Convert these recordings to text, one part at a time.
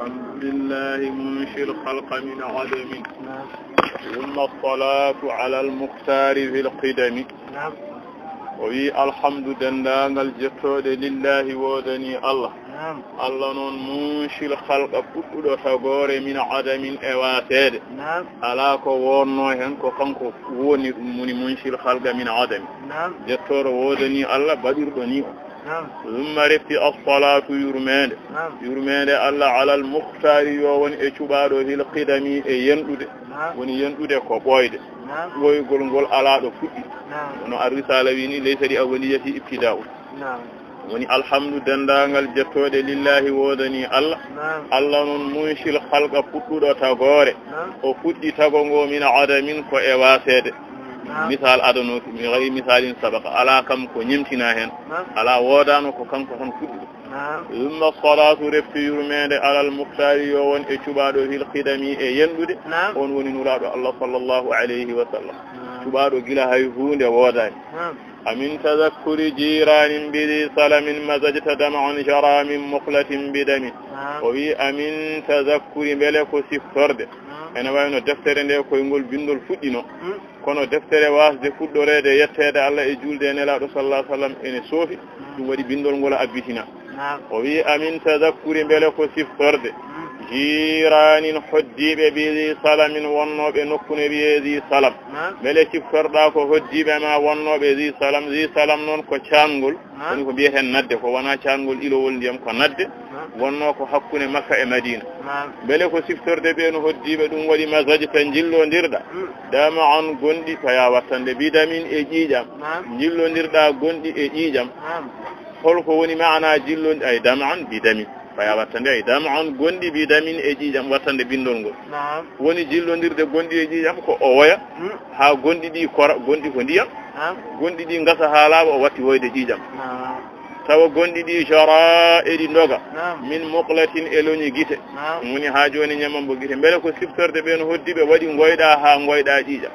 الحمد لله منشئ الخلق من عدم ثم الصلاة على المختار في القدم وي الحمد دندانgal jettode lillahi wodani Allah Allah noon munshil khalqa puddudo tagore min adamin e wasede ala ko wonno hen ko kanko woni dum muni munshil khalqa min adam jettoro wodani Allah badirdo ni thumma refi as-salatu yurmede Allah ala al-mukhtar yo woni e cubado hil qidami e yendude woni yendude ko boyde woygol ngol ala do fuddi no ar-risala wini laysa di awliyati ibtida'u woni alhamdu dendangal jettode lillahi wodani Allah Allah non munshil khalqa puddudo tagore o fuddi tagongo min adamin ko e wasede misal adano mi gari misalin sabaqa ala kam ko nyimtina hen ala wodano ko kanko tan fuddi thumma salatu refi yurmede alal muhtari yo won e cubado hil qidami e yendude on woni nurado Allah sallallahu alayhi wa sallam cubado gila hay hunde wodani amin tadhakkuri jiranin bi salamin mazajta dam'an jara min muqlatin bidami o wi amin tadhakkuri bele ko siftorde ena wayno deftere nde koygol bindol fuddino kono deftere wasde fuddorede yettede Allah e julde nelaado sallallahu alaihi wasallam ene sofi dum wadi bindol ngol abbitina o wi amin tadhakkuri bele ko siftorde jiranin hoddibe bi salamin wonnobe nokkune bi salam bele siftorda ko hoddibe ma wonnobe bi salam non ko ciangol woni ko bieten nadde ko wana ciangol ilowol ndiyam ko nadde wonno ko hakkune Makka e Madina bele ko siftorde be no hoddibe dum wadi mazaj tan jillondirda dama on gondi kaya wattande bidamin e jiijam jillondirda gondi e jiijam holko woni maana jillon ay dam'an bidamin faya wattande ay dam'an gondi bidamin e jiijam wattande bindol ngol woni jillondirde gondi e jiijam ko o woya ha gondi di kora gondi ko ndiyam gondi di ngasa ha laaba o watti woyde jiijam tawa gondi di jara e di ndoga min muqlatin eloni gite muni ha joni nyamambo gite mbele ko siftorde be no hoddibe wadi ngoyda ha ngoyda jiijam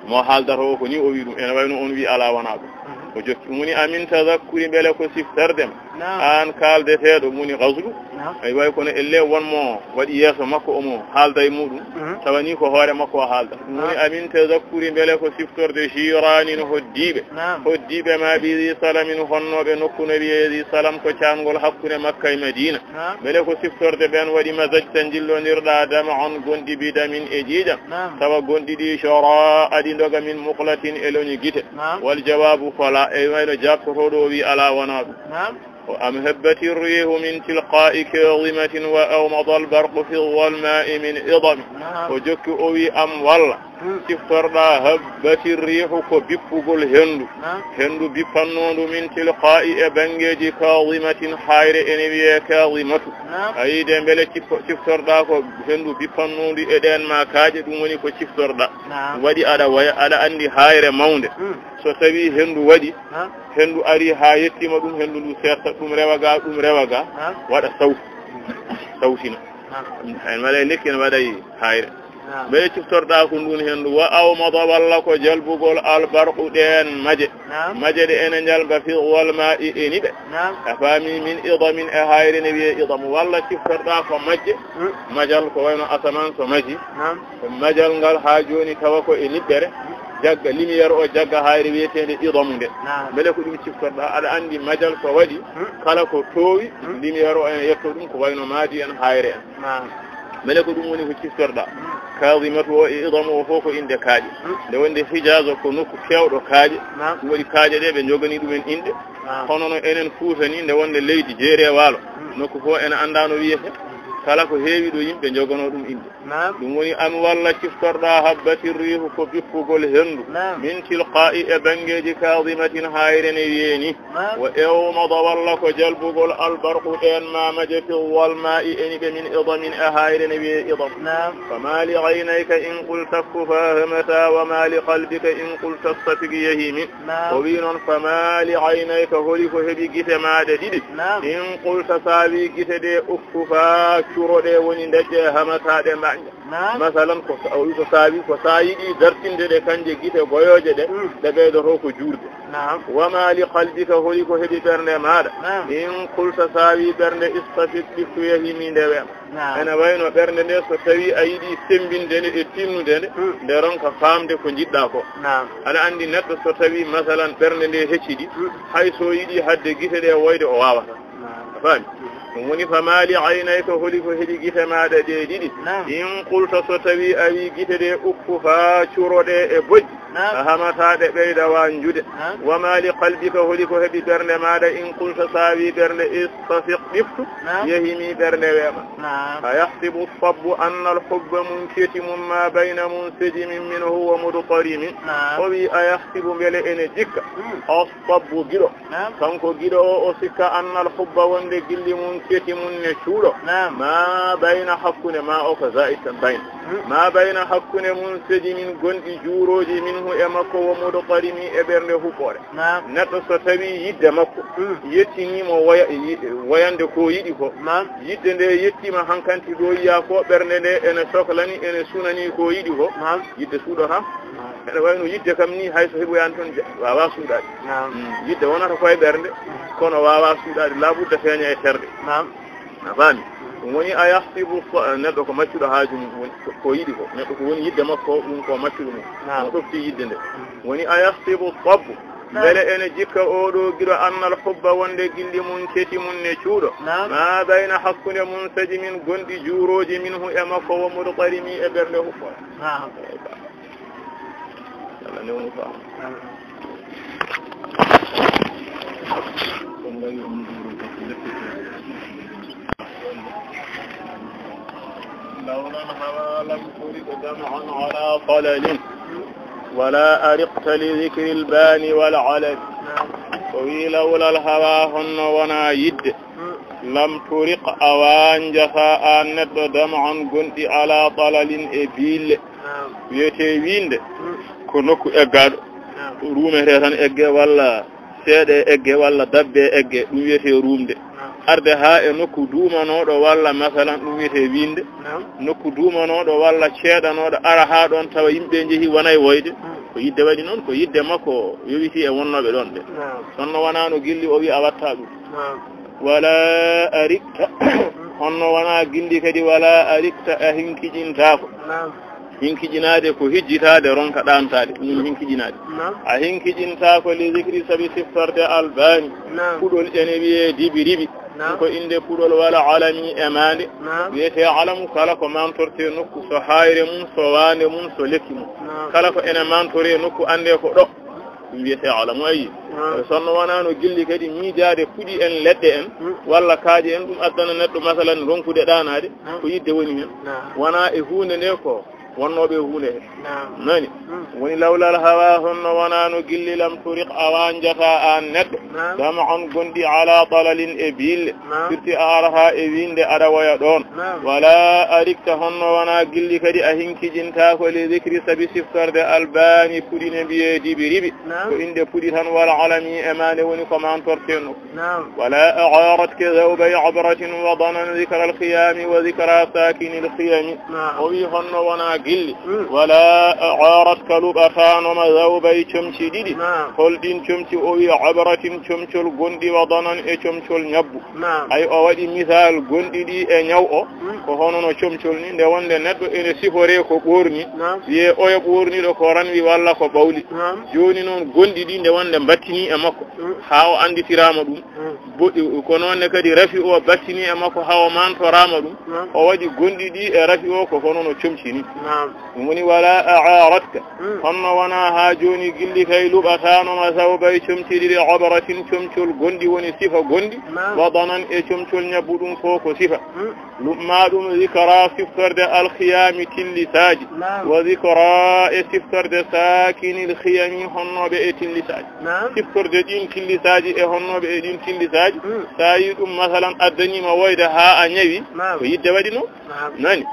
mo haldato ko ni o wi dum ene wayno on wi ala wana ko jokki muni amin tadhakkuri bele ko siftardem an kaldetedo muni ghazlu ay way kono elle wonmo wadi yeso makko omo halda e mudum tawani ko hoore makko halda muni amin tadhakkuri bele ko siftorde jiranin hoddibe ma bi salamin honnobe nokkuno bi salam ko ciangol hakkune Makka e Madina bele ko siftorde ben wadi mazajtan jillonirda dama on gondi bi damin e jiijam tawa gondi di shara adi ndoga min muqlatin eloni gite wal jawabu fala e wayno jabtodo wi ala wana وأم هبت الريح من تلقاء كاظمة وأومض البرق في الظلماء من إضم وجك أوي أم والله سفرنا هبت الريح كبيبقل هندو بفنون من تلقاء أبنجي كاظمة حير إنبيا كاظمة أيضا بلا سفرنا هندو بفنون إدان ما كاجد مني كسفرنا ودي أدا أندي حير موند so tawi hendu wadi hendu ari ha yettima dum hendu du serta dum rewaga wada sawtina en wala lekki en waday hayre be ciftorda ko dun hendu wa aw madawalla ko jalbugol albarqu den maje de en jalba fi walma enibe afami min idamin hayre ne wi idam walla ciftorda ko majal ko wayno asaman so majal ngal ha joni tawa ko enibere jagga lumiere o jagga hayre wiyetede idamude bele ko dum ciftorda ada andi majal ko wadi kala ko towi lumiere o en yetto dum ko wayno maadi en hayre en bele ko dum woni ko ciftorda kazimatu o idamu o foko inde kaaje de wonde hijazo ko nokku fewdo kaaje wadi kaaje de be jogani dum en inde hono no enen fuutani de wonde leydi jeere walo nokku fo en andano wiyete kala ko heewi do yimbe jogono dum inde dum woni am walla ciftorda habbati rihu ko bippugol hendu min tilqa'i e bangeji kazimatin hayrene yeni wa yawma dawalla ko jalbugol albarqu en ma majati walma'i enibe min idamin hayrene wi idam fama li aynayka in qulta fahamata wa ma li qalbika in qulta safigihi min wa winon fama li aynayka holi ko hebi gite maade didi in qulta sawi gite de ukkufa curode woni ndejje hamatade mbanja masalan ko sawi ko sayidi dartinde de kanje gite goyoje de be do ko jurde وما لقلبك هوليك هدي برني ماذا إن قلت ساوي برني استفد بفيه من دوام أنا وين برني ناس سوي أيدي سمبين دني اتيمو دني درون كفام دي كنجد داكو أنا عندي نت سوي مثلا برني دي هشيدي هاي سويدي حد جيت دي وايد أواوا فاهم ومني فمالي عينيك هوليك هدي جيت ماذا دي إن قلت سوي أي جيت دي أكفها شورو دي بوج أهمتا دي بيدا وانجود وما لقلبك هوليك هدي برني ماذا إن قلت ساوي برني استفق بفتو يهمي برني ويما أيحسب الصب أن الحب منكتم ما بين منسجم منه ومضطرم وبي أيحسب بلئن جك الصب جلو كنكو جلو أسك أن الحب وند جل منكتم نشورو ما بين حقنا ما أوك زائتا بين ما بين حقنا منسجم قند جوروج منه أمكو ومضطرم إبرنه فور نتصتبي يد مكو يتني مو ويندكو يدكو يدن yetti ma hankanti do ya ko berne de ene soklani ene sunani ko yidi ko yidde suudo ha ene wayno yidde kam ni hayso hebo yan ton wawa suudade yidde wonata koy bernde kono wawa suudade labudda feña e terde nafami woni ayahsibu neddo ko maccudo haaju ko yidi ko neddo ko woni yidde makko dum ko maccudo mum no dofti yidde nde woni ayahsibu sabbu bele ene jikka oɗo giro annal hubba wonde gilli mun keti mun ne cuuɗo ma bayna hakkunde mun saji min gonɗi juuroji minhu e makko wo mudqarimi e ɓernde huɓɓola allah newnu faam لولا الهوى لم ترد دمعا على طلل ولا أرقت لذكر البان والعلد وي لولا الهوى هن ونا يد لم ترق أوان جفاء ند دمعا قنت على طلل إبيل ويتي ويند كنوكو إقاد رومه ريسان إقاد ولا سيد إقاد ولا دب إقاد ويتي رومد arde ha e nokku duumanoɗo walla masalan ɗum wiyete winde nokku duumanoɗo walla ceeɗanoɗo ara ha ɗon tawa yimɓe jeehi wonay woyde ko yidde waɗi noon ko yidde makko yowiti e wonnoɓe ɗon ɓe sonno wona no gilli o wi a watta ɗum wala arikta honno wona gilli kadi wala arikta a hinkijintako hinkijinade ko hijjitade ronka ɗantade ɗum hinkijinade a hinkijintako li zicri sabi siftorde albani puɗol ene wiye dibi riɓi ko inde puɗol wala alami emande wiyete alamu kala ko mantorte nokku so hayre mum so wande mum so lekki mum kala ko ene mantore nokku ande ko ɗo ɗum wiyete alamu ayi sonno wona no gilli kadi miijade puɗi en leɗɗe en walla kaaje en ɗum addana neɗɗo masalan ronkude ɗanade ko yidde woni hen wona e hunde nde ko wonnoɓe hunde he nani woni lawlal hawa honno wona no gilli lam turiq awan jata an neɗɗo dama on gonɗi ala dalalin e bille firti a araha e winde aɗa woya ɗon wala arikta honno wona gilli kadi a hinkijintako li zicri sabi siftorde albani puɗine mbiye dibi riɓi ko inde puɗi tan wala alami e mande woni ko mantorteno wala aratke zawbay abratin wa danan zicra alqiyami wa zicra sakini alqiyami o wi honno wona gilli wala aarat kaluɓatano ma zawbay comci ɗiɗi holɗin comci o wi abratin comcol gonɗi wa danan e comcol ñabbu ay o waɗi misal gonɗi ɗi e ñaw o ko hono no comcol ni nde wonde neɗɗo ene sifore ko ɓorni wiye oyo ɓorniɗo ko ranwi walla ko ɓawli joni noon gonɗi ɗi nde wonde battini e makko ha o anditirama ɗum boɗɗi ko noonne kadi rafi o battini e makko ha o mantorama ɗum o waɗi gonɗi ɗi e rafi o ko hono no comci ni woni wala aaratka honno wona ha joni gilli kay luɓatanoma sawbay comciɗiɗi abratin comcol gonɗi woni sifa gonɗi wadanan e comcol ñabbu ɗum ko ko sifa luɓma ɗum zicra siftorde alkhiyami tillisaji wa zicra e siftorde sakinil khiyami honnoɓe e tillisaji siftorde ɗin tillisaji e honnoɓe e ɗin tillisaji sa yi ɗum masalan addanima woyde ha a ñawi ko yidde waɗi no nani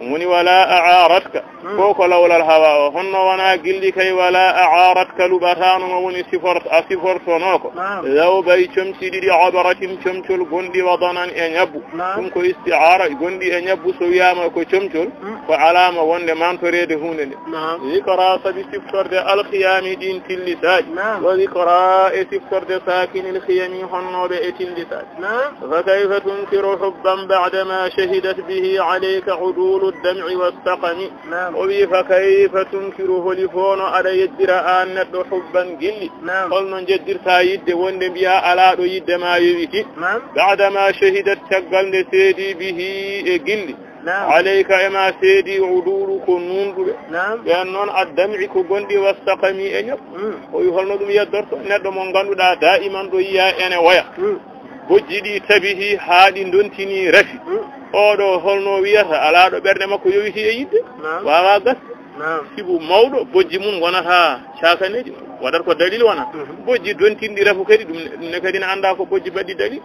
woni wala a'aratka koko lawlal hawa honno wana gilli kay wala a'aratka lubatanu woni sifortonoko law bay comci didi abaratin comcol gondi wadanan e nyabbu dum ko isti'ara gondi e nyabbu so wiyama ko comcol ko alama wonde mantorede hunde nde zikra sabi siftorde al-khiyami din tillisaj wa zikra e siftorde sakinil khiyami honnobe e tillisaj fa kayfa tunkiru hubban ba'da ma shahidat bihi alayka udul ad-dam'i was-saqami wa bi fa kayfa tunkiru lifono ada yeddira an neddo hubban gilli holno jeddirta yidde wonde biya ala do yidde ma yewiti ba'da ma shahidat tagalde seedi bihi e gilli عليك إما سيدي عدولك نندب لأنون الدمع كغندي واستقمي أنيب ويهلنا دم يدرس ندم غندو دائما دو يا أنا ويا بوجدي تبيه حال دونتني رفي أودو هلنا ويا على دو برد ما كيوي هي يد وهذا sibu mawdo bojji mun wonata chakaneji wadar ko dalil wana bojji dontindi rafu kadi dum ne kadi anda ko bojji baddi dalil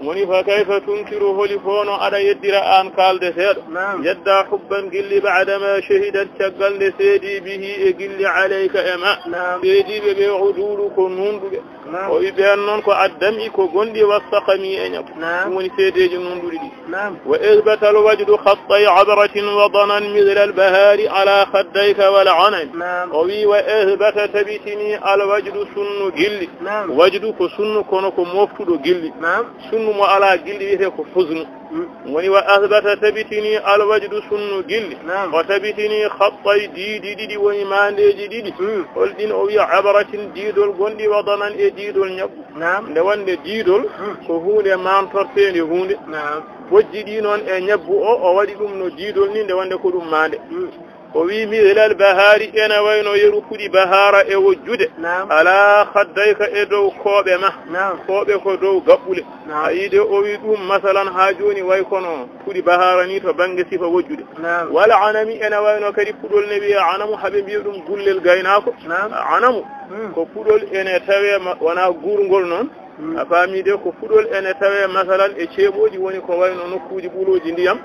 woni fa kayfa tunkiru holi fono ada yeddira an kalde seedo yadda hubban gilli ba'da ma shahidat tagalde seedi bihi e gilli alayka ema seedi be udulu ko nunduge o ibe non ko addami ko gondi wasaqami enyab woni seedeji nundudi di wa izbatal wajdu khattay abratin wa danan mithla al bahari ala خديك والعنب قوي وإثبت تبتني الوجد سن جلي وجدك سن كونك مفتد جلي سن ما على جلي يتك حزن وني وأثبت تبتني الوجد سن جلي وتبتني خطي دي وني ما دي قلتين أوي عبرة ديدول غندي وضنا ديدول نب لوان ديدول كهون ما انترتين يهون وجدي نون نيبو او وادي دum no didol ni de wande ko dum mande o wi mi ilal bahari ena wayno yeru kudi bahara e wujjude ala khaddayka e dow koobe ma koobe ko dow gabbule ayide o wi dum masalan ha joni way kono kudi bahara ni to bange sifa wujjude wala anami ena wayno kadi pudol ne wi anamu habe bi dum gullel gaynako anamu ko pudol ene tawe wana gurgol non afamide ko fudol ene tawe masalan e ceeboji woni ko wayno nokkuji buloji ndiyam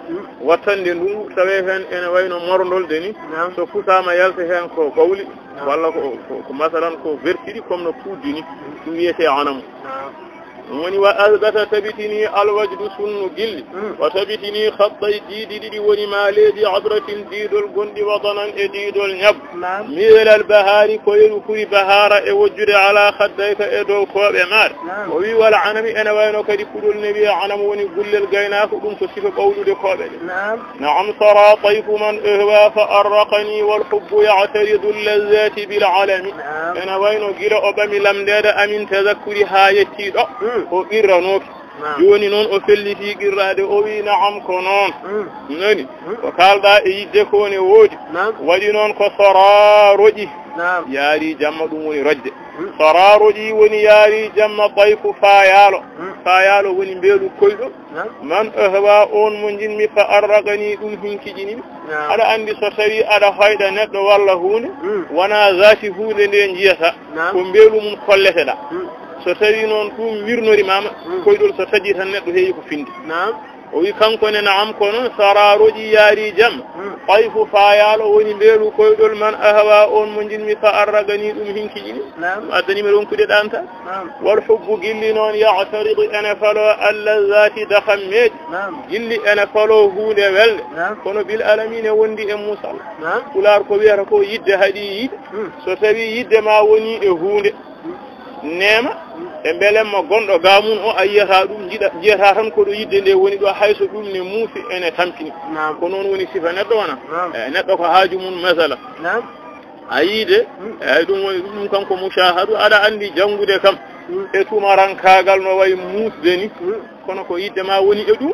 wattande ndungu tawe hen ene wayno morndol deni so fusama yalta hen ko bawli walla ko masalan ko vertidi comme no puudini dum wiyete anamu woni wa azbata tabitini alwajdu sunnu gilli wa tabitini khattay didi woni ma leedi abratin didol gondi wadanan e didol nyab mil al bahari ko yeru kuri bahara e wujjude ala khaddayka e dow koobe mar o wi wala anami ena wayno kadi pudol ne wi anam woni gullel gaynako dum ko sifa bawlude koobe na'am sara tayfu man ihwa fa arraqani wal hubbu ya'taridu al-lazzati bil alami ena wayno gira o bami lamdede amin tazakkuri ha yettido o irranoki joni noon o felliti qirrade o wi na'am ko noon nani ko kalda e yidde ko ne woodi wadi noon ko sararoji yaari jamma dum woni rodde sararoji woni yaari jamma bayfu fayalo woni beelu koydo man ahwa on mo jinmi fa arragani dum hinkijini ada andi so tawi ada hayda neddo walla hunde wana zati hunde nde jiyata ko beelu mum kolleteda so tawi noon tum wirnori mama koydol so taji tan neddo heeyi ko finde o wi kanko ne naam ko noon sararoji yaari jam qayfu fayalo woni beelu koydol man ahwa on mo jinmi fa arragani dum hinkijini adani me don kude danta wal hubbu gilli noon ya'tarid ana falo allazati dakhammet gilli ana falo huunde welde kono bil alamin wondi e musal kular ko wi'ata ko yidde hadi yidde so tawi yidde ma woni e huunde nema e belemma gondo gamun o ayyata dum jiyata tan ko do yidde nde woni do hayso dum ne muufi ene tampini ko non woni sifa neddo wana neddo ko haaju mun masala ayide ay dum woni dum kanko mushahadu ada andi jangude kam e tumaran kaagal no way muusde ni kono ko yidde ma woni e dum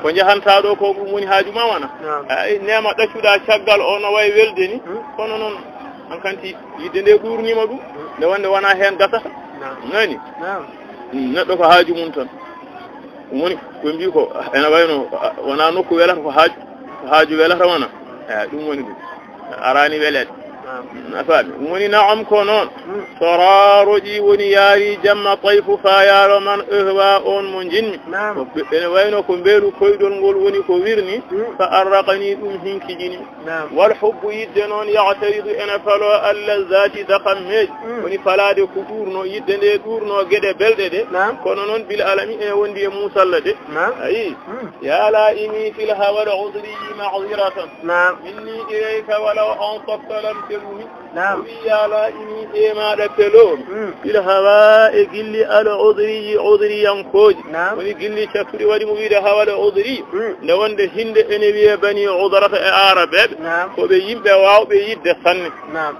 ko jahanta do ko dum woni haaju ma wana ay nema daccuda caggal o no way welde ni kono non an kanti yidde nde ɓurnima ɗum nde wonde wona hen gasata nani neɗɗo ko haaju mum tan woni ko mbi ko ene wayno wona nokku welata ko haaju welata wona ɗum woni ɗum arani welede نفهم وني نعم كونون سراروجي وني ياري جمع طيف فايار من إهواء من جن وين كمبيرو كويدون غول وني كويرني فأرقني دمهم كجني والحب يدنون يعترض أنا فلو اللذات دخمج وني فلاد كفورنو يدن دورنو جد بلد كونون بالعالمين وندي موسى لدي أي يا لائمي في الهوى العذري معذرة مني إليك ولو أنصفت لم تلومي يا لائمي إيما لتلوم في الهواء قلي العذري عذري ينكوج وني قلي شكري ودي مبيد هوى العذري لوند هند أنبي بني عذرة عرب وبيجيب بواو بيجيب دخن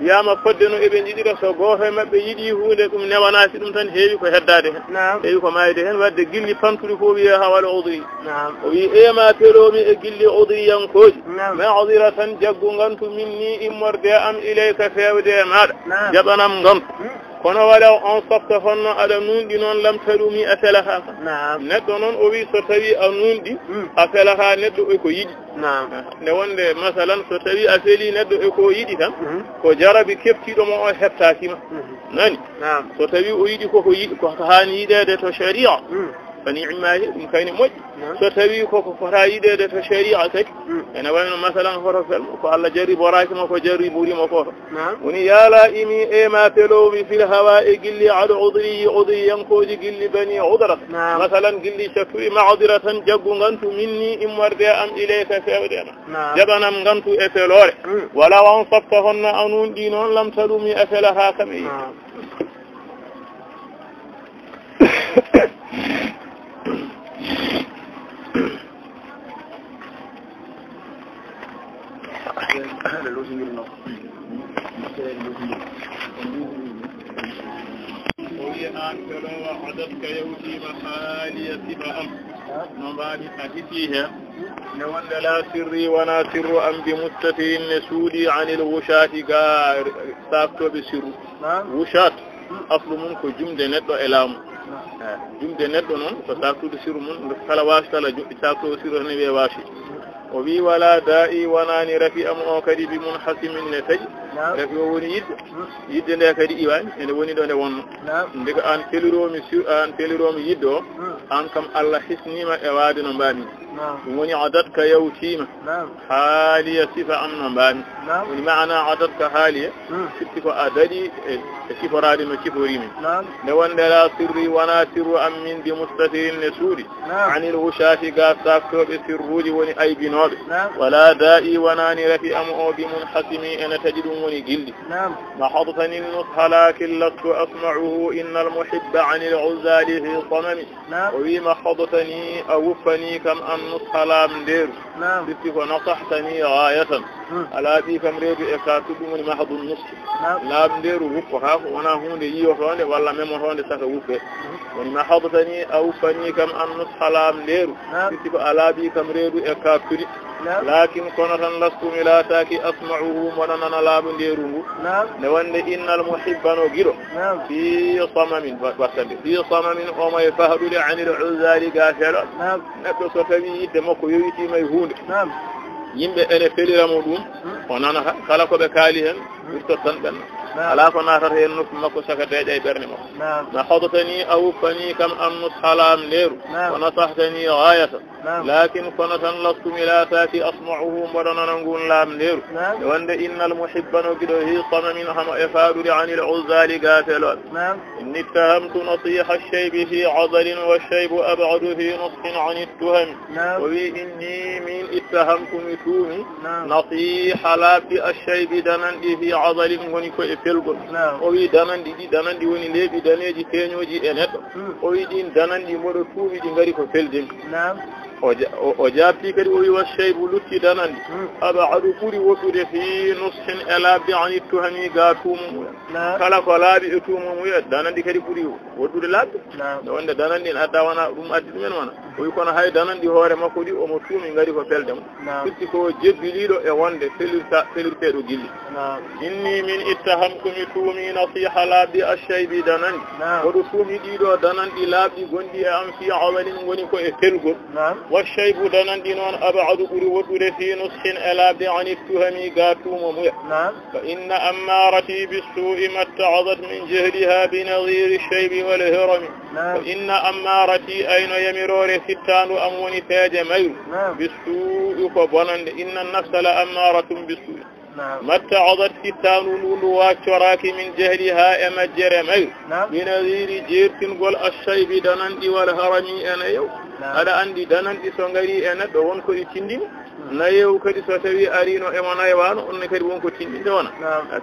يا ما فدنو ابن جديد سوغوه ما بيجي هودكم نواناسي دم تن هيبي كو هداده هيبي كو مايده هن ود قلي فانتري فو بي هوى العذري وي إيما تلومي قلي عذري ينكوج معذرة جغونغنت مني إمرد أم إليك فيودي ماد جبنام غنت kono wala on softa honno ada nundi non lam talumi asalaha neddo non o wi so tawi a nundi asalaha neddo e ko yidi ne wonde masalan so tawi a feli neddo e ko yidi tan ko jarabi keftido mo o hettatima nani so tawi o yidi ko yidi ko hani yidede to sharia فنعم دum kayni moƴƴi so tawi koko fota yiɗede to sharia tagi ene wayno masalan hoto felmo ko Allah jarriboraki ko jarriborimo ko woni yala imi e ma pelowi fil hawa e gilli ala udri yankoji gilli bani udra masalan gilli shakwi ma'diratan jaggu gantu minni imwarde am ilayka fewdema jabanam gantu e felore wala wan safta honna anun di non lam talumi afalaha kami وعدتك يوتي محالي سبأم نبالي أهتيها نوان لا سري ونا سر أم بمستفين نسودي عن الغشاة قار سافتو بسر غشاة أصل منك جمد ندو إلام جمد ندو نون فسافتو بسر من فلا واشتلا سافتو بسر نبي واشي وبي ولا دائي وناني رفي أم أوكدي بمنحسم النتج رفي وني يد نكدي إيوان يعني وني دون ون دك أن تلرومي يدو أن كم الله حسني ما إواد نباني وني عددك يوتيم حالية صفة أم نباني وني معنى عددك حالية صفة أددي صفة رادي صفة ريمي نوان لا سري ونا سر أم من بمستثير النسوري عن الغشاة قاف بسرودي وني أي بنور ولا دائي وناني رفي أم أو بمنحسمي أنا تجدوني جلدي ما حضتني النصح لكن لست أسمعه إن المحب عن العزال في صممي وبما حضتني أوفني كم النصح لا مدير بسك ونصحتني غاية ألا بي كم ريب إكاتبني ما حض النصح لا مدير وفها وانا هون دي وفاني ولا ممن هون سك وفه وما حضتني أوفني كم النصح لا مدير بسك ألا بي كم ريب إكاتبني لكن كونة لست ملاتاكي أسمعه وننا لا مديره لوان إن المحب نجره في صمم في صمم وما يفهد عن العزال قافلا نفس سوتبي دمكو يوتي ما يهون yimbe ene feliramo dum onana kala ko be kaali hen wirto tan ben ala ko natata hen nokku makko saka deeja e berne makko ma hadatani aw fani kam amnu salam leru wa nasahtani ghayatan lakin kunatan lastu milatati asma'uhu modana ngun lam leru wande innal muhibbana gido hi samamin hama ifadu an al uzali gafalun inni tahamtu nasiha ash-shaybi fi 'adalin wa ash-shaybu ab'adu fi nusqin 'an at-tuham wa inni min ittahamtu نصيحة لا بالشيء بدنان في عضل ونكو إفلقل وي دنان دي وني لبي دنيجي تينيوجي إنهت وي دين دنان دي مرتوبي دي غريكو فلدين وجابتي كده وي والشيء بلوتي دنان أبعد كوري وكوري في نصح ألا بعني التهمي قاتوم كلا كلا بإتوم دنان دي كده كوري ودود لاب وند دنان دي أدوانا روم أدد من وانا ويكون هاي دنان دي هوري مكودي ومتومي غريكو فلدين ko jebbilido e wonde felirteedo gilli inni min ittahamtu mi tuumi nasiha laabi ash-shaybi danandi wodo tuumi dido danandi laabi gondi e am fi awalin woni ko e felgol والشيب دنان دينون أبعد أولي في نصح ألاب عن التهم قاتوم ميا فإن أمارتي بالسوء ما اتعظت من جهلها بنظير الشيب والهرم فإن أمارتي أين يمرور ستان أموني تاج ميل بالسوء فبنان إن النفس لأمارة بالسوء ما اتعظت ستان لولواك وراك من جهلها أمجر ميل بنظير جيرت قول الشيب دنان دي والهرم أنا يو ada andi danandi so ngari e neddo won ko tindini nayew kadi so tawi arino e mona e wano on kadi won ko tindinde wona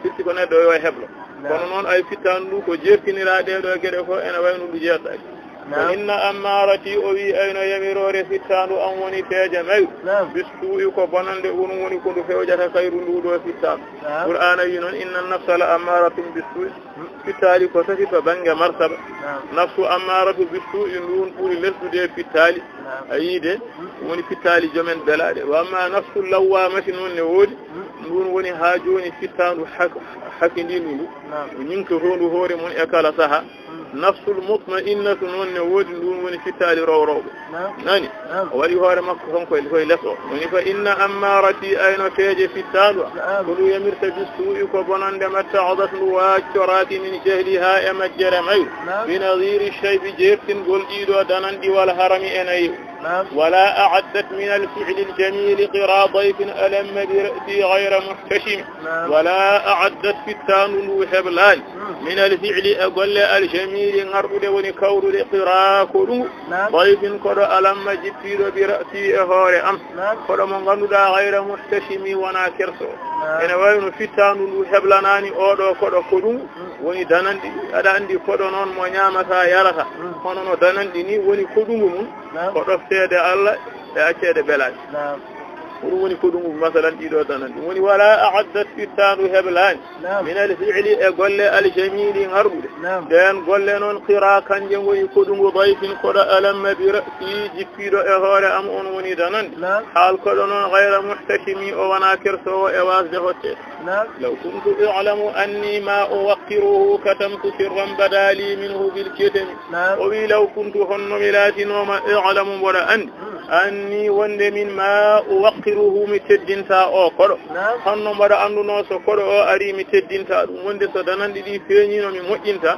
fitti ko neddo yo heblo kono non ay fitandu ko jertiniraade do gede ko ena wayno du jeedaaki إن أمارتي أوي أين يمرور ستان أموني تاج ميل بسوء كبنان لأنوني كنت في وجه خير لودو ستان القرآن ينون إن النفس لأمارة بسوء فتالي كتفي فبنج مرتبة نفس أمارة بسوء ينون قولي لسو دي فتالي أيدي وني فتالي جمن بلاد وأما نفس اللوامة نون نود نون وني هاجوني ستان حكي نولو ونينك هونو هوري من أكال سها نفس المطمئنة نون نود نون وني فتالي رو رو ناني ولي هوري مكهم كوي لسو وني فإن أمارتي أين تيجي فتالو كلو يمرت بسوء كبنان دمت عضت نواجرات من جهلها أمجر ميل بنظير الشيء بجيرت قل إيدو دانان دي والهرم أنيو ولا أعدت من الفعل الجميل قرى ضيف ألم برأسي غير محتشم ولا أعدت في التانو حبلان من الفعل أقول الجميل نرد ونكور لقرى كلو ضيف كر ألم جبتير برأسي أهار أم كر من غندا غير محتشم وناكرسو إن وين في التانو حبلاناني أودو كر كلو وني دانندي أدا عندي كر نون منيامة يارها كنون دانندي ني وني كلو من كر سيد الله يأتي بلاد وني كدوم مثلا ديدو دانان وني ولا أعدت في التانو هبلان من الفعل أقول الجميل غرب دان قول نون قرا كان جوي كدوم ضيف قد ألم برأسي جفير أهار أم وني دانان حال كدون غير محتشمي وناكر سوى أواز دهوتي لو كنت أعلم أني ما أوقره كتمت سرا بدالي منه بالكتم ولو كنت هن ملاتي وما أعلم ولا أني وند من ما أوقره متدينتا أو كرو هن مرة أنو ناس كرو أري متدينتا وند سدنان دي فيني نمي مؤينتا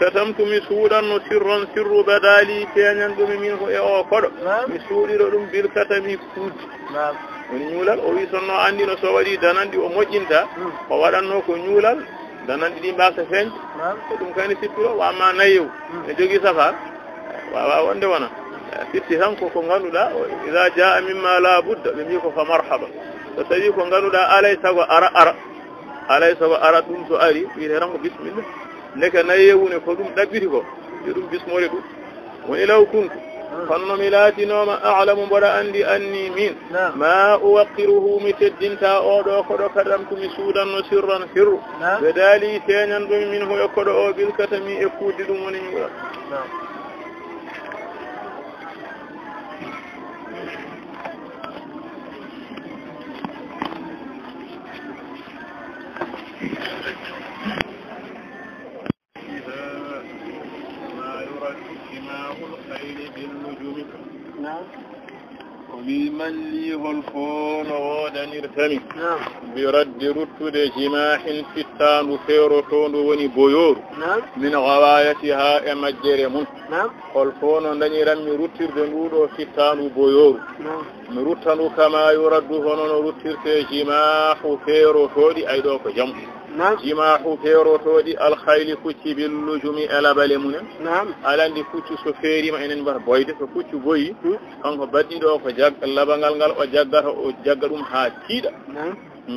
كتمت مسورا نسرا سر بدالي فيني منه أو كرو مسوري رم بالكتم كود ونيولال أو يسون عندي نسواري دنان دي ومؤينتا فوالان نكو نيولال دنان دي باس فين دم كان سيبرو وما نيو نجوجي سفر وند وانا fitti hanko ko ganduda idha jaa mimma la budda bimiko fa marhaba to tawi ko ganduda alay sago ara dum so ari wi rango bismillah neka nayewune ko dum dabbiti ko dum bismole dum woni law kuntu fanno milati noma a'lamu bada andi anni min ma uwaqiruhu mitaddinta odo ko do kadamtu mi sudan no sirran sirru bedali tenyan dum minhu yakodo o bil katami e kudi dum woni ngura وبمن لي الفون ودا نرتمي برد رتد جماح فتان فيروتون وني بيور من غوايتها امجرمون الفون دني رمي رتد نودو فتان بيور نرتنو كما يرد هون رتد جماح فيروتودي ايدو ko jam jimahu feerotodi alkhayli kucci bil lujumi ala balemuna alandi kuccu so feerima enen bar boyde so kuccu boyi kanko baddido ko labangal ngal o jaggata o jagga dum ha tiida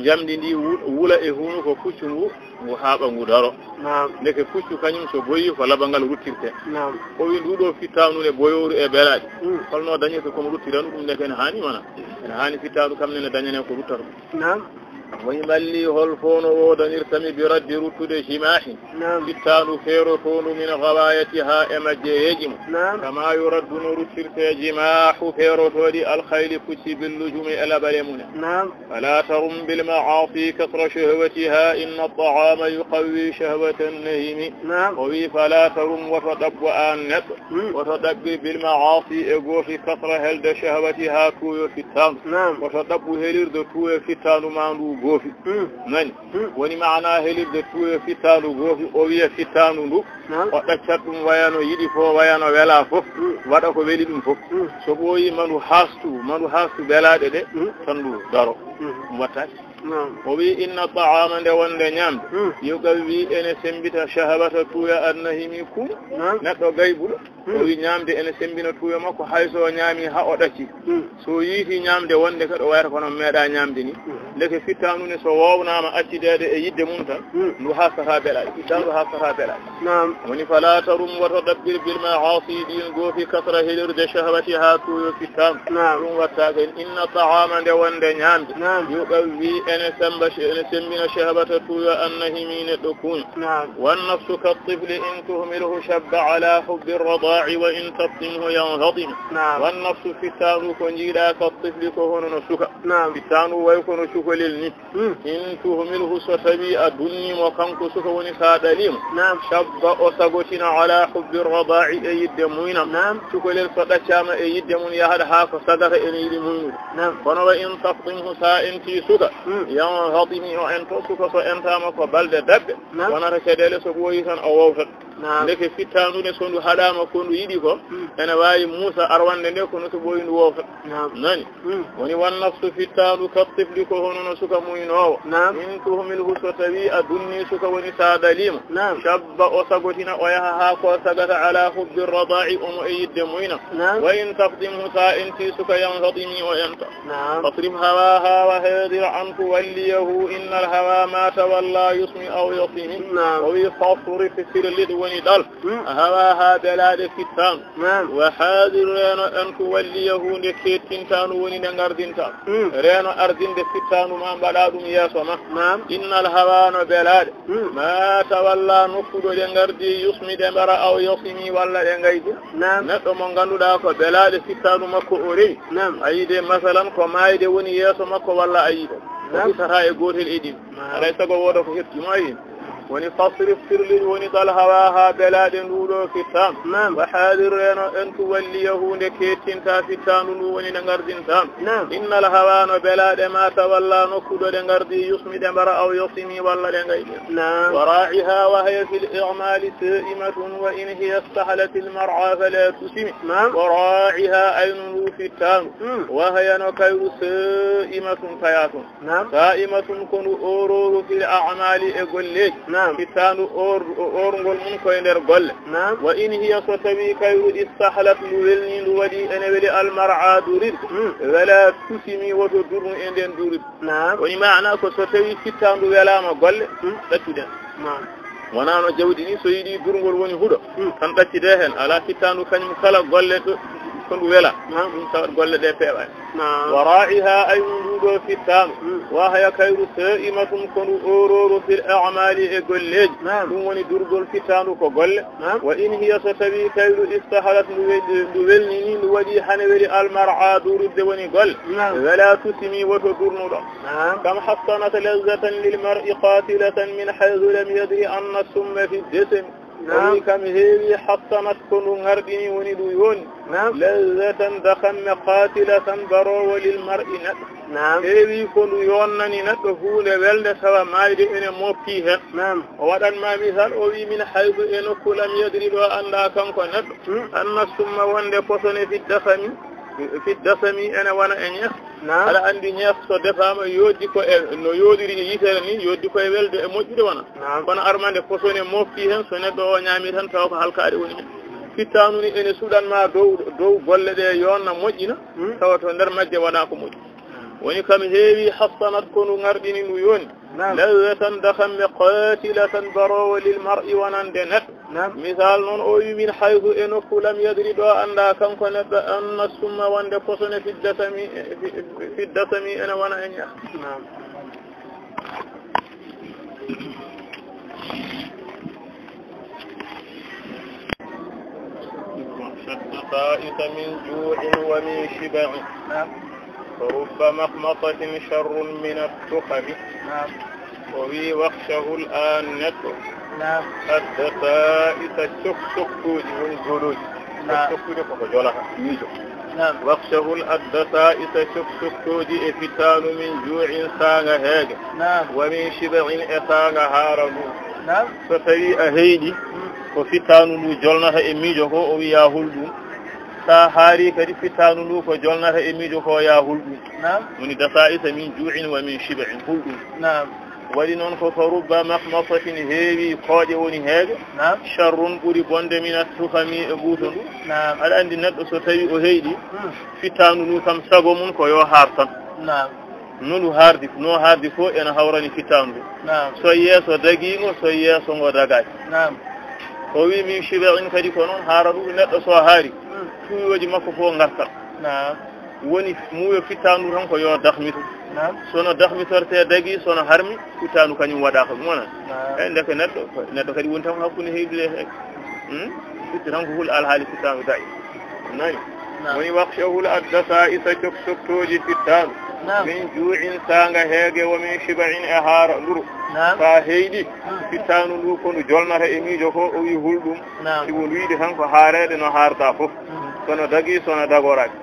jamdi ndi wula e hunu ko kuccu ngu haaba ngu daro ndeke kuccu kanyum so boyi ko labangal ruttirte o wi ndudo fitanu ne boyoru e belaaji holno dañi ko mo ruttiranu dum ndeke ne hani mana ene hani fitanu kamne ne dañane ko ruttaro ويملي هالفون ودنير سمي برد رتد جماح كتان فيرفون من غوايتها أمجي يجم كما يرد نور الشرك جماح فيرفون الخيل كتب اللجوم إلى بلمنا فلا ترم بالمعاصي كثر شهوتها إن الطعام يقوي شهوة النهم وفي فلا ترم وتدب آنت وتدب بالمعاصي إغو في كثر هلد شهوتها كوي في التام وتدب هلد كوي في التام مانو غوفي نani woni maana helirde tuwe fitanu gofi o wiya fitanu ndu o ɗaccat ɗum wayano yiɗi fo wayano wela fof waɗa ko weli ɗum fof so ɓooyi manu hastu belaɗe ɗe tan ndu daro ɗum wattaki o wi inna ta'ama nde wonde ñamde yuqawwi ene sembita shahabata tuya annahimi kum neɗɗo gaybuɗo o wi ñamde ene sembina tuya makko hayso ñaami ha o ɗacci so yiiti ñamde wonde kadi o wayata kono meeɗa ñamde ni leke fittanune so wownama accitede e yidde mum tan ndu hastata beɗaɗe fittandu hastata beɗaɗe woni fala tarum woto ɗaɓɓir bil ma'asi ɗin goofi kasra helirde shahabati ha tuyo fittandu ɗum wattaka inna ta'ama nde wonde ñamde yuqawwi ene sembina shahabata tuyo annahimi neɗɗo kuñ wan nafsu katifli in tuhmilhu shabba ala hubbi rada'i wa in taftimhu yanhadim wan nafsu fittanu ko jiiɗa katifli ko hono no suka fittanu way kono cukalel ni in tuhmilhu so tawi a dunnimo kanko suka woni sa ɗalimo shabba o sagotina ala hubbi rada'i e yidde muynam cukalel so ɗaccama e yidde mum yahaɗa ha ko sagata ene yiɗi muynude kono wa in taftimhu sa enti suka yan hatimi o ento suka so entama ko balde dabbe wonata keɗele so ɓooyi tan o wowtat ndeke fittandude so ndu haɗama ko ndu yiɗi ko ene wawi muusa arwande nde kono so ɓooyi ndu wowtat nani woni wan nafsu fittandu kattifli ko hono no suka muynowo in tuhmilhu so tawi a dunni suka woni sa dalima shabba o sagotina o yaha ha ko sagata ala hubbi rada'i omo e yidde muyna wa in tafdimhu sa enti suka yanhatimi o enta fasrif hawaha wa hadir anhu walliyahu inna alhawa ma tawalla yusmi aw yasimi o wi fasrif sirlid woni dal hawaha belade fittan wa hadir reno anhu walliyahu nde kettintanu woni nde gardinta reno ardinde fittanu ma mbaɗa ɗum yeeso ma innal hawa no belade ma tawalla nokkuɗo ɗe gardi yusmi ɗe mbara aw yasimi walla ɗe gaydi neɗɗo mo ganduɗa ko belade fittanu makko o rewi ayide masalan ko mayde woni yeeso makko walla ayiɗe o fitata e gotel e ɗiɗi alay sago woda ko hettima yi woni fasrif sirlin woni dal hawaha belade nduɗo fittan wa hadir reno en tuwalliyahu nde kettinta fittanu ndu woni nde gardintan innal hawa no belade ma tawalla nokkuɗo ɗe gardi yusmi ɗe mbara aw yosimi walla ɗe gayɗi wa ra'iha wa hiya fil i'mali sa'imatun wa in hiya istahlat al mar'a fala tusimi wa ra'iha aynu ndu fittanu wa hiya no kayru sa'imatun kayatun sa'imatun konu ororo fil a'mali e golleji fittanu orgol mum koye nder golle wa in hiya so tawi kayru istahlat ndu welni ndu waɗi ene weeli almar'a durirde wala tusimi woto durnu e nden durirde woni maana ko so tawi fittandu welama golle ɗaccuɗen wonano jawdi ni so yiiɗi durgol woni huuɗo tan ɗaccide hen ala fittandu kañum kala golle ko ndu wela ɗum tawat golle ɗe peeɓani wa ra'iha ay nduɗo fittanu wa haya kayru sa'imatun ko ndu ororo fil a'mali e golleji ɗum woni durgol fittanu ko golle wa in hiya so tawi kayru istahalat ndu welni ni ndu waɗi hane weli almar'a durudde woni golle wala tusimi woto durnuɗo kam hassanat lazzatan lil mar'i qatilatan min haythu lam yadri anna summa fi desemi woni kam heewi hassanat ko ndu ŋarɗini woni ɗum yoni lazzatan dakanne qatilatan barowo lil mar'i neɗɗo heewi ko ndu yonnani neɗɗo huunde welde tawa mayde ene mofti hen o waɗanma misal o wi min haydu e nokku lam yadri ɗo anda kanko neɗɗo anna summa wonde posone fiddasami ene wona e ñees aɗa andi ñees so defama yoddi ko e no yodiri e yitere ni yoddi ko e welde e moƴƴude wona kono armande posone mofti hen so neɗɗo o ñaami tan taw ko halkade woni hen fittanu ni ene suɗanma dow golle ɗe yonna moƴƴina tawa to nder majje wona ko moƴƴi woni kam heewi hassanat ko ndu ŋarɗini ndu yoni lazzatan dakamɓe qatilatan barowo lil mar'i wonande neɗɗo misal noon o wi min hayhu e nokku lam yadri ɗo anda kanko neɗɗo anna summa wonde posone fiddasami ene wona e ñeex طائف من جوع ومن شبع فرب مخمصة شر من التخم وفي وخشه الآن نتر الدسائس التكتكوج والجلوج وخشه الدسائس التكتكوج افتان من جوع ساغ هاج ومن شبع اساغ هارنو فتوي أهيدي وفتان لو جولنata e miijo ko o wiya hulɗum sa haari kadi fitanu ndu ko jolnata e miijo ko ya hulɗum woni dasaisa min juu'in wa min shib'in hulɗum waɗi noon ko fa rubba mahmasatin heewi kooƴe woni heege charrun ɓuri bonde min attukami e ɓuuto ndu aɗa anndi neɗɗo so tawi o heyɗi fitanu ndu kam sago mum ko yo haar tan nolu haardi no haardi fof ene hawrani fitanu ndu so yeeso dagiigo so yeeso ngo dagaaki o wi min shiba'in kadi ko noon haara ɗum neɗɗo so haari tuuyoji makko fof ngartat woni muuyo fittandu tan ko yo dahmito sono dahmitorte dagi sono harmi fittandu kañum waɗaka ɗum wona eyi ndeke neɗɗo kadi woni tan hakkunde heydude heege fitti tan ko hul alhaali fittandu daƴi nani woni wakhshahul addasa isa coktoktoji fittandu min juu'in saanga heege wo min shiba'in e haara nduru sa heyɗi fittanu ndu ko ndu jolnata e miijo ko o wi hulɗum sibo wiide tan ko haareede no haarda fof sono dagi sono dagoraki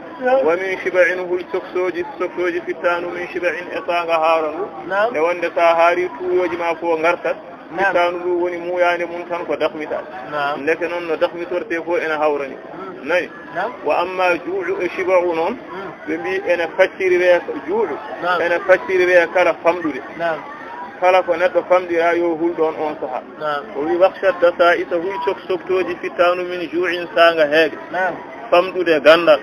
wa min shiba'in hul soksoji fittanu min shiba'in e saanga haara ndu nde wonde sa haari tuuyoji ma fof ngartat fittanu ndu woni muuyande mum tan ko dahmitade ndeke noon no dahmitorte fof ene hawrani nayi wa amma juu'u e shiba'u noon ɓe mbi ene faccirire juuɗo ene faccirire kala famɗude kala ko neɗɗo famɗira yo hulɗon on saha o wi wakshat dasa isa huy soktoji fittanu min juu'in saanga heege famɗude gandal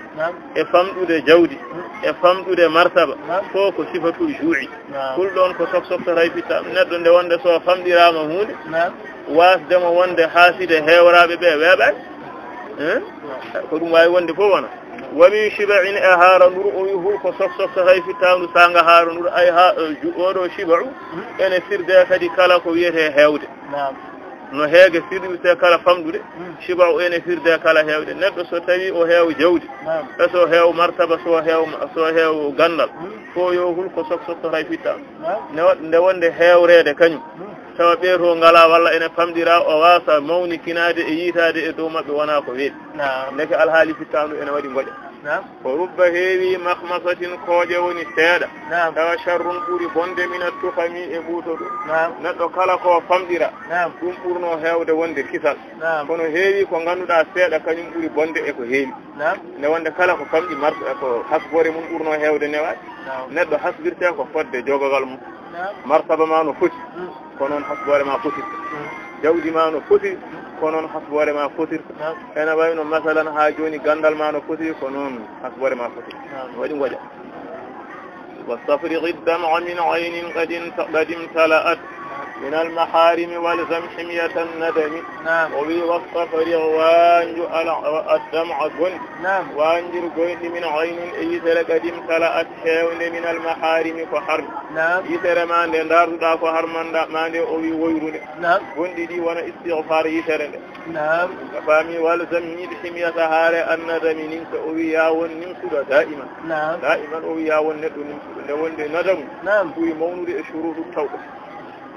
e famɗude jawdi e famɗude martaba fof ko sifatul juu'i hulɗon ko soktotay fittanu neɗɗo nde wonde so famɗirama hunde wasdemo wonde haaside heewraɓe ɓe weeɓani ko ɗum wawi wonde fof wona wa min shiba'in e haara ndur o wi hul ko sokta hay fitandu sanga haara ndur ay ha oɗo shiba'u ene firde kadi kala ko wiyete heewde no heege firde kala famɗude shiba'u ene firde kala heewde neɗɗo so tawi o heew jawdi e so heew martaba so heew gandal fo yo hul ko sokta hay fitandu nde wonde heewrede kañum tawa ɓeeto ngala walla ene famɗira o wasa mawnikinade e yiitade e dow maɓɓe wona ko weeɗi ndeke alhaali fittandu ene waɗi ngoƴa ko rubba heewi mahmasatin kooƴe woni seeɗa tawa sharrun ɓuri bonde mina tukami e ɓuuto ɗum neɗɗo kala ko famɗira ɗum ɓurno heewde wonde kisal kono heewi ko ngannduɗa seeɗa kañum ɓuri bonde e ko heewi nde wonde kala ko famɗi ko hasbore mum ɓurno heewde newaɗi neɗɗo hasbirte ko fodde jogogal mum martaba ma no foti ko noon hasbore ma fotirta jawdi ma no foti ko noon hasbore ma fotirta ene wayno masalan ha joni gandal ma no foti ko noon hasbore ma fotirta waɗi ngoƴa wastafrighi dam'a min aynin qad imtala'at من المحارم والزم حمية الندم وبي والصفر وانجو الدمع قن وانجر قن من عين ايتر قدم تلأت حيون من المحارم فحرم ايتر ما ندار دا فحرم ما ندي اوي ويرون قن دي وانا استغفار ايتر فامي والزم نيد حمية هاري الندم نمس اوي ياون نمس دائما دائما اوي ياون ندم اوي مونود شروط التوبة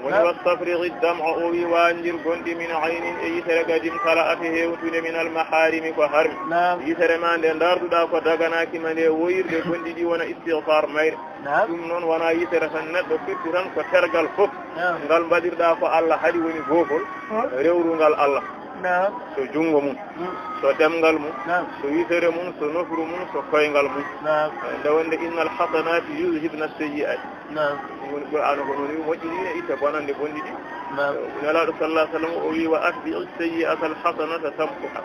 والتفريغ الدمع أوي وانجر قند من عين يتر قدم طلعته وتن من المحارم فحرم يتر ما ندار دا فدغناك من وير قند دي وانا استغفار مير ثم نون وانا يتر سنت فكران فترغل فوق قال بدر دا فالله حدي وني فوفل ريورو قال الله so jungo mum so demgal mum so yitere mum so nofru mum so koyngal mum nde wonde innal hasanati yuzhibna as-sayyi'at woni qur'an ko non moƴƴini ita bonande bondidi nelaɗo sallallahu alaihi wasallam o wi wa atbi'u as-sayyi'ata al-hasanata tamhuha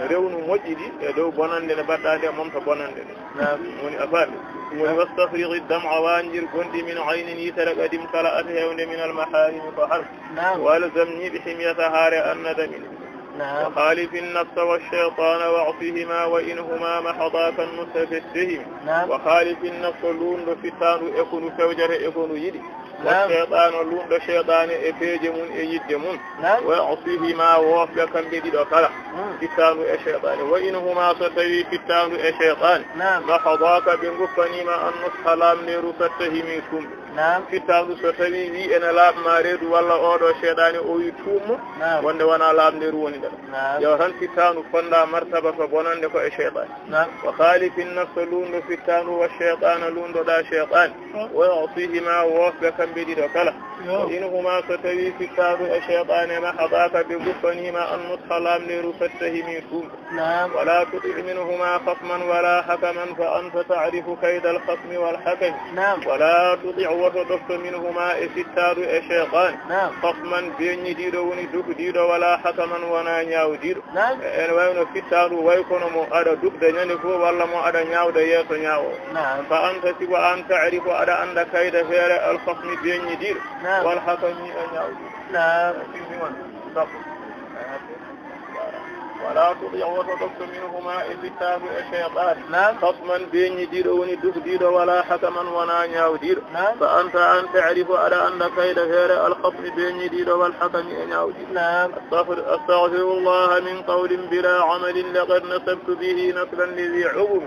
rewnu moƴƴidi e dow bonande ne baɗɗade mom to bonande woni afaɓe woni wastafrighi dam'a wanjir gondi min aynin yitere qadim kala at hewde min al-maharim fa har walzamni bi himyata hare annadami وخالف النفس والشيطان واعصهما وإنهما محضاك النصف السهم وخالف النفس لون فتان يكون فوجر يكون يدي والشيطان لون الشيطان إفيج من إيد من ويعصيهما ووفق كم بديد وكلا فتان الشيطان وإنهما ستوي فتان الشيطان فحضاك بنغفني ما النصح لام نرسته منكم فتان ستوي وي أنا لام مارد ولا أودو الشيطان أويتوم وانا لام نروني يوهن فتان فندا مرتبة فبنان لكو الشيطان وخالف النفس لون فتان والشيطان لون دا الشيطان ويعصيهما ووفق كم بديد وكلا وإنهما ستوي فتان الشيطان ما حضاك بغفنهما النطح لام نرسته منكم ولا تطع منهما خصما ولا حكما فأنت تعرف كيد الخصم والحكم ولا تطع وتدفت منهما ستار الشيطان خصما بين ديدو وندك ديدو ولا حكما ونا نياو ديدو en wayno fittaru way kono mo ada dubde nyani ko walla mo ada nyaawde yeso nyaawo fa anta sigo an ta'rifu ada anda kayda fere al khasmi beni dir wal hakami nyaawdi ولا تطيع وتدفت منهما ستار الشيطان خصما بين دير وندك دير ولا حكما ونا نياو دير فأنت أن تعرف على أن كيد غير الخصم بين دير والحكم نياو دير أستغفر الله من قول بلا عمل لقد نسبت به نسلا لذي عظم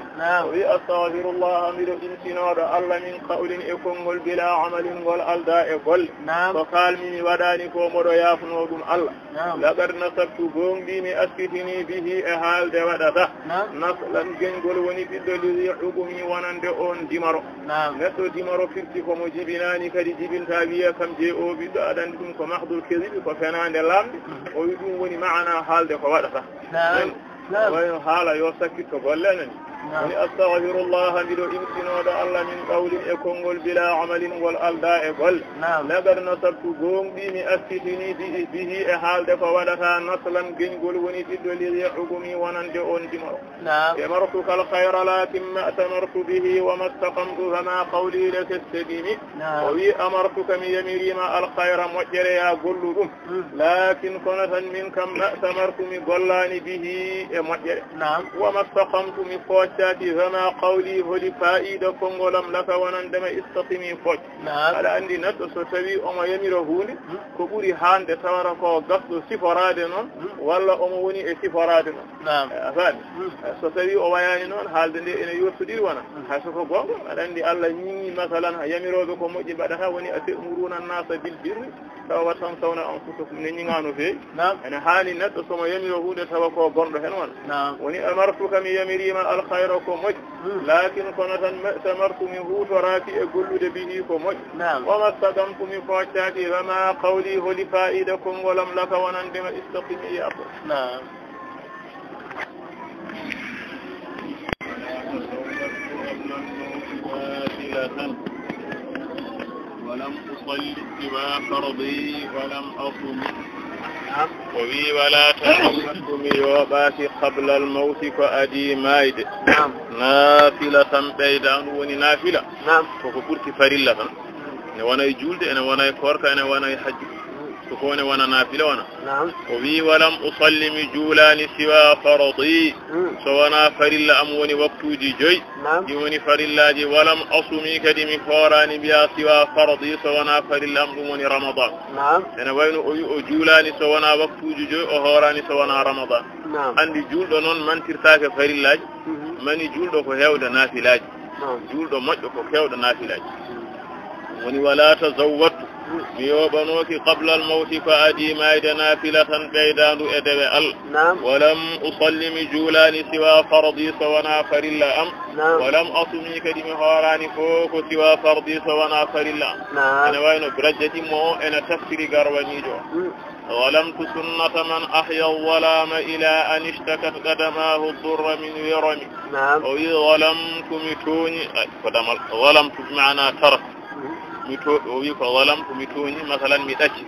أستغفر الله من الانسنار الله من قول يكون بلا عمل والألداء قل فقال من ودانك ومر يافنوكم الله لقد نسبت بهم بني أسكتني به أهال دوادة نسلا جنجل ونبدل حكمي ونند أون دمارو نسو دمارو فيرتي كمجيبناني كدي جيبن تابية كم جيئو بدو أدندكم كمحض الكذب ففنان دلام ويدون وني معنا حال دوادة وين حال يوسكت كبولنني أستغفر الله بدو إمسنود الله من قول يكون بلا عمل والألداء قل لقد نصبت قوم بي أستثني به أحال دفا ولها نصلا جنقل ونفد لذي حكمي وننجئون دمر أمرتك الخير لكن ما أتمرت به وما استقمت فما قولي لك السبيل وي أمرتك من يميريما الخير مجريا قلهم لكن كنتا منك ما أتمرت من قلاني به مجري وما استقمت من فوج فما قولي هل فائدة كونغولم لك ونندم استقيمي فوج على عندي ندو ستوي أما يميرهوني كبوري هاند توركو قصد سفرادنون ولا أموني سفرادنون أفاد ستوي أوياني نون حال دي إن يوسدي وانا حسكو قوم على عندي الله يني مثلا يميرو بكم مجبادها وني أتأمرون الناس بالبر وتنسون أنفسكم نينغانو في أنا حالي ندو سما يميرهوني توكو قرد هنوان وني أمرتك من يميريما الخير كمج لكن كنت سمرت منه تراتي أقول به كمج وما استقمت من فاشاتي فما قولي هو لفائدكم ولم لك ونندم استقيم يا أبو ولم أصلي سوى فرضي ولم أصم وبي ولا تحمد يوبات قبل الموت فأدي مايد نافلة بيدان وني نافلة فكبرت فريلة وانا يجولد انا وانا يكورك انا وانا يحج تكون وانا نافلة وانا وبي ولم أصلي جولان سوى فرضي سوانا فريلة أموني وقت جي يوني فريلة جي ولم أصمي كدمي فوراني بيا سوى فرضي سوانا فريلة أموني رمضان أنا وين جولاني سوانا وقت جي أهوراني سوانا رمضان عندي جول دونون من ترتاك فريلة من جول دو كهيو نافلة جول دو مجد كهيو نافلة وني ولا تزودت بيوبنوك قبل الموت فأدي مايد نافلة بيدان أدب ولم أصلي جولان سوى فرضي سوانا فرلا ولم أصمي كدمي هوراني فوق سوى فرضي سوانا فرلا أنا وين برجتي مو أنا تفسيري قرواني جو ظلمت سنة من أحيا الظلام إلى أن اشتكت قدماه الضر من ورم ظلمت متوني ظلمت بمعنى ترك ظلمت متوني مثلا متأتي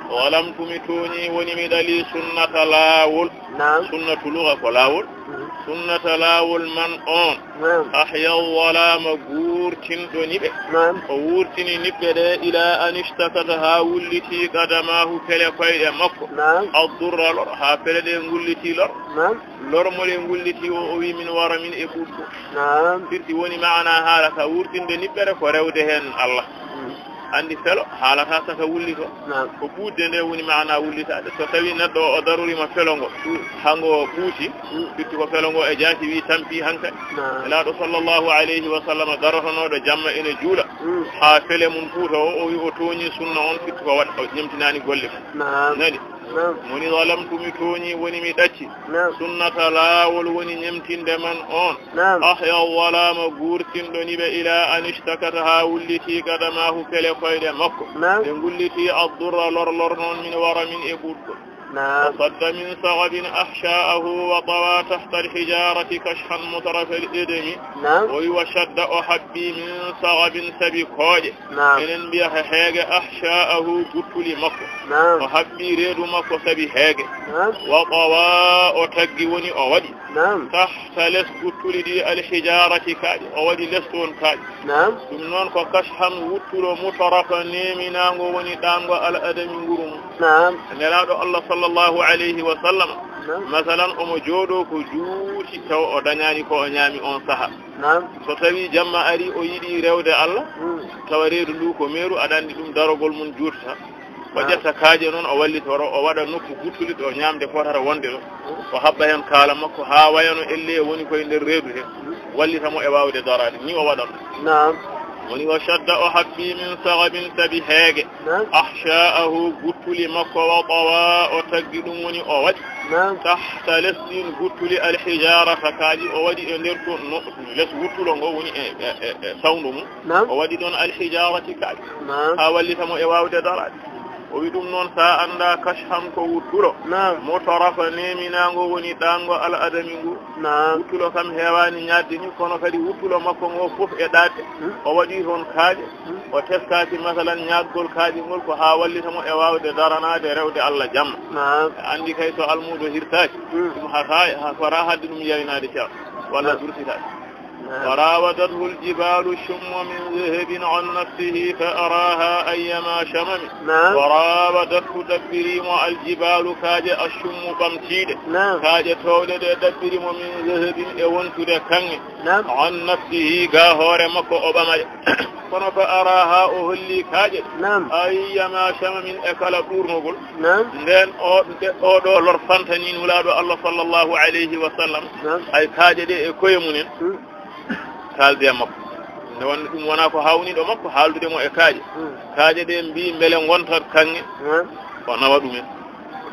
ظلمت متوني ونمدلي سنة لاول سنة لغة ولاول سنة لاول من أون أحيا الظلام غورتين دونيبه غورتين نبدا إلى أن اشتكتها ولتي قدماه كلفاي مكو الضر لور ها بلد ولتي لور مولي ولتي ووي من ورا من إبوكو فرتي وني معنا هذا غورتين دونيبه فرودهن الله andi felo haalata saka wullito ko ɓuudde nde woni maana wullitade so tawi neɗɗo o darurima felo ngo hango ɓuuti firti ko felo ngo e jaati wi tampi hankadi elaaɗo sallllahu alayhi wa sallam darotonoɗo jamma ene juula ha fele mum ɓuuta o wi o tooñi sunna on firti ko waɗa o ñemtinani golle mum nani woni zalamtumi tooñi woni mi ɗacci sunnata laawol woni ñemtinde man on ahya walama guurtinɗoni ɓe ila an ishtakata ha wulliti kadamahu fele koyɗe makko ɓe gulliti addurra lor noon min wara min e ɓuɗɗo وصد من صغب أحشاءه وطوى تحت الحجارة كشحا مترف الإدم ويوشد أحبي من صغب سبكوج إن بيه هيج أحشاءه قتل مكو وحبي ريد مكو سبي هيج وطوى أتقوني أودي تحت لس قتل دي الحجارة كاج أودي لسون كاج ثم كشحا قتل مترف نيمنا وني دانغو الأدم غرم نراد الله صلى الله عليه وسلم مثلا omo joodo ko juuti taw o dañaani ko o ñaami on saha so tawi jamma ari o yiɗi rewde Allah tawa reedu ndu ko meeru aɗa anndi ɗum darogol mum juutata o ƴetta kaaje noon o wallitoro o waɗa nokku guttuliɗo o ñaamde fotata wonde ɗo o haɓɓa heen kaala makko haa wayano elle woni koye nder reedu he wallitamo e waawde daraade ni o waɗan woni wa shadda o habbi min sagabin sabi heege ahsha'ahu guttuli makko wa tawa o taggi ɗum woni o waɗi tahta lesɗin guttuli alhijarata kaaji o waɗi e nder toon les guttulo ngo woni e sawndu mum o waɗi ɗon alhijarati kaaji ha wallitamo e waawde daraade o wi ɗum noon sa annda kashhan ko wuttulo mo torafa neminango woni ɗango al adami ngu wuttulo kam heewani ñadde ni kono kadi wuttulo makko ngo fof e ɗaate o waɗi toon kaaƴe o teskaki masalan ñaggol kaaƴe ngol ko ha wallitamo e wawde daranade rewde Allah jamma andi kay so almudo hirtaki ɗum ha fara hadde ɗum yaynade ceew walla durtitaki وراودته الجبال الشم من ذهب عن نفسه فأراها أيما شمم وراودته دبريم الجبال كاج الشم بمتيد كاج تولد دبريم من ذهب اونتد كان عن نفسه غاهور مكو أبما kono ko araha o holli kaaje ayyama shama min ekala ɓurnogol nden o ɗo lor fantani nulaaɗo Allah sallallahu alayhi wa sallam ay kaaje ɗe e koye munen kalde makko nde wonde ɗum wona ko hawniɗo makko haaldude mo e kaaje ɗe mbi beele gontat kanŋe o nawa ɗumen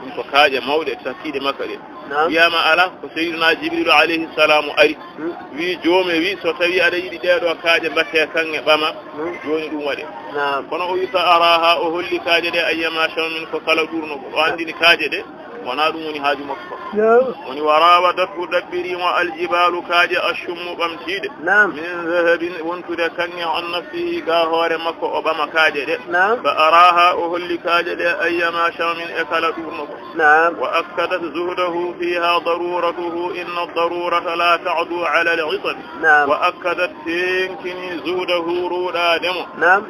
ɗum ko kaaje mawɗe takkiɗe makka ɗe wiyama ala ko seydina jibril alayhi salamu ari wi joomi wi so tawi aɗa yiɗi ɗeɗo kaaje mbatte kanŋe ɓama joni ɗum waɗe kono o wi sa araha o holli kaaje ɗe ayyama shama min ko kala ɗurnogo o andini kaaje ɗe wona ɗum woni haaju makko woni warawadatu ɗabbirimo aljibalu kaaje ashummu ɓamtiɗe min zahabin wontude kanŋe on nafsihi ga hoore makko o ɓama kaaje ɗe fa araha o holli kaaje ɗe ayyama shama min e kala ɗurnogo wa akkadat zuhdahu fiha daruratuhu inna darurata la ta'du ala al-'isab wa akkadat tenkini zuhdahu ruɗademo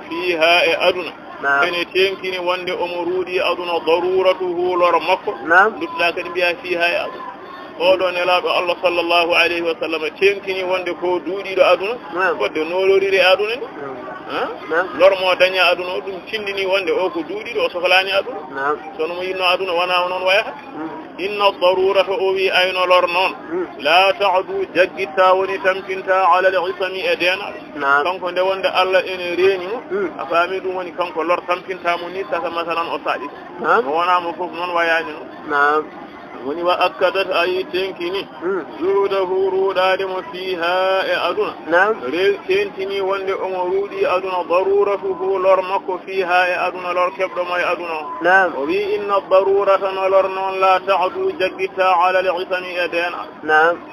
fiha e aduna ene tenkini wonde omo ruuɗi aduna daruratuhu lor makko lutɗa kadi mbiya fiha e aduna oɗo nelaɗo Allah sallllahu alayhi wa sallam tenkini wonde ko duuɗiɗo aduna fodde nolorire aduna ni lormo daña aduna o ɗum tindini wonde o ko duuɗiɗo o sohlani aduna sono mo yinno aduna wona noon wayata inna darurata o wi ayno lor noon la ta'du jaggitta woni tampinta ala al-'isami e denaɗo kanko nde wonde Allah ene reenimo a faami ɗum woni kanko lor tampintamo ni saka masalan o saaɗi mo wonamo fof noon wayani noon woni wa akkadat ayi tenkini zuhudahu ruuɗademo fiha e aduna tentini wonde omo ruuɗi aduna daruratuhu lor makko fiha e aduna lor keɓɗomo e aduna o wi inna darurata no lor noon la ta'du jaggitta ala al-'isami e deena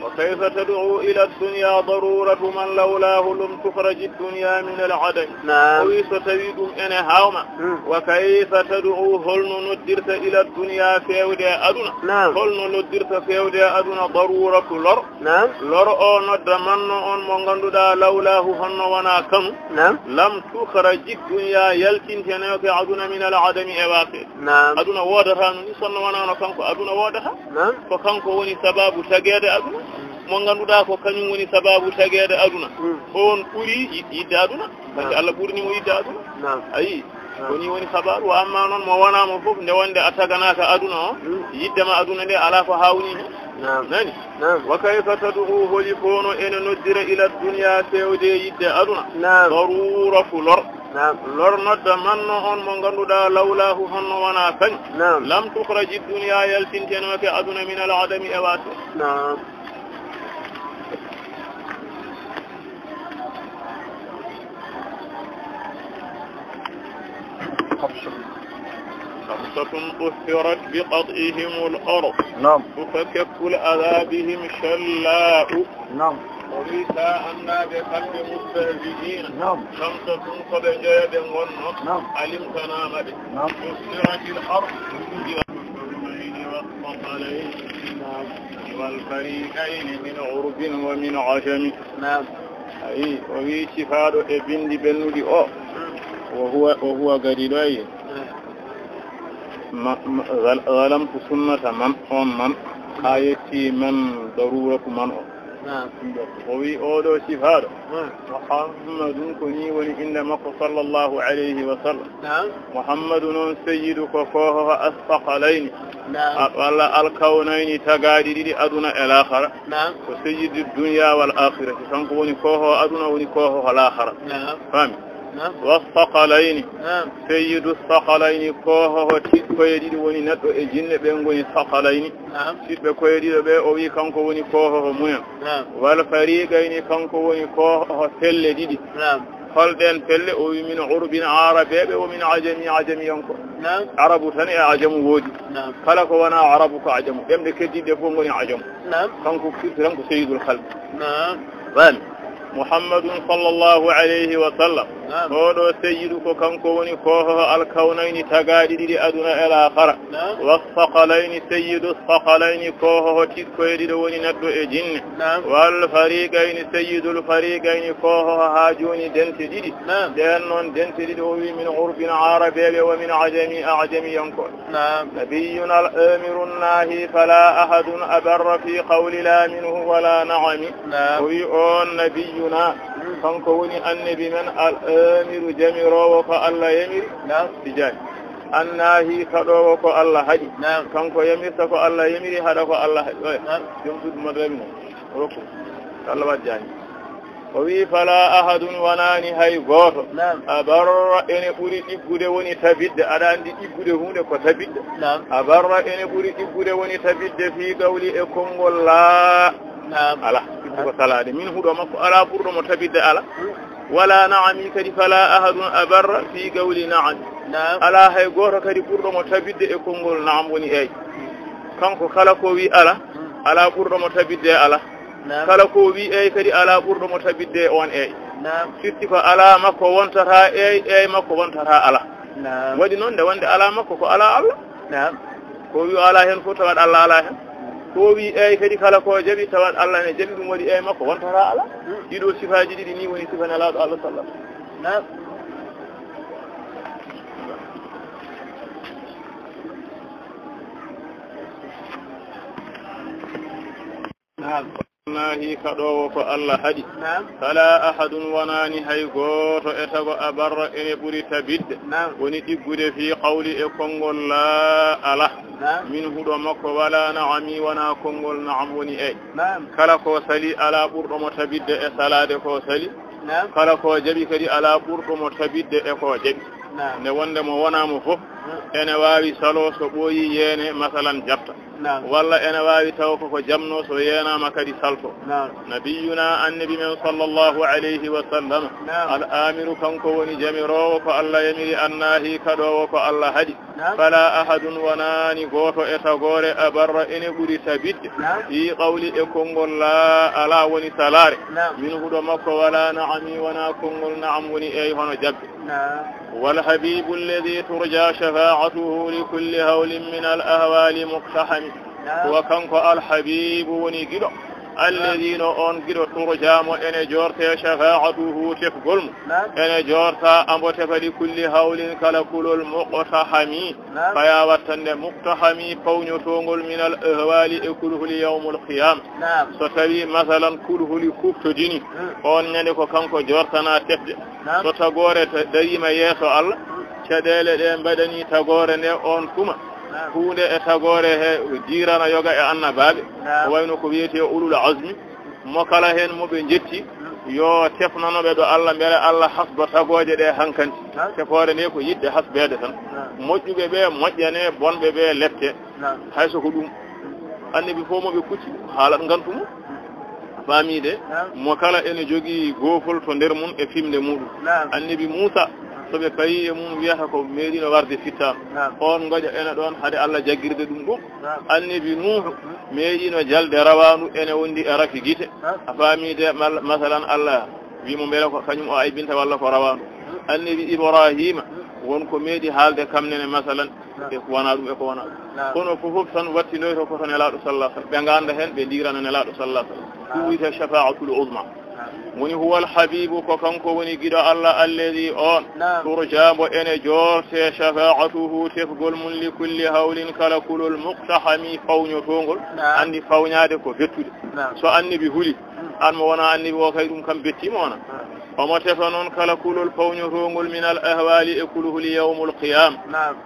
wa kayfa tad'u ila ad-dunya daruratu man lawlahu lam tukhraji ad-dunya min al-'adam o wi so tawi ɗum ene hawma wa kayfa tad'u holno noddirta ila ad-dunya fewde aduna holno noddirta fewde aduna daruratu lor lor o nodda manno on mo ganduɗa lawlahu honno wona kanu lam tukhraji dunya yaltintenoke aduna min al adami e waqe aduna wodata no ni sonno wona no kanko aduna wodata ko kanko woni sababu tagede aduna mo ganduɗa ko kañum woni sababu taguede aduna on ɓuuri yidde aduna parce Allah ɓuurnimo yidde aduna ayi koni woni sababu wa amma noon mo wonamo fof nde wonde a taganaka aduna o yiddema aduna nde ala ko hawni nani wa kayfa tad'u holi kono ene noddira ila dunya fewde yidde aduna daruratu lor nodda manno on mo ganduɗa lawlahu honno wona kañ lam tukhraji dunya yaltintenoke aduna min al adami e wate خمسة أثرت بقطعهم الأرض وفكك الأذى بهم شلاء وبساءنا بقلب مستهزئين خمسة قد جاد غنى علمتنا مدى أثرت الأرض والثقلين والفريقين من عرب ومن عجم أي وفي شفاء ابن بنودي وهو قليل ظلمت سنة من آيتي من ضرورة من وفي أولو شفاء محمد كني ولإنما صلى الله عليه وسلم محمد سيدك فوه الثقلين الكونين تقاديد أدنى الآخرة وسيد الدنيا والآخرة فانكوني فوه أدنى ونكوه الآخرة فهم والثقلين سيد الثقلين كوه تيكويدي وني نتو اجين بنغوني ثقلين تيب كويدي be o wi kanko woni koho munen wal fariqaini kanko woni koho telle didi holden telle o wi min urbin arabe wa min ajami yanko arabu tan e ajamu wodi kala ko wana arabu ko ajamu demde keddide fo ngoni ajamu kanko kirtiran ko sayyidul khalq محمد صلى الله عليه وسلم هو سيدك كنكوني كوه الكونين تقاديد أدنى الآخرة والثقلين سيد الثقلين كوه تكويد وني ندو إجن والفريقين سيد الفريقين كوه هاجوني دنتديد دينون دنتديد من عرب عربي ومن أعجمي ينكو نبينا الآمر الناهي فلا أحد أبر في قول لا منه ولا نعم ويؤون نبي kanko woni annabi men al-amiru jamiro ko Allah yamiri tijani annahi kadowo ko Allah haji kanko yamirta ko Allah yamiri hada ko Allah haji jom dud madrami roko Allah wajjani o wi fala ahadun wanani hay goto abarra ene buri diggude woni tabidde ada andi diggude hunde ko tabidde abarra ene buri diggude woni tabidde fi gawli e kongol la ala ko salade min hudo makko ala burdo mo tabidde ala wala na'ami kadi fala ahadun abarra fi gawli na'am ala hay goto kadi burdo mo tabidde e kongol na'am woni ey kanko kala ko wi ala burdo mo tabidde ala kala ko wi ey kadi ala burdo mo tabidde on ey fitti ko ala makko wontata ey makko wontata ala wadi non de wonde ala makko ko ala Allah ko wi ala hen fu tawat Allah ala hen ko wi ay kadi kala ko jabi tawat Allah ne jabi dum wadi ay makko wontara ala dido sifaji didi ni woni sifana la Allah sallallahu nahi kadowo ko Allah hadi fala ahadun wanani hay goto etago abarra ene buri tabidde woni diggude fi qawli e kongol la ala min hudo makko wala na'ami wana kongol na'am woni e kala ko sali ala burdo mo tabidde e salade ko sali kala ko jabi kadi ala burdo mo tabidde e ko jabi ne wonde mo wana mo fof ene wawi salo so boyi yene masalan jatta walla ene wawi taw ko jamno so yenama kadi salto nabiyuna annabi men sallallahu alayhi wa sallam al amiru kanko woni jamiro ko Allah yamiri annahi kado ko Allah hadi fala ahadun wanani goto e tagore abarra ene buri tabidde fi qawli e kongol la ala woni salare min hudo makko wala na'ami wana kongol na'am woni e hono jabbe والحبيب الذي ترجى شفاعته لكل هول من الأهوال مقتحم وكنك الحبيب ونقل الذين أنقلوا ترجام إن جورت شفاعته تفقل إن جورت أمبت فلكل هول كلكل المقتحمي فيا وطن مقتحمي فون تونغل من الأهوال أكله ليوم القيام ستبي مثلا كله لكوبت ديني أن ينكو كانكو جورتنا تفد ستغور دريم يسو الله شدال دين بدني تغور ne on kuma hunde e tagore he jirana yoga e annababe wayno ko wiyete ulul azmi mo kala hen mo be jetti yo tefnanobe do Allah mere Allah hasba tagoje de hankanti tefore ne ko yidde hasbede tan mojjube be mojjane bonbe be lette hayso ko dum annabi fo mo be kucci halat gantumo famide mo kala ene jogi gofol to nder mun e fimde mudum annabi Musa sobe kayi e mum wiyata ko meedino warde fitta on goja ene don hade Allah jaggirde dum dum annabi Nuh meedino jalde rawanu ene wondi e rafi gite afamide masalan Allah wi mo mera ko kanyum o ay binta walla ko rawanu annabi Ibrahima won ko meedi halde kamnene masalan e ko wana dum e ko wana kono fof tan wattinoyto ko tan elaado sallallahu alaihi wasallam be ganda hen be dirana elaado sallallahu alaihi wasallam dum wiyete shafa'atul uzma woni huwa alhabibu ko kanko woni gido Allah alladhi on turjabo ene jorte shafa'atuhu tefgol mun li kulli hawlin kala kulul muqtahami fawnyo tongol andi fawnyaade ko bettude so annabi huli an mo wona annabi o kay dum kam bettima wona وما تفنون كلكل الفونيرون من الأهوال أكله ليوم القيام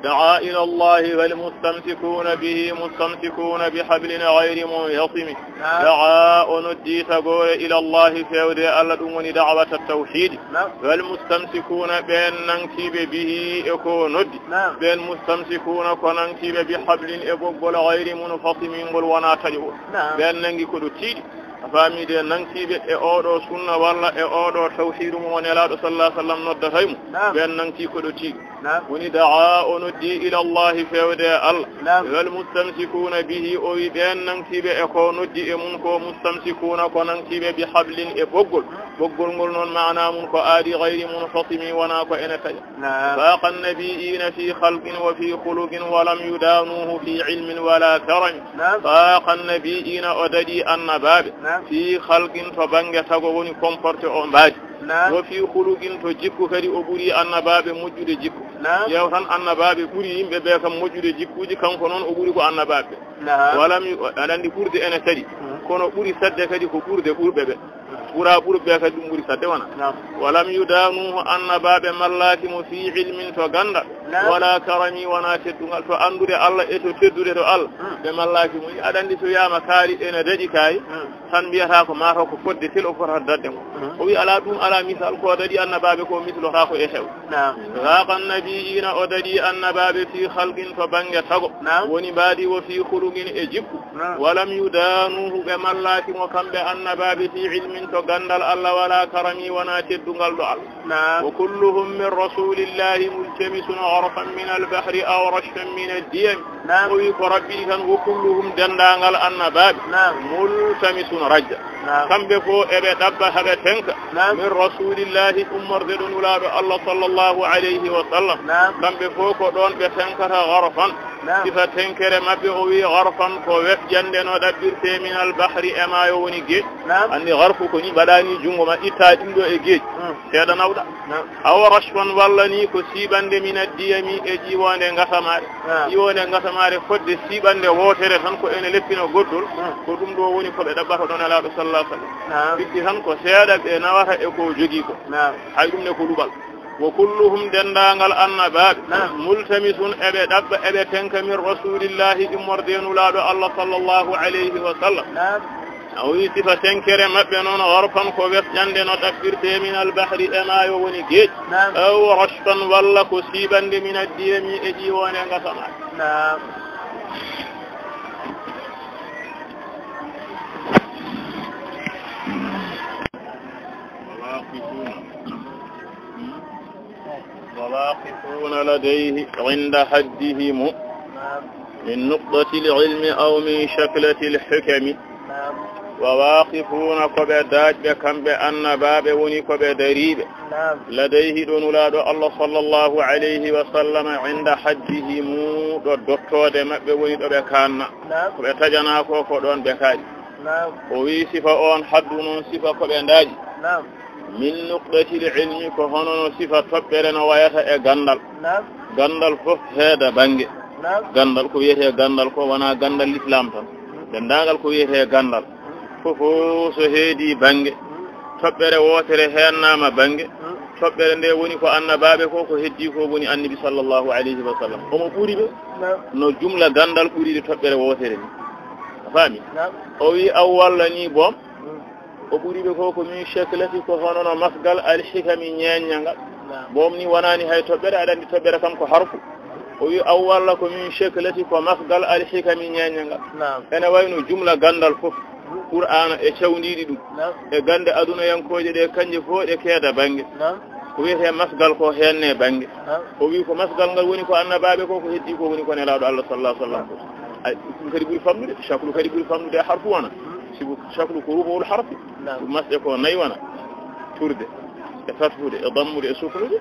دعا إلى الله والمستمسكون به مستمسكون بحبل غير منيصم دعا ندي تقول إلى الله فيودي ألا دون دعوة التوحيد والمستمسكون بين ننكب به أكو ندي بين مستمسكون كننكب بحبل أبوغل غير منفصم والوناتجو بين ننكب تيد فامي دي نانكيبه e odo sunna walla e odo tawhidu mo nelaado sallallahu alaihi wasallam nodda taymu ben nanki ko do ti woni da'a onodi ila Allah fewde al wal mustamsikuna bihi o wi ben nankibe e ko noddi e mun ko mustamsikuna ko nankibe bi hablin e boggol ngol non maana mun ko aadi ghayri munfatimi wana ko ena tay faqa an-nabiyina fi khalqin wa fi khuluqin wa lam yudanuhu fi ilmin wala karam faqa an-nabiyina odadi annabab fi khalqin to bange tago woni comporte o mbaadi do fi khuluqin to jikku kadi o buri annababe mujjude jikku yaw tan annababe buri yimbe be kam mujjude jikkuji kanko non o buri ko annababe walam adandi burde ene tadi kono buri sadde kadi ko burde burbe be bura burbe kadi dum buri sadde wana walam yudanu annababe mallaki mo fi ilmin to ganda wala karami wana teddungal to andude Allah e to teddude to Allah be mallaki mo adandi to yama kaari ene dadi kay tan biyata ko mata ko fodde tel o fota dadde mo o wi ala dum ala misal ko dadi annababe ko mislo ta ko e hew raqan nabiyina o dadi annababe fi khalqin to bange tago woni baadi wo fi khulugin e jikku walam yudanu be mallaki mo kambe annababe fi ilmin to gandal Allah wala karami wana teddungal do Allah wa kulluhum min rasulillahi multamisun arfan min al-bahri aw rashfan min ad-diyam wi ko rabbi kan wa kulluhum dandangal annababe multamisun rajja kambe ko ebe dabba habe tenka min rasulillahi ummorde don wulaado Allah sallallahu alayhi wa sallam kambe ko ko don be tenkata gharfan sifa tenkere mabbe o wi gharfan ko wefjande no dabbirte min al-bahri ema yo woni geej andi gharfu ko ni badani jungo ma itta dindo e geej seeda nawda aw rashwan wallani ko sibande min ad-diyami e jiwande ngasamare fodde sibande wotere tan ko ene leppino goddol ko dum do woni ko be dabbata don ala sallallahu alaihi wasallam biddi tan ko seeda be nawata e ko jogi ko hay dum ne ko lubal wa kulluhum dandangal annabab multamisun ebe dabba ebe tenka min rasulillahi immordenu laado Allah sallallahu alaihi wasallam awi sifa tenkere mabbe non gharfan ko wefjande no dabbirte min al-bahri ema yo woni geej aw rashfan walla ko sibande min ad-diyami e jiwone ngasama واقفون لديه عند حدهم من نقطة العلم أو من شكلة الحكم وواقفون كبداج بكم بأن باب وني كبدريب لديه دون ولاد الله صلى الله عليه وسلم عند حدهم دكتور دم بوني بكان كبتجنا كوكو دون بكاج o wi sifa on haddu noon sifa ko ɓe ndaaji min nuqdatil ilmi ko hono no sifa toɓɓere no wayata e gandal gandal fof heeda bange gandal ko wiyete gandal ko wona gandal l'islam tan dendagal ko wiyete gandal fofo so heedi bange toɓɓere wotere hennama bange toɓɓere nde woni ko annabaɓe ko ko heddi ko woni annabi sallllahu alayhi wa sallam omo ɓuuri ɓe no jumla gandal ɓuuride toɓɓere wotere ni a faami o wi aw walla ni boom o ɓuuri ɓe ko min cheklati ko hono no masgal alhikami ñeññangal boom ni wonani hay toɓɓere aɗa andi toɓɓere kam ko harfu o wi aw walla ko min cheklati ko masgal alhikami ñeññangal ene wayno jumla gandal fof qur'ana e cawdiɗi ɗum e gande aduna yankoje ɗe kanje fof ɗe keeda bange ko wiyete masgal ko henne bange o wi ko masgal ngal woni ko annabaɓe ko heddi ko woni ko nelaɗo Allah sallallahu alaihi wasallam ay ɗum kadi ɓuuri famɗude chaklu kadi ɓuuri famɗude harfu wona sibu chaklu ko rubowol harfi ɗum masɗe ko nayi wona turde e fatfude e dammude e suflude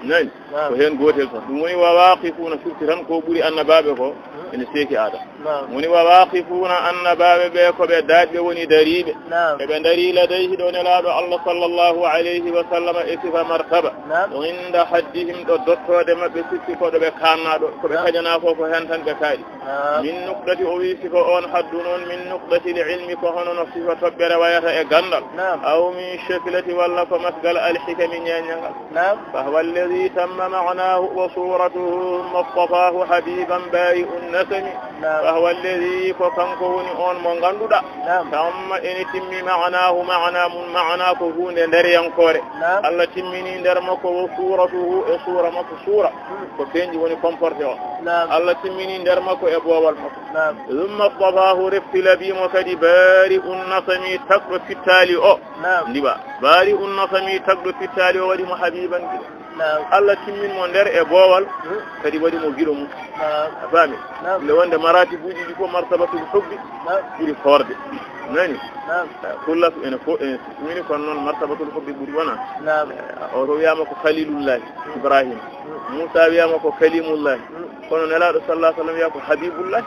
nani ko hen gotel tan ɗum woni wa waqifuna firti tan ko ɓuuri annabaɓe ko ene seeki aada woni wa waqifuna annabaɓe ɓe koɓe daajɓe woni dariɓe eɓe daari ladayhi ɗo nelaɗo Allah sallllahu alayhi wa sallam e sifa martaba inda haddihim ɗo dottode mabɓe sikki koɗo ɓe kannaɗo koɓe kañana ko hen tan ɓe kaaɗi min nuqdati o wi sifa on haddu noon min nuqdati l ilmi ko hono no sifa toɓɓere wayata e gandal aw min cheklati walla ko masgal alhikami ñeññangal fahwa alladi tamma ma'nahu wa suratuhu ma stafahu habiban bari'u nasami fahwa alladi ko kanko woni on mo ganduɗa tamma ene timmi ma'nahu ma'na mum ma'na ko hunde nder yankore Allah timmini nder makko wa suratuhu e sura makko sura ko feñji woni comporté o Allah timmini nder makko e boowal makko thumma stafahu reftila bimo kadi bari'u nasami tagɗo fittali o ndiɓa bari'u nasami tagɗo fittali o waɗi mo habiban Allah timmin mo nder e boowal kadi waɗi mo giɗo mum a faami nde wonde marati buuji ɗi fof martabatul hubbi ɓuri forde nani kullas ene fof ene timmini kono noon martabatul hubbi ɓuri wona o to wiyama ko khalilullahi ibrahima Moussa wiyama ko kalimullahi kono nelaɗo sallah sallam wiya ko habibullahi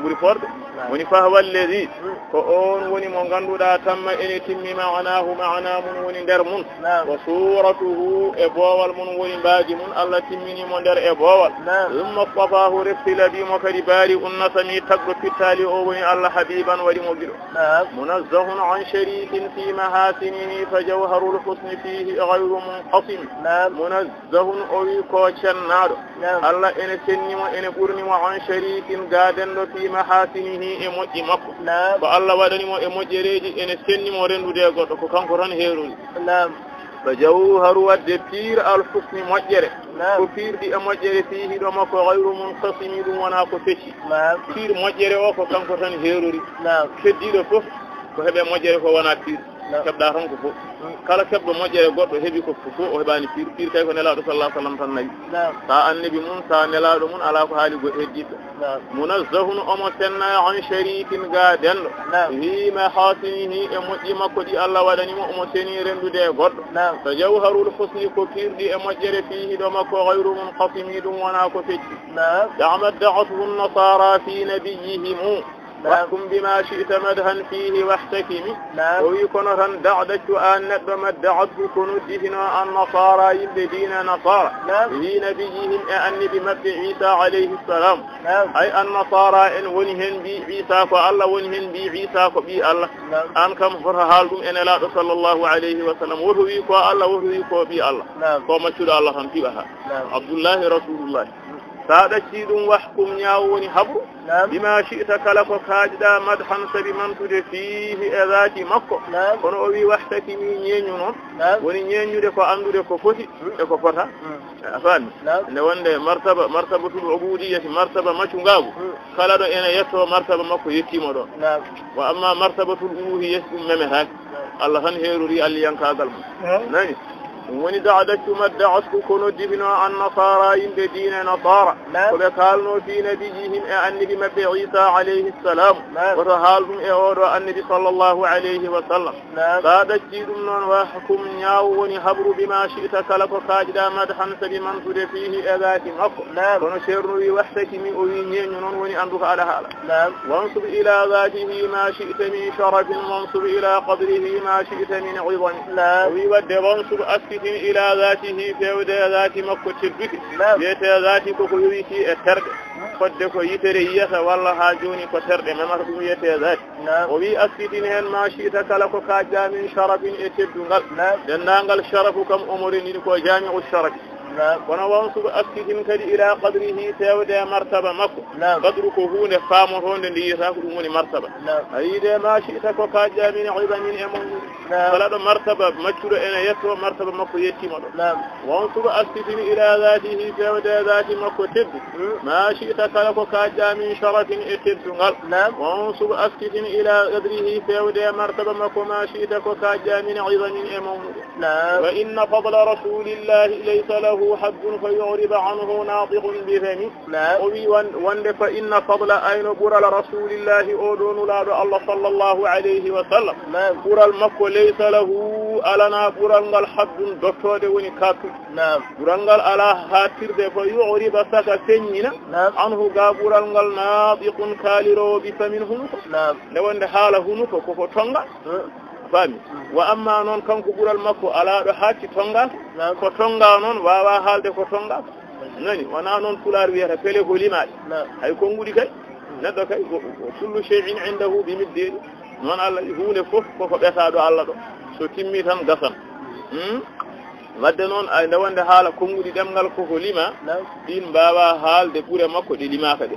ɓuri forde woni fahwa alladi ko on woni mo ganduɗa tamma ene timmi ma'nahu ma'na mum woni nder mun wa suratuhu e boowal mun woni mbaaji mun Allah timminimo nder e boowal thumma stafahu reftila bimo kadi baari unnasami tagɗo fittali o woni Allah habiban waɗi mo giɗo munazzahun an sharikin fi mahasinihi fa jawharul husni fihi ghayru munqasim munazzahun o wi ko cennaɗo Allah ene cennimo ene ɓurnimo an sharikin gadenɗo fi mahasinihi e moƴƴi makko ko Allah waɗanimo e moƴƴereji ene sennimo rendude e goɗɗo ko kanko tan heerori fa jawharu wadde piir alhusni moƴƴere ko piirɗi e moƴƴere fihi ɗo makko gayru munqasimi ɗum wona ko fecci piir moƴƴere o ko kanko tan heerori keddiɗo fof ko heeɓe moƴƴere ko wona piir keɓɗa tan ko fof kala keɓɗo moƴƴere goɗɗo heeɓi ko fof o heɓani piir kay ko nelaɗo sallah sallam tan nayi sa annabi mum sa nelaɗo mum ala ko haali goɗɗo heddiɓe munazzahun omo senna an sharikin ga denɗo fi mahasinihi e moƴƴi makko ɗi Allah waɗanimo omo seni rendude e goɗɗo so jawharul husni ko piirɗi e moƴƴere fihi ɗo makko gayru munqasimi ɗum wona ko fecci damat da'atuhu nasara fi nabiyihimu واحكم بما شئت مدها فيه واحتكمي ويكون دعدت أن مدعته كندهنا النصارى يبدين نصارى به نبيهم أن بمبدع عيسى عليه السلام أي النصارى إن ونهن بعيسى فالله ونهن بعيسى فبي الله أن كم فرهالهم إن لا صلى الله عليه وسلم وهويكو الله وهويكو بي الله فما شد الله هم فيها عبد الله رسول الله saɗa ciɗum wahkum ñawoni habru bima shi'ta kala ko kaaƴɗa madhan sabi mantude fihi e zati makko kono o wi wahtakimi ñeeñu noon woni ñeeñude ko andude ko foti e ko fota a faami nde wonde martabatul ubudiyati martaba maccu-ngaagu kala ɗo ene yetto martaba makko yettima ɗon wa amma martabatul uluhiyyati ɗum memetaki Allah tan heerori alliyankagal mum nani woni da'adatu da'asku kono dibino an nasara yimɓe diine nasara koɓe kalno fi nabiyihim e annabi mabɓe Isa alayhi salam woto haal ɗum e oɗo annabi sallllahu alayhi wa sallam sa ɗacci ɗum noon wahkum ñaaw woni habru bima shi'ta kala ko kaajiɗa madhan sabi mansude fihi e gaati makko kono ceerno wi wahtakimi o wi ñeeño noon woni andu ko aɗa haala wansub ila gatihi ma shi'ta min sharafin wansub ila qadrihi ma shi'ta min idami o wi wadde wansub askitin ila gatihi fewde gaati makko tedduki wiyete gaati koko yowiti e terɗe fodde ko yitere yiyata walla ha joni ko terɗe memata ɗum wiyete gaati o wi askitin hen ma shi'ta kala ko kaajja min sharafin e teddungal dendagal sharafu kam omorini ko jami'u sharafi kono wansuɓe askitin kadi ila qadrihi tewde martaba makko qadru ko hunde famotonde nde yiyata ko ɗum woni martaba a yiide ma shi'ta ko kaajja min idamin e mon kala ɗo martaba maccuɗo ene yetto martaba makko yettima ɗo wansuɓe askitin ila gatihi tewde gati makko teddu ma shi'ta kala ko kaajja min sharafin e teddungal wansuɓe askitin ila qadrihi tewde martaba makko ma shi'ta ko kaajja min idamin e mawnude wa inna fadla rasulillahi laysa lahu حد فيعرب عنه ناطق بفمه وي وند فإن فضل أين برال رسول الله أودون لا الله صلى الله عليه وسلم برال مكو ليس له ألنا برال الحد دكتور وني كاتو برال على هاتير فيعرب سكا سنينا عنه برال ناطق كاليرو بفمه لو أن حاله نكو كفو تونغا fami wa amma noon kanko ɓural makko ala ɗo hacci tongal ko tonga noon wawa haalde ko tonga nani wona noon pular wiyata pele ko limaɗe hay konngudi kay neɗɗo kay kullu shay'in indahu bi midderi noon Allah hunde fof koko ɓetaɗo Allah ɗo so timmi tan gasan wadde noon nde wonde haala konngudi ɗemgal koko lima ɗin mbawa haalde ɓure makko ɗe limaka ɗe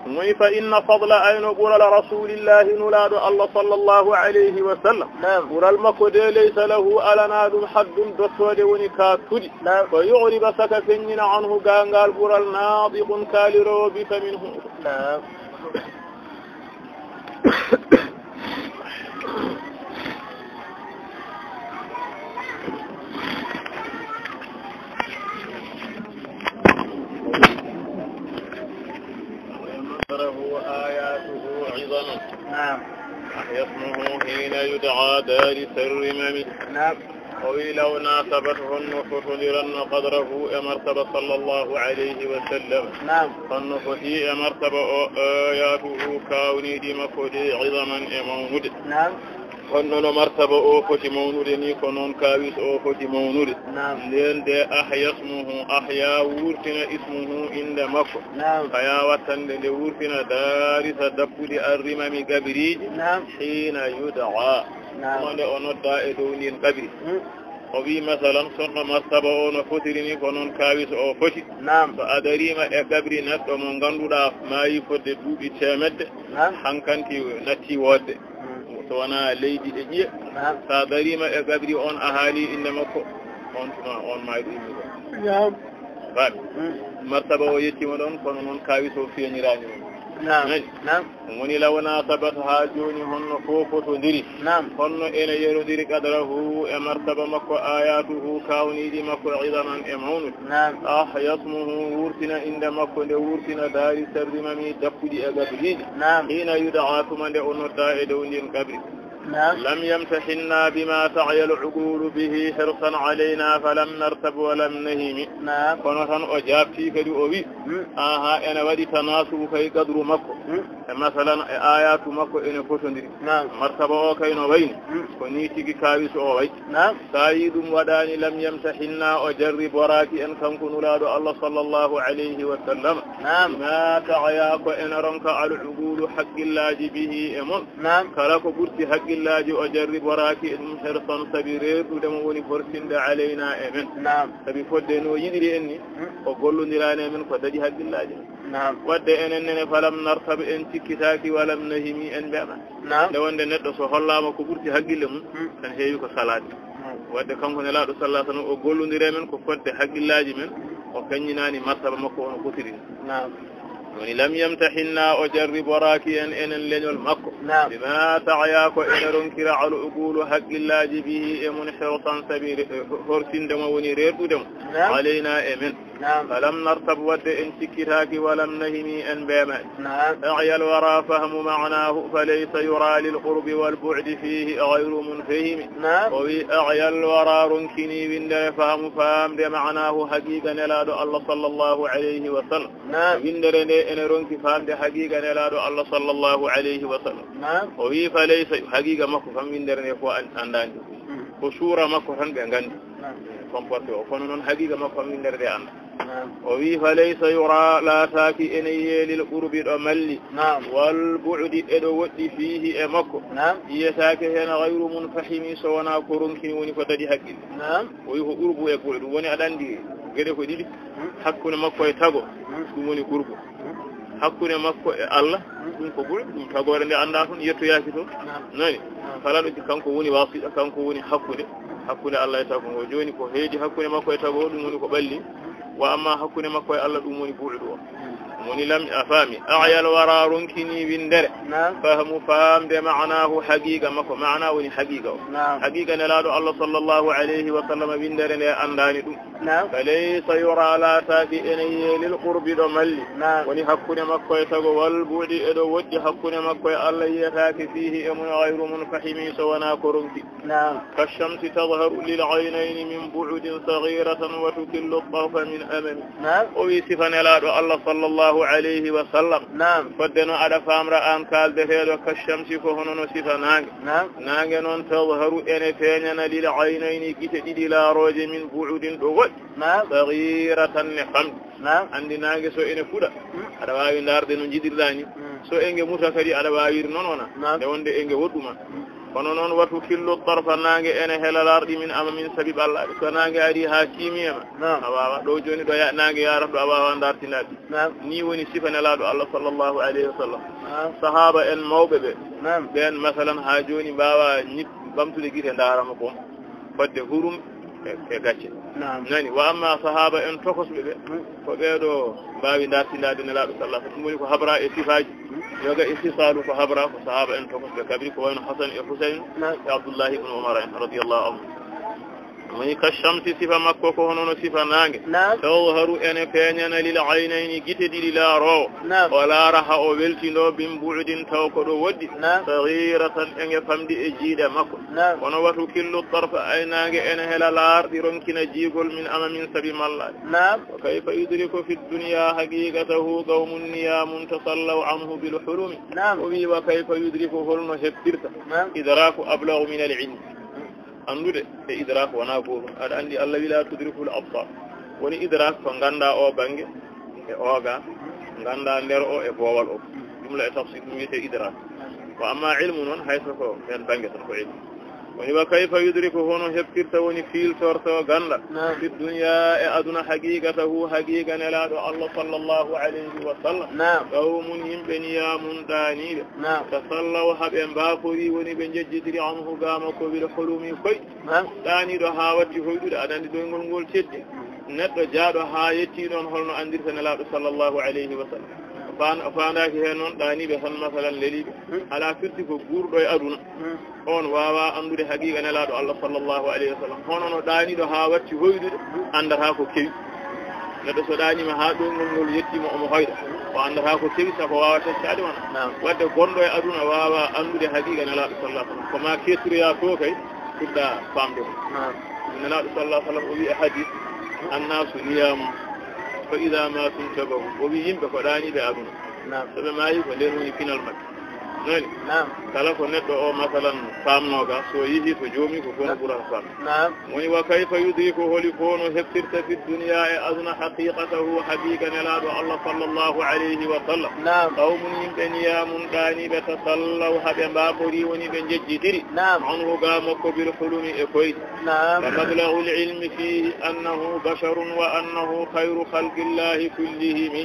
moy fa inna fadla ayno ɓural rasulillahi nulaɗo Allah sallllahu alayhi wa sallam ɓural makko de laysa lahu alana ɗum haddum dottode woni ka tuɗi ko yuriba saka feññina anhu gangal ɓural naatiqun kaalirowo bi famin hu آياته عظم يسمه حين يدعى دار الرمم لو ناسبته النفوس لرن قدره مرتبة صلى الله عليه وسلم فالنفوس مرتبة آياته كوني دمكودي عظما مولود honnono martaba o foti mawnude ni ko noon kawis o foti mawnude nden de ahyasmuhu ahya wurtina ismuhu inde makko haya wattande nde wurtina darisa dabbude arrimami gabiriji hina yud'a nde o nodda e dow ndin gabiri o wi masalan sonno martaba o no fotiri ni ko noon kawis o foti so a darima e gabri neɗɗo mo ganduɗa maayi fodde duuɓi temedde hankanti natti wodde so wona leydi e ƴiye sa darima e gabri on a haali inde makko on tuma on mayɗo immiɗo faami martaba o yettima ɗon kono noon kawis o feeñirani on woni lawna sabat ha joni honno fofotodiri honno ene yerodiri qadrahu e martaba makko ayatuhu kawniɗi makko idaman e mawnude yasmuhu wurtina inde makko nde wurtina daari sardimami dappuɗi e gabriji hina yudaa tuma nde o nodda e dow ndin gabri لم يمتحنا بما تعي العقول به حرصا علينا فلم نرتب ولم نهم فنحن أجابتي كدي أوي أنا ودي تناسب كي قدر مكو مثلا آيات مكو إن فتندري مرتبة كي نوين كنيتي كاويس أوي سيد وداني لم يمتحنا أجرب وراكي أن كنكن أولاد الله صلى الله عليه وسلم ما تعياك إن رنك على العقول حق الله به أمن كلاك برتي حق الله أجرب وراكي إن حرصا سبيرير ودم وني فرسند علينا أمن سبي فدنو يدري إني وقولوا نراني من فدجي حق الله wadde enen falam nartab en cikkitaaki walam nahimi en mbema nde wonde neɗɗo so hollama ko ɓurti haqqille mum tan heewi ko salade wadde kanko nelaaɗo sallah sallam o gollodire men ko fodde haqqillaji men o kaññinaani martaba makko ono fotiri woni lam yamtahinna o jarribo raaki en enen leñol makko bima taaya ko ene ronkira al uqulu haqqillaji bihi e mun hirsan sabiri horsindemo woni reerɗudemo alayna e men falam nartab wadde en sikkitaki walam nahini en mbemani أعيا الورى فهم معناه فليس يرى للقرب والبعد فيه غير منفهم أعيا الورى رنكني وندر فهم فهم معناه حقيقة نلاد الله صلى الله عليه وسلم وندر إن رنك فهم حقيقة نلاد الله صلى الله عليه وسلم وهي فليس حقيقة مكو فهم وندر نفو أندان وشورة مكو فهم بأنغان comporté o kono noon haqiqa makko min nder de anda o wi fa laysa yura laataki ene yeelil qurbi ɗo malli wal bu'di eɗo woɗɗi fihi e makko yiyetake hen gayru mun fahimi so wona ko ronkini woni ko daɗi haqqille o wi ko qurbu e bu'du woni aɗa andi gueɗe ko ɗiɗi hakkude makko e tago ɗum woni qurbu hakkude makko e Allah ɗum ko ɓuuri ɗum tagore nde anda toon yettoyaki toon nani kala ɗo kanko woni wasiɗa kanko woni hakkude Allah e tago ngo joni ko heedi hakkude makko e tago ɗum woni ko ɓalli wa amma hakkude makko e Allah ɗum woni buuɗu o woni lam a faami ayal wara ronkini windere fahamu faamde ma'nahu haqiqa makko ma'na woni haqiqa o haqiqa nelaɗo Allah sallallahu alayhi wa sallam windere nde andani ɗum falaysa yura la taaki ene yeelil qurbi ɗo malli woni hakkude makko e tago wal buuɗi eɗo woɗɗi hakkude makko e Allah yiyataki fihi e mun gayru mun fahimi so wona ko ronki kashamsi tadharu lil aynayni min bu'udin saghiratan wa tukillu tarfa min amami o wi sifa nelaɗo Allah sallallahu alayhi wa sallam fodde no aɗa famra an kaldeteɗo kashamsi ko hono no sifa nangue noon tadharu ene feeñana lil aynayni guite ɗiɗi laaroje min bu'udin ɗo woɗɗi saghiratan ne famɗi andi nangue so ene fuɗa aɗa wawi darde no jiɗirɗa ni so enge muta kadi aɗa wawiri noon wona nde wonde enge woɗɗuma kono noon watu killu tarfa nangue ene helalarɗi min ama min sabib Allah so nangue ari ha timiyema a wawa ɗo joni ɗo nangue yarat ɗo a wawa dartinaɗi ni woni sifa nelaɗo Allah sallllahu alayhi wa sallam sahaba en mawɓe ɓe ɓen masalan ha joni mbawa ɓamtude guite darama boom fodde hurum e gacce nani wa amma sahaba en tokosɓe ɓe ko ɓeɗo mbawi dartinade nelaɗo sallah ɗum woni ko habra e sifaji yoga istisalu ko habra ko sahaba en tokosɓe kabri ko wayno Hasan e Husayn e Abdullah ibn Umar en radiyallahu anhu woni kashamsi sifa makko ko hono no sifa nangue tawharu ene feeñana lil aynayni guite ɗiɗi laarowo o laara ha o weltino bin bu'udin taw ko ɗo woɗɗi saghiratan enge famɗi e jiiɗe makko kono watu killu tarfa ay nangue ene hela laarɗi ronkina jiigol min ama min sabi mallade wa kayfa yudriku fi dunya haqiqatahu qawmun niyamun tasallaw anhu bil hulumi o wi wa kayfa yudriku holno heɓtirta idraku ablagu min al ilmi andude e idrak wona gotum aɗa andi Allah wila tudrikul absar woni idrak ko ganda o banggue e oga ganda nder o e boowal o jumla e tafsir ɗum wiyete idrak wa amma ilmu noon hayso ko hen banggue tan ko ilmu woni wa kayfa yudriku hono heɓtirta woni filtorto ganda fi dunya e aduna haqiqatahu haqiqa nelaɗo Allah sallllahu alayhi wa sallam qawmun yimɓe niyamun ɗaniɓe tasallaw haaɓe mbafori woni ɓe jejjitiri anhu gama ko wil hulumi koy ɗaniɗo ha watti hoyɗude aɗa andi ɗoygol ngol teddi neɗɗo jaaɗo ha yetti noon holno andirta nelaɗo sallllahu alayhi wa sallam fandaki hen noon ɗaniɓe tan masalan leliɓe ala firti ko guurɗo e aduna on wawa andude haqiqa nelaɗo Allah sallllahu alayhi wa sallam hono no ɗaniɗo ha watti hoydude andata ko kewi neɗɗo so ɗanima ha ɗongol ngol yettima omo hoyɗa o andata ko kewi sako wawa teccade wona wadde gonɗo e aduna wawa andude haqiqa nelaɗo sallah sallam koma kettoya to kay fuɗɗa famde ko nelaɗo sallah sallam o wi e hadith annasu niyamu fa ida ma tuntabahu o wi yimɓe ko ɗaniɓe aduna soɓe maayi ko nden woni pinal makko nani kala ko neɗɗo o masalan famnoga so yeehi to joomi ko fono ɓurata fam woni wa kayfa yudriku holi fono heɓtirta fi dunya e aduna haqiqatahu haqiqa nelaɗo Allah sallllahu alayhi wa sallam qawmun yimɓe niyamun ɗaniɓe tasallaw haaɓe mbabori woni ɓe jejjitiri anhu ga makko bil hulumi e koyɗi fa mablagu lilmi fihi annahu basharun wa annahu khayru khalqillahi kullihimi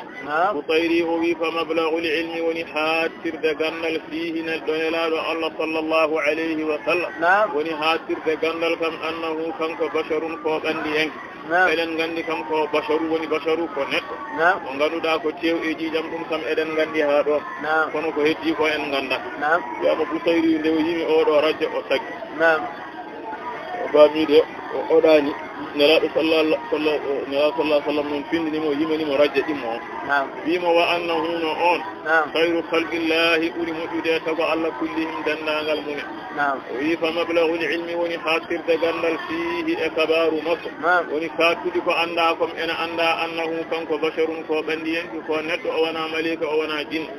ko tayri o wi fa mablagu lilmi woni hattirde gandal fihi neɗɗo nelaɗo Allah sallallahu alayhi wa sallam woni hatirde gandal kam annahu kanko basharun ko ɓandi en eɗen gandi kam ko basharu woni basharu ko neɗɗo mo ganduɗa ko tew e jijam ɗum kam eɗen gandi ha ɗo kono ko heddi ko en ganda wiyama Busayri nde o yimi oɗo radio o saggi o bamide o oɗani nelaɗo sallallahu sallam noon pindinimo yimanimo radio ɗimmo on wimo wa annahu no on khayru khalqillahi ɓuuri moƴƴude tago Allah kullihim dendagal mumen o wi fa mablaghu ilmi woni hatirde gandal fihi e kabaru makko woni kattude ko anda kom ena anda annahu kanko basharun ko ɓandiyenki ko neɗɗo o wona malika o wona jinne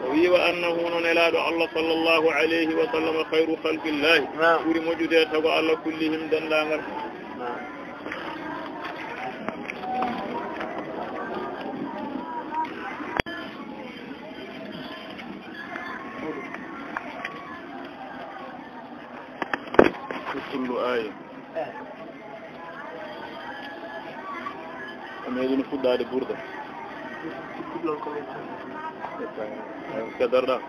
o wi wa annahu no nelaɗo Allah sallallahu alayhi wa sallam khayru khalqillahi ɓuuri moƴƴude tago Allah kullihim dendagal كل آية أما يدون فود هذه بوردة كدرنا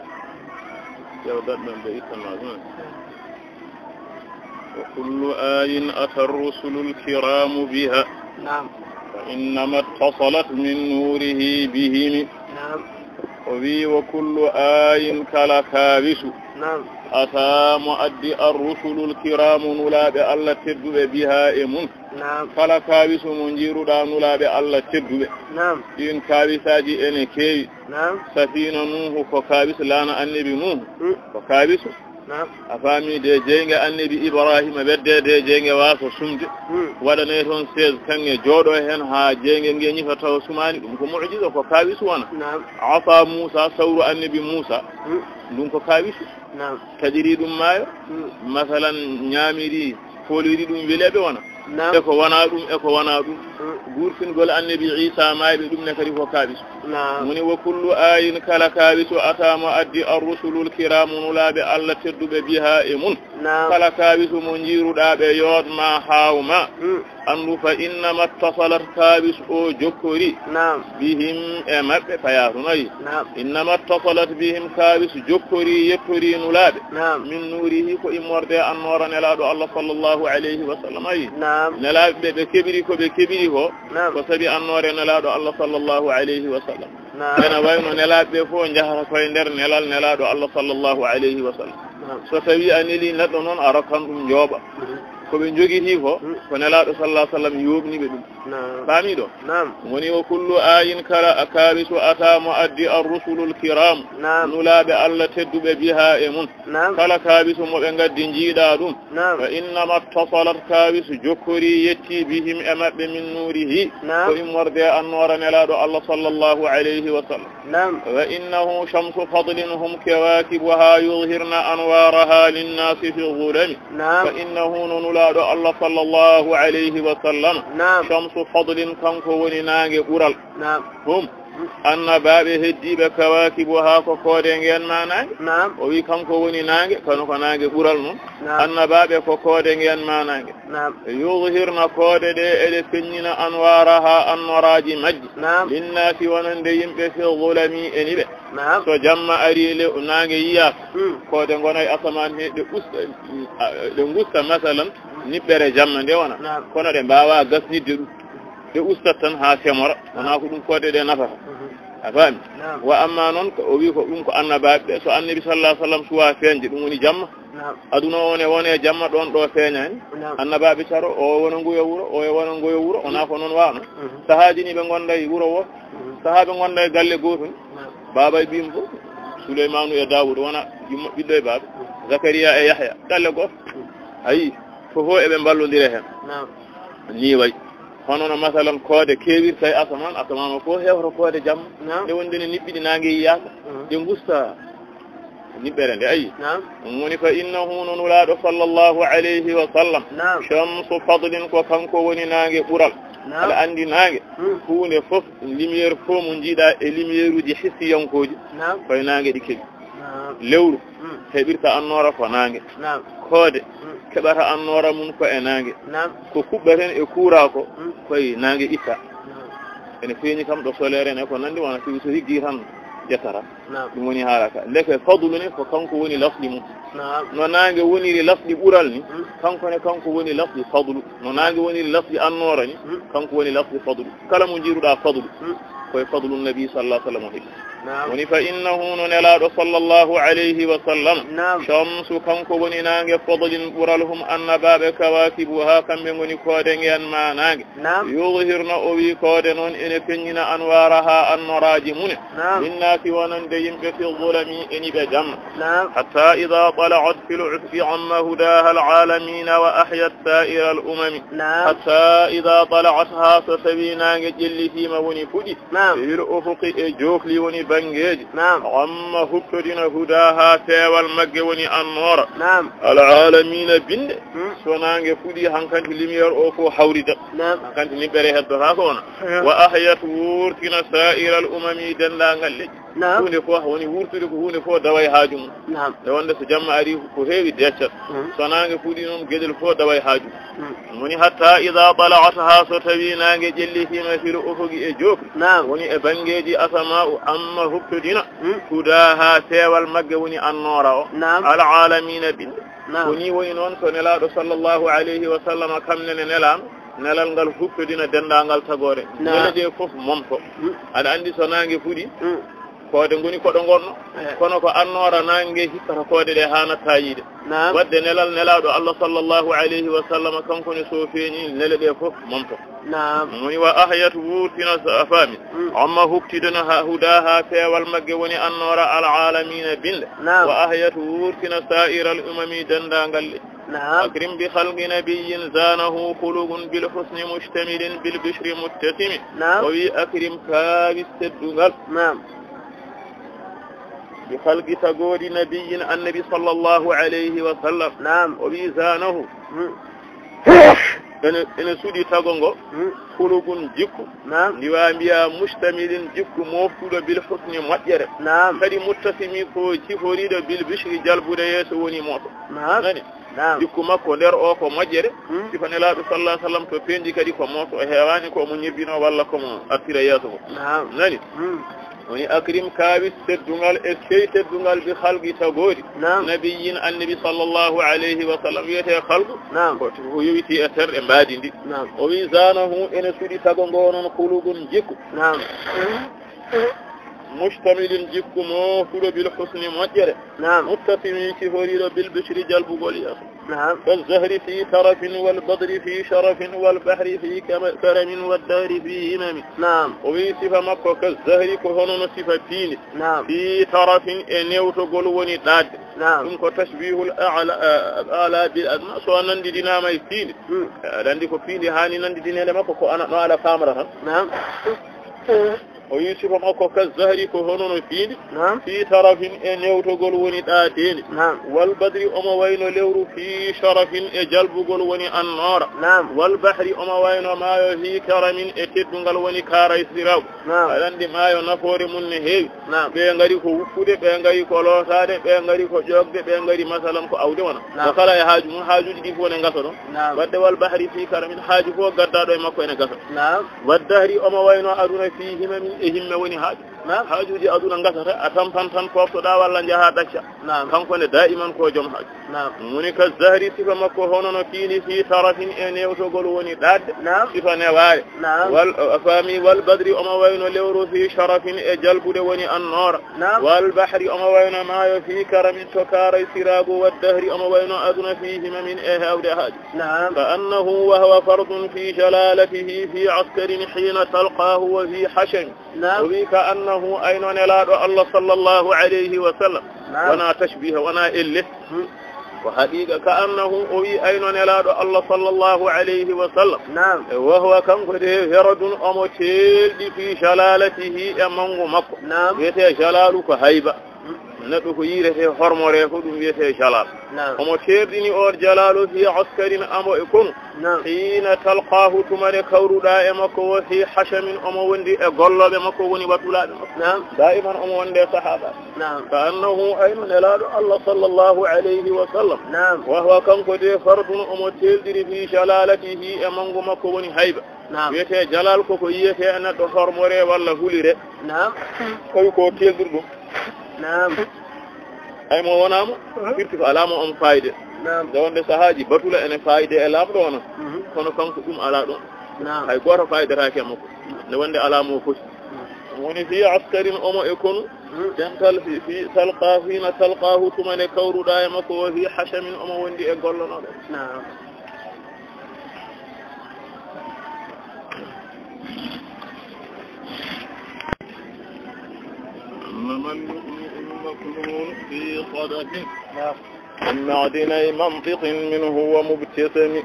يودد من بيت الله وكل آية أتى الرسل الكرام بها فإنما اتصلت من نوره بهم وكل آية كالكابس أتى مؤدي الرسل الكرام نلاب الله تدب بها إمون فلا كابس منجير دا نلاب الله تدب إن كابساجي إن كي سفينة نوح فكابس لانا النبي نوح فكابس afami de jeyge annabi Ibrahima bedde de jeyge waso sumde wadane ton 16 kange jodo hen ha jeyge nge nyifa taw sumani dum ko mu'jiza ko kawisu wana afa Musa sawru annabi Musa dum ko kawisu tajiri dum mayo masalan nyamiri foliri dum welebe wana e ko wana dum gurfingol annabi Isa maybe dum ne kadi ko kawisu muni wa kullu ayin kala kawisu atama addi ar-rusulul kiram nulabe Allah teddube biha e mun kala kawisu mo jiruda be yodma hawma andu fa inna mattasalat kawis o jokkori bihim e mabbe fayatunay inna mattasalat bihim kawis jokkori yettori nulabe min nurihi ko immorde annora nelado Allah sallallahu alayhi wa sallam ay nelabe be kebiri ko ko sabi annore nelado Allah sallallahu alayhi wa sallam ena wayno nelabe fo jahata koy der nelado Allah sallallahu alayhi wa sallam so tawi anili neddo non arakan dum joba ko be jogiti ko nelaado sallallahu alayhi wa sallam yobni be dum fami do woni o kullu ayin kala akabisu ata muaddi ar-rusulul kiram nulabe Allah teddube biha e mun kala kabisu mo be gaddi jiida dum fa inna mattasalat kabisu jokkori yetti bihim e mabbe min nurihi ko immorde annora nelaado Allah sallallahu alayhi wa sallam wa innahu shamsu fadlin hum kawakibuha yuzhirna anwaraha lin-nasi fi dhulami fa innahu nulaado Allah sallallahu alayhi wa sallam shamsu fadlin kanko woni nange bural hum annabaɓe heddiɓe kawakibuha ko koode ngen ma nange o wi kanko woni nange kono ko nange ɓural noon annabaɓe ko koode ngen ma nange yuzhirna koode ɗe eɗe feññina anwaraha annoraji majji linnasi wonande yimɓe fi zulami eniɓe so jamma ari le nange yiyaka koode gonay asaman he ɗe gusta masalan niɓɓere jamma nde wona kono ɗe mbawa gasnidde ɗum de ustat tan ha semora wona ko ɗum koode ɗe nafata a faami wa amma noon o wi ko ɗum ko annabaɓe so annabi sallallahu alaihi wasallam suwa feñde ɗum woni jamma aduna wone jamma ɗon ɗo feeñani annabaɓe caro o wona ngoyo wuro o wona ngoyo wuro wona ko noon wano sahaji ni ɓe gonda e wuro wo sahaɓe gonda e galle goto ni baba e bim fof Souleymanu e Daoud wona ɓiɗɗo e baba Zakaria e Yahya galle goto ayi fofo eɓe ballodira hen ni way hono no masalan koode keewirta e asaman o ko hewro koode jamma e wondene niɓɓiɗi nangue yiyaka ɗe gusta niɓɓere nde ayi woni fa innahu nulaɗo sallallahu alayhi wa sallam shamsu fadlin ko kanko woni nangue ɓural ala andi nangue hunde fof lumiére fo mo jiiɗa e lumiére uji hissiyankoji koye nangue ɗi keeɓi lewru heɓirta annora ko nangue koode keɓata annora mum ko e nangue ko kuɓɓaten e kuura ko koye nangue itta ene feeñi kam ɗo solaire en e ko nandi wona so higgi tan ƴettata ɗum woni haalaka leke fadlu ne ko kanko woni lafdi mum no nange woniri lafdi ɓural ni kanko woni lafdi fadlu no nange woniri lafdi annora ni kanko woni lafdi fadlu kala mo jiruɗa fadlu koye fadlu nabi sallallahu alaihi wasallam heɓi woni fa innahu no nelaɗo sallallahu alayhi wa sallam shamsu kanko woni nange fadlin ɓural hum annabaɓe kawakibu ha kamɓe goni koode ngeyan ma nange yuhirna o wi koode noon ene feññina anwara ha annoraji mune minnaki wonande yimɓe fi zulami eniɓe jamma hatta ida طلعت في العفق عما هداها العالمين وأحيت سائر الأمم حتى إذا طلعتها ستبينا جل فيما وني فدي في الأفق جوكلي وني بنجيج عما هكتنا هداها تيوال مج وني النور العالمين بند سونانج فدي هنكنت لمير أوفو حورد هنكنت لمبره الدهاكونا وأحيت وورتنا سائر الأمم دلانغ hunde fo woni wurtude ko hunde fo daway haaju mum nde wonde so jamma ari ko heewi deccat sonange fuuɗi noon gueɗel fo daway haaju woni hatta ida bala'ataha so tawi nange ƴellitima fil ufuqi e jooki woni e bangeji asama'u amma huktodina hudaha teewal magge woni annora o alalamina binde woni woni noon so nelaɗo sallllahu alayhi wa sallam kamnene nelama nelal ngal huktodina dendagal tagore nele ɗe foof momto aɗa andi so nange fuuɗi koode ngoni koɗo gonno kono ko annora nange hikkata koode ɗe ha natta yiide wadde nelal nelaɗo allah sallllahu alayhi wa sallam kankone so feeñi nele ɗe foof momto woni wa ahyat wurtina sa faami amma huktidana ha hudaha feewal magge woni annora alalamina binde wa ahyat wurtina sa'ira al umami dendagal le أكرم بخلق نبي زانه خلق بالحسن مشتمل بالبشر متسم وفي أكرم كابس الدغل بخلق تقول نبي النبي صلى الله عليه وسلم وبيزانه ene suuɗi tagongo hulugun jikku ndiwambiya mustamilin jikku moftuɗo bil husni moƴƴere kadi muttasimi ko ciforiɗo bil bishri jalbude yeeso woni moɗo nani jikku makko nder o ko moƴƴere sifa nelaɗo sallah sallam to pendi kadi ko moto o hewani ko mo ñebbino walla komo artira yeeso ko nani woni akrim kaawis teddungal e sey teddungal bi halqi tagori nabiyin annabi sallllahu alayhi wa sallam wiyete halqu ko yowiti e terɗe mbaadi ndi o wi zanahu ene suuɗi tago ngo noon hulugun jikku mustamilin jikku mofuɗo bil husni moƴƴere muttasimi ciforiɗo bil bishri jalbugol yeeso كالزهر في ترف والبدر في شرف والبحر في كرم والدهر في همم وفي صفة مكة كالزهر كهون صفة فين في ترف نيوت قلوني داد ثم تشبيه الأعلى بالأدنى سواء نندي دينامي فين نندي كفين هاني نندي دينامي مكة أنا على كاميرا ويوسف مكو كالزهر كهونو فيني في طرف نيوتغول وني داتين والبدر أما وين لورو في شرف جلبغول وني النار والبحر أما وين ما في كرم اتدغول وني كاراي سيراو alandi maayo nafoore mun ne heewi ɓe ngari ko wuppude ɓe ngari ko lootaade ɓe ngari ko jogde ɓe ngari masalan ko awde wona ko kala e haaju mum haajuji ɗi fof ne ngasa ɗon wadde wal bahri fi karamin haaju fof gaddaɗo e makko ene gasa waddahri omo wayno aduna fi himamin e himme woni haaju haajuji aduna gasata a tampan tan poftoɗa walla jaha ɗacca kanko ne daiman ko joom haaju woni ka zahri sifa makko hono no fiini fi tarafin e newtogol woni ɗadde sifa newaare wal faami wal badri omo wayno lewru fi sharafin e jalbude woni annora wal bahri omo wayno maayo fi karamin to kaaray sirago waddahri omo wayno aduna fi himamin e hewde haaju fa annahu wa huwa fardun fi jalalatihi fi askarin hina talqahu wa fi hasham وبي كأنه أين نلاد الله صلى الله عليه وسلم ونا تشبيه ونا إله وحقيقة كأنه أوي أين نلاد الله صلى الله عليه وسلم وهو كم قده هرد أمتيل في جلالته أمانه مكو يتي جلالك هيبة neɗɗo ko yirete hormore ko ɗum wiyete jalal omo ceerdini o jalalu fi askarin amo e kono hina talqahu tumane kawruɗa e makko wo fi hashamin omo wondi e golloɓe makko woni waɗulaɓe makko daiman omo wonde sahaba ka annahu ayno nelaɗo allah sallllahu alayhi wa sallam wa huwa kanko de fardun omo teldiri fi jalalatihi e mangu makko woni hayba wiyete jalal koko yiyete neɗɗo hormore walla hulire koy ko teldir ɗum نعم أي mo wonamo firti ko alamo on fayde jonde sahaji batula ene fayde e lamdo wona kono kanko dum ala don hay goto fayde raake makko ne wonde alamo foti woni fi askarin omo e kono dental fi salqafina salqahu tumane kawruda e makko wa fi hashamin omo wondi e gollonodo مكنون في صدف من معدني منطق منه ومبتسم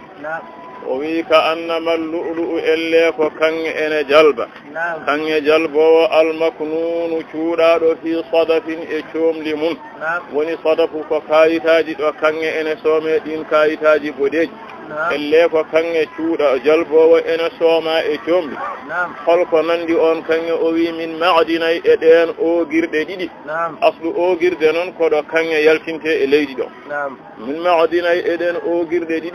وكأنما اللؤلؤ إليك كان إن جلبة كان جلبة المكنون شورا في صدف إشوم لمن وني صدف كايتاجي وكان إن سومدين كايتاجي بديج إليك كان شورا جلبة وإن سوما إشوم خلق نندي أن كان أوي من معدني إدين أو جرددي أصل أو جردنون كذا كان يلتنت إليدي من معدني إدين أو جرددي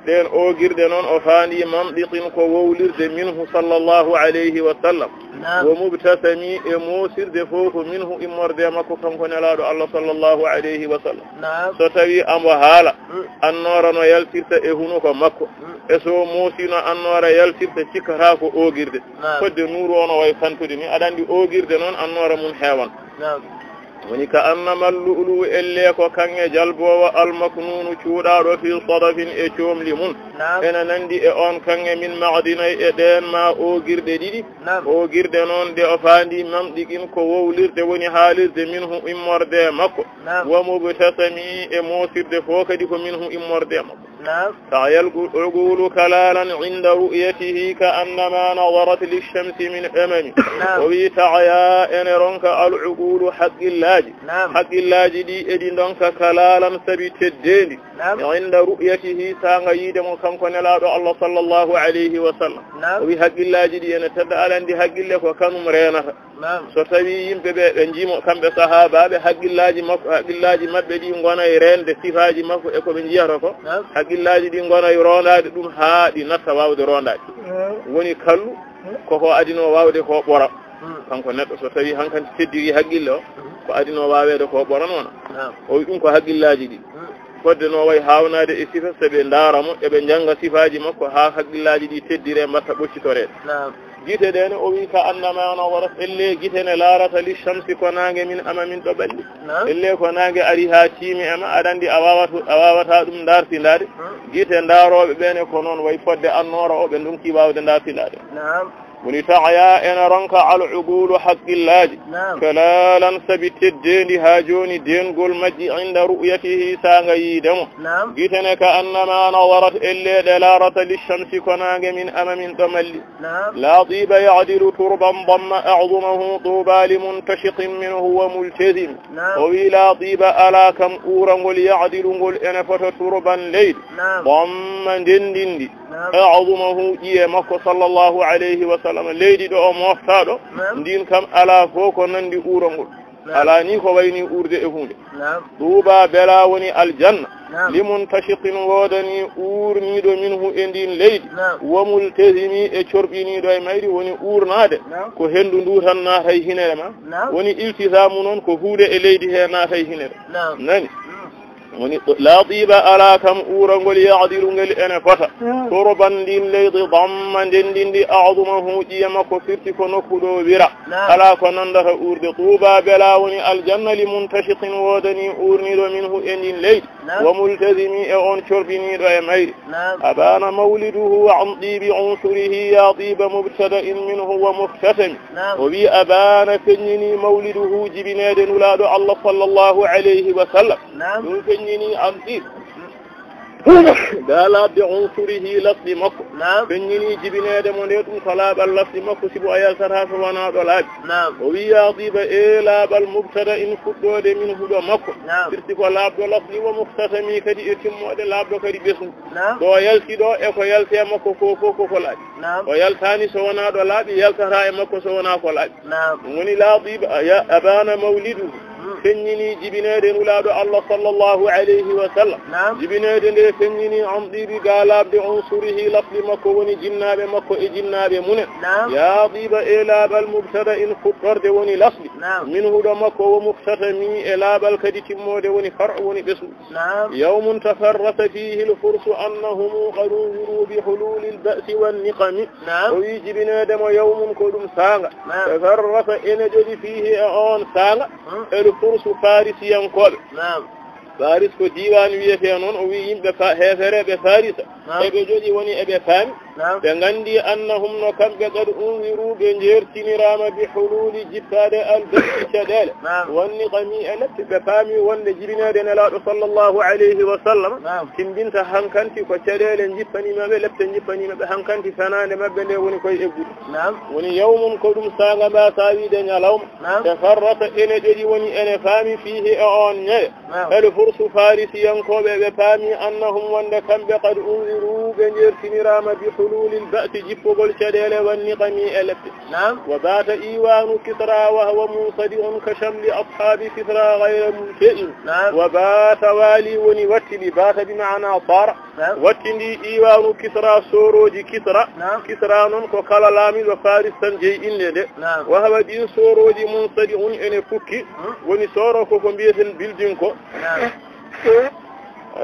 دين أو جردنون أفاني منطق كوولرد منه صلى الله عليه وسلم ومبتسمي موسر دفوق منه إمر ديمكو كنكون لادو الله صلى الله عليه وسلم ستوي أم حالا النور يلترت إهنوك مكو اسو موسينا النور يلترت شكراكو أو جرد قد نور ويفنتدني أدان دي أو جردنون النور من حيوان woni ka annama lu'lu elle ko kange jalbowo almaknunu cuuɗaɗo fi sadafin e coomli mum ena nandi e on kange min ma'dinay e ɗen ma o girɗe ɗiɗi o girɗe noon de o faandi mamɗiƙin ko wowlirde woni haalirde minhu immorde makko wa mubtasami e moosirde fo kadi ko minhu immorde makko فيلقول كلالا عند رؤيته كأنما نظرت للشمس من أمامه ويتعيا إن رنك العقول حق الله دي إدين رنك كلالا سبيت الدين عند رؤيته سانغيد مكانكن لا الله صلى الله عليه وسلم وبحق الله دي أن تدعى عندي حق الله وكانوا مرينا so tawi yimɓe ɓe ɓe jiimo kamɓe sahabaɓe haqqillaji makko haqqillaji maɓɓe ɗi gona e rende sifaji makko e koɓe jiyata ko haqqillaji ɗi gona e rondade ɗum haa ɗi natta wawde rondade woni kallu koko adino wawde ko ɓora kanko neɗɗo so tawi hankanti teddiri haqqille o ko adino wawede ko ɓoran wona o wi ɗum ko haqqillaji ɗi fodde no way hawnade e sifa so ɓe daramo eɓe jangga sifaji makko ha haqqillaji ɗi teddire mbatta ɓoccitorede gite dene o wi ka annama nawarat elle gitene larata li shamsi ko nange min ama min ɗo ɓalli elle ko nange ari ha tiimi ama aɗandi a wawata ɗum dartindade gite daroɓe ɓene ko noon way fodde annora o ɓe ɗumki wawde dartindade woni ta'aya ena ronka al uqulu haqqillaji kalalan sabi teddendi ha joni dengol majji inda ru'yatihi sanga yidemo gitene ka annama nawarat elle de larata lishamsi konange min amamin damalli la tiba ya'dilu turban damma a'zumahu tuba limuntashiqin minhu wa multazim wa la tiba ala kam urangol ya'dilu ngol ena foto turban leyd damma dendindi a'zumahu iye makko sallallahu alayhi wa sallam leydi do o moftaɗo ndin kam ala fo ko nandi urangol ala ni ko wayni urde e hunde tuuba bela woni aljanna limuntashiqin wodani urniɗo minhu e ndin leydi wa multazimi e corɓiniɗo e mayri woni urnade ko hendu ndu tan naatay hinere ma woni iltisamu noon ko huude e leydi he naatay hinere nani woni la tiba ala kam urangol ya'dilu ngel ene fota turban din leydi damma ndendindi a'zumahu ƴiyama ko firti ko nokkuɗo wira ala ko nandata urde tuuba bela woni aljanna li muntashiqin wodani urniɗo minhu e ndin leydi wa multazimi e on corɓiniɗo e mayri abana mawliduhu an ɗibi unsurihi ya tiba mubtada'in minhu wa muftatami o wi abana feññini mawliduhu jibinede nulaɗo allah sallllahu alayhi wa sallam ɗum feññini an ɗib da labde unsurihi lafdi makko feññini jibinede mo nde ɗum ko laaɓal lafdi makko sibo a yaltata so wona ɗo laaɓi o wi ya tiba e laaɓal mubtada in fuɗɗode min huɗo makko firti ko laaɓɗo lafdi wo muftatami kadi e timmode laaɓɗo kadi ɓesgu ɗo yalti ɗo e ko yalte makko ko fof koko laaɓi o yaltani so wona ɗo laaɓi yaltata e makko so wona ko laaɓi woni la tiba abana mawliduhu feññini jibinede nulaaɗo Allah sallallahu alayhi wa sallam jibinede nde feññini an ɗiɗi galabde on surihi lafli makko woni jinnaɓe makko e jinnaɓe munen ya ɗiba e laaɓal mubtada in fuɗɗorde woni lasli min huɗo makko wo muftatami e laaɓal kadi timmode woni far woni ɓesu yawmun tafarrasa fihi lfursu annahum qad unziru bi hululi lba'si wanniqami o wi jibinedemo yawmun ko ɗum sanga tafarrasa ene joɗi fihi e on sanga elfursu farisiyankoɓe faris ko diwan wiyete noon o wi yimɓe hefereɓe farisa eɓe joɗi woni eɓe faami ɓe gandi annahum no kamɓe qad unziru ɓe jertinirama bi hululi jippade albasi caɗele wonni qami e lepte ɓe faami wonde jibinede nelaɗo sallllahu alayhi wa sallam timbinta hankanti ko caɗele jippanimaɓe lepte jippanimaɓe hankanti fanade mabɓe nde woni koye eggude woni yawmum ko ɗum saga mba sawide ñalawma te farrata ene ɗeɗi woni ene faami fihi e on ñewe ele fursu farisiyankoɓe ɓe faami annahum wonde kamɓe qad unziru ɓe jertinirama bi hululil ba'si jippogol caɗele wanniqami e lepte wa bata iwanu kisra wa huwa munsadi'un ka shamli ashabi kisra ghayra munsha'in wa bata wali woni wattidi bata bi ma'ana sara wattindi iwanu kisra soroji kisra noon ko kala laamiɗo faris tan jeyi inde nde wa hawa ɗin soroji munsadi'un ene fukki woni soro koko mbiyeten building ko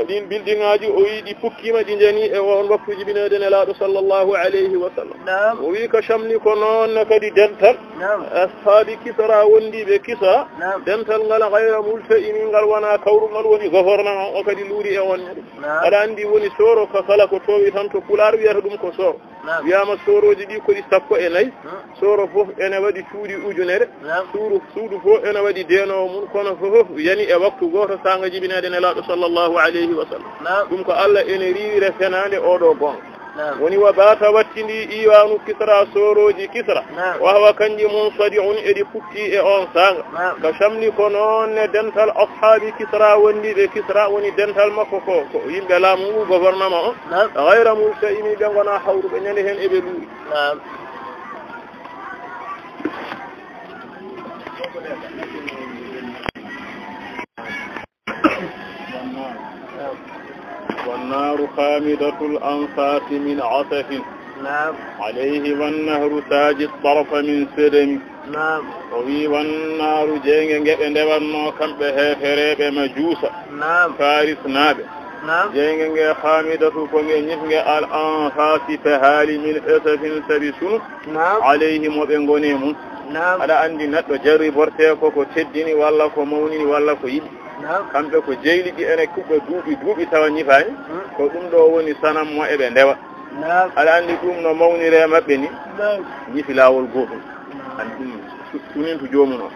ɗin building ngaji o wi ɗi fukkima ɗi jani e on waktu jibinede nelaɗo sallllahu alayhi wa sallam o wi ko camli ko noon kadi dental ashaabi kisra wondiɓe kisa dental ngal gayra multa'imi ngal wona kawrugal woni gouvernement o kadi luuri e on ñaɗi aɗa andi woni soro ko kala ko towi tan to pular wiyata ɗum ko soro wiyama soroji ɗi koɗi 14 soro foof ene waɗi cuuɗi ujunere suudu fof ene waɗi denowo mum kono fof yani e waktu goto sanga jibinede nelaɗo sallllahu alayhi wa sallam ɗum ko Allah ene riwire fenande oɗo gonga woni wa bata wattindi iwanu kisra soroji kisra wahwa kanji munsadi'un edi futti e on sanga ka shamli ko noon dental ashabi kisra wondiɓe kisra woni dental makko ko yimɓe laamu gouvernement o gayra multa'imi ɓe gona hawruɓe ñande hen eɓe luuri والنار خامدة الأنفاس من عسف عليه والنهر تاج الطرف من سدم وفي والنار جينغ ندوانو كمبه هفريب مجوسة فارس نابه جينغ خامدة كونغ نفغ الأنفاس فهالي من أسف سبسون عليهم وبنغنيم على أندي نتو جري بورتيكو كو تديني والله كو مونيني والله كو يدي kamɓe ko jeyliɗi ene kuɓɓa duuɓi tawa ñifaani ko ɗum ɗo woni sanam mo eɓe ndewa aɗa anndi ɗum no mawnire maɓɓe ni ñifi laawol gootol andi ɗum sunintu joomum o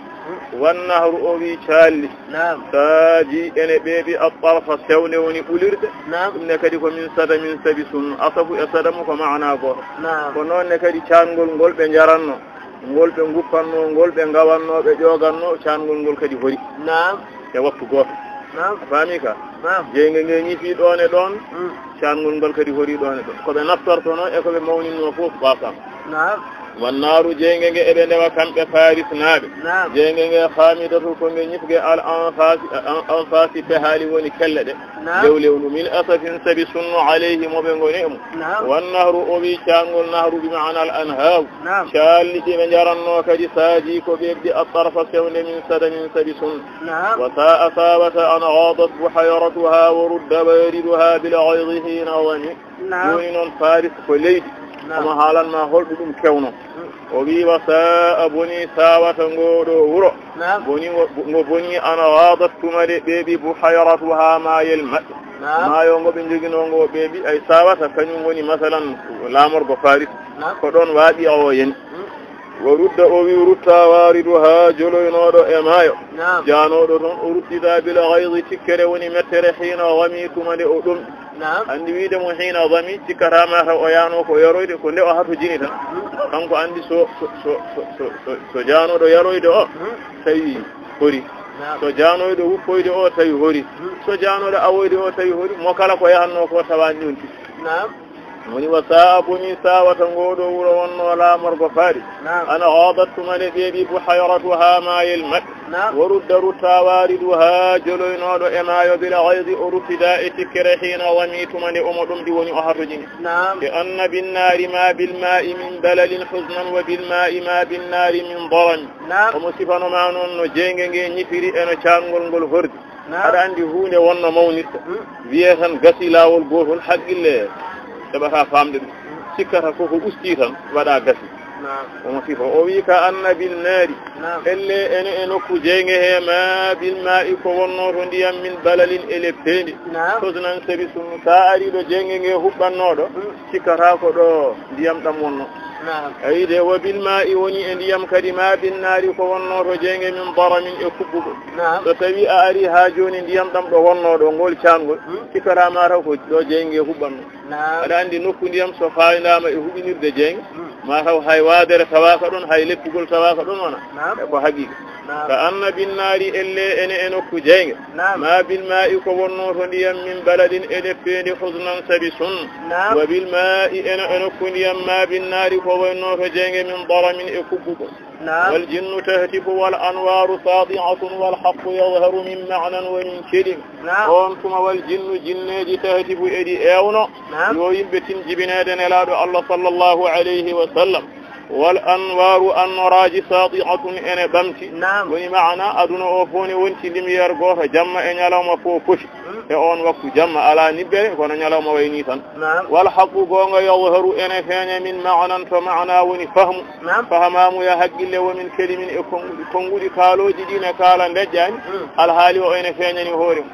wannahru o wi caalli saaji ene ɓeeɓi a tarfa sewnde woni ɓulirde ɗum ne kadi ko min sabi sun asafu e sadamu ko maana gooto ko noon ne kadi caangol ngol ɓe njaranno ngol ɓe nguppanno ngol ɓe ngawanno ɓe ƴooganno caangol ngol kadi hori e waktu goto faami ka jeyge nge ñifi ɗon e ɗon cangol ngal kadi hori ɗon e ɗon koɓe naftorto noon e koɓe mawninno fof basam wannaaru jeyge nge eɓe ndewa kamɓe faris naaɓe jeyge nge hamidatu ko nge ñifge al enfasi pehaali woni kelle ɗe lewlewnu min asafin sabi sunno alayhi moɓe ngoni e mum wannahru o wi cangol nahru bi maana al anhaw calli ɗi ɓe jaranno kadi saaji ko ɓeɓdi a tarfa sewnde min sada min sabi sunna wa sa asabata an gadat buhayratuha wa rudda bariduha bil aydi hina wani joni noon faris ko leydi omo haalanma holɗo ɗum kewno o wi wa saa boni sawata ngoɗo wuro boni ngo boni ana gadat tumade ɓeeɓi buhayratuha mayel maɓɓe maayo ngo ɓe jogino ngo ɓeeɓi ay sawata kañum woni masalan laamorgo faris ko ɗon waaɓi o yen wo rudda o wi rutta wariduha joloynoɗo e maayo janoɗo toon o ruttita bila gaydi tikkere woni mettere hiina wami tumade o ɗum andi wiide mo hiina wami tikkatama taw o yaano ko yaroyde ko nde o hato jini tan kanko andi so janoɗo yaroyde o tawi hori so janoyɗo wuppoyde o tawi hori so janoɗo awoyde o tawi hori mo kala ko yahanno ko tawani ɗum woni wasaabuni sawata ngoɗo wuro wonno laamorgo faari ana haadattumane ɓeeɓi buhayratuha mayel maɓɓe wo rudda rutta wariduha joloynoɗo e maayo bila haydi o ruttida e tikkere hina wamitumane omo ɗum ɗi woni o hartojini e anna binnaari ma bilma'i min balalin husnan wa bilma'i ma binnaari min darami omo sifanoma noon no jeynge nge ñifiri eno cangol ngol hordi aɗa andi hunde wonno mawnirta wiye tan gasi lawol gotol haqqille heɓata famde ɗum sikkata koko usti tan waɗa gasi omo sifa o wi ka anna bilnaari elle ene e nokku jeynge he ma bilma'i ko wonno to ndiyam min balalin e leppende tosnan sabi sum sa ari ɗo jeynge nge huɓɓannoɗo sikkata ko ɗo ndiyam ɗam wonno ayi de wa bilma'i woni e ndiyam kadi ma binnaari ko wonno to jeynge min daramin e kubbugo so tawi a ari ha joni ndiyam ɗam ɗo wonno ɗo ngol cangol sikkata ma taw ko ɗo jeynge huɓɓanno aɗa andi nokku ndiyam so fayndama e huɓinirde jeynge ma taw hay waadere tawaka ɗon hay leppugol tawaka ɗon wona e ko haqiqa ka anna binnaari elle ene e nokku jeynge ma bilma'i ko wonno to ndiyam min baladin e leppende husnan sabi sun wa bilma'i ene e nokku ndiyam ma binnaari ko wonno to jeynge min daramin e kubbugo والجن تهتف والأنوار ساطعة والحق يظهر من معنى ومن كلم وانتم والجن جنيج تهتف إدي ايونا يوين بتن جبنادن الى الله صلى الله عليه وسلم والأنوار النراج ساطعة إن بمتي ومعنى أدنى أوفوني وانتي لم يرغوها جمع إن يلوم فوفش يقول وقت جمع على نبه كون يلوم وينيتا والحق قوغ يظهر إن فاني من معنى فمعنى ونفهم فهمام يهج الله ومن كلم كنغولي كالو جدين كالا لجان الحالي وإن فاني هورم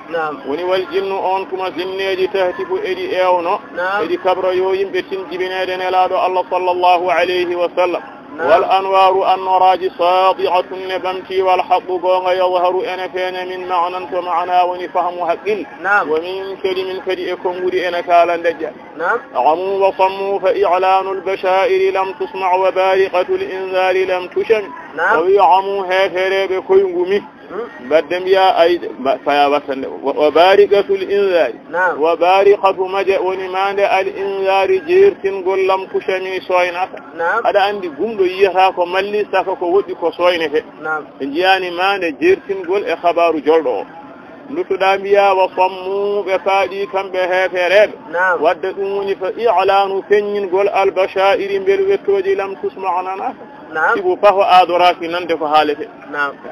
وني والجن أنتم زنيج تهتف إدي ايونا إدي كبر يوين بتن جبنادن إلى الله صلى الله عليه وسلم والأنوار النراج ساطعة نبمتي والحق قوغ يظهر أنا فين من معنى ومعنى ونفهم حقل ومن كلم كريئكم ودي أنا كالا لجا عموا وصموا فإعلان البشائر لم تصنع وبارقة الإنذار لم تشم ويعموا هافر بكينغمي بدم يا أي فيا وطن وبارقة الإنذار وبارقة مجأ ونمان الإنذار جيرتن قل لم كشمي سوينة هذا عندي قمدو يهاكو ملي ساكو ودكو سوينة جياني مان جيرتن قل إخبار جلدو لتداميا وصموا بفادي كم بهافرب ودتوني فإعلان فنين قل البشائر بالوتوج لم تسمعنا sibu faho adoraki nande ko haalete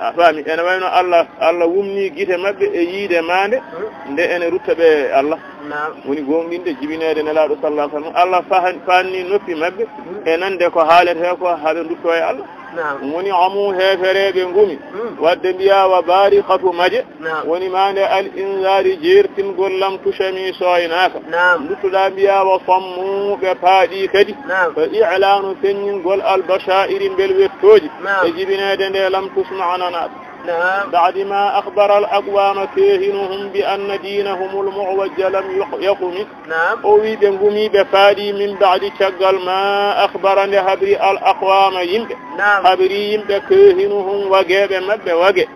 afami ene wayno Allah wumni gite mabbe e yiide mande nde ene ruttabe Allah woni gomdinde jibinede nelado sallallahu alaihi wasallam Allah fanni noppi mabbe e nande ko haalete ko habe dutto e Allah woni amu heferebe ngumi wadde biya wa bariqatu maje woni mande al inzari jirtin gollam tushami soynaka duttuda biya wa sammu be paadi kadi fa i'lanu fennin gol al bashairi bel wettoji e jibinede nde lam tusma'ana بعد ما أخبر الأقوام كاهنهم بأن دينهم المعوج لم يقم أوي بنقمي بفادي من بعد شغل ما أخبر لهبري الأقوام يمك هبري يمك كاهنهم وجاب مب وجه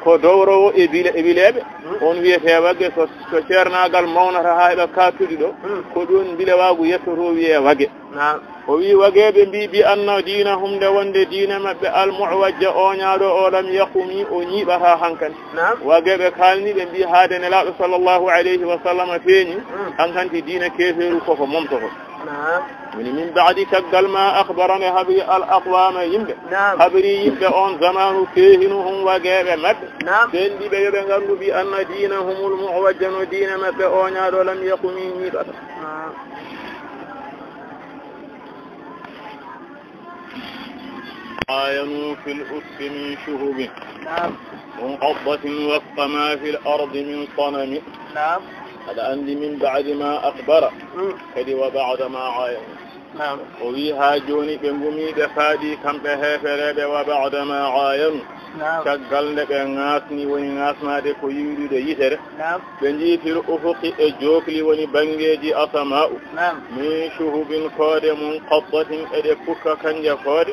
كدورو إبلاب on wiete wagge so cernagal mawnata ha heɓa katuɗi ɗo ko ɗon bile waagu yettoto wiye wagge o wi wageɓe mbi bi anna dinahum nde wonde diina maɓɓe almuwajja oñaɗo o lam yakumi o ñiiɓata hankanti wageɓe kalniɓe mbi haade nelaɗo sallllahu alayhi wa sallam feeñi hankanti diina keferu koko momtoto woni min baadi caggal ma akhbarane haɓri al aqwama yimɓe haɓri yimɓe on zamanu kehinuhum wageɓe maɓɓe ɓen ɗiɓe yoɓe gandu bi anna dinahum almuwajja no diina maɓɓe oñaɗo lam yakumi ñiiɓata آينوا في الأس من شهب منقضة وفق ما في الأرض من صنم هذا عندي من بعد ما أخبر كدي وبعد ما عاين وفيها جوني بنقومي بفادي كم بهافر وبعد ما عاين شغل لك ناسني وني ناسنا دي كو يوري دي يتر بنجي في الأفق الجوكلي وني بنجي أسماء من شهب كود منقضة إدي فكا كنجا كود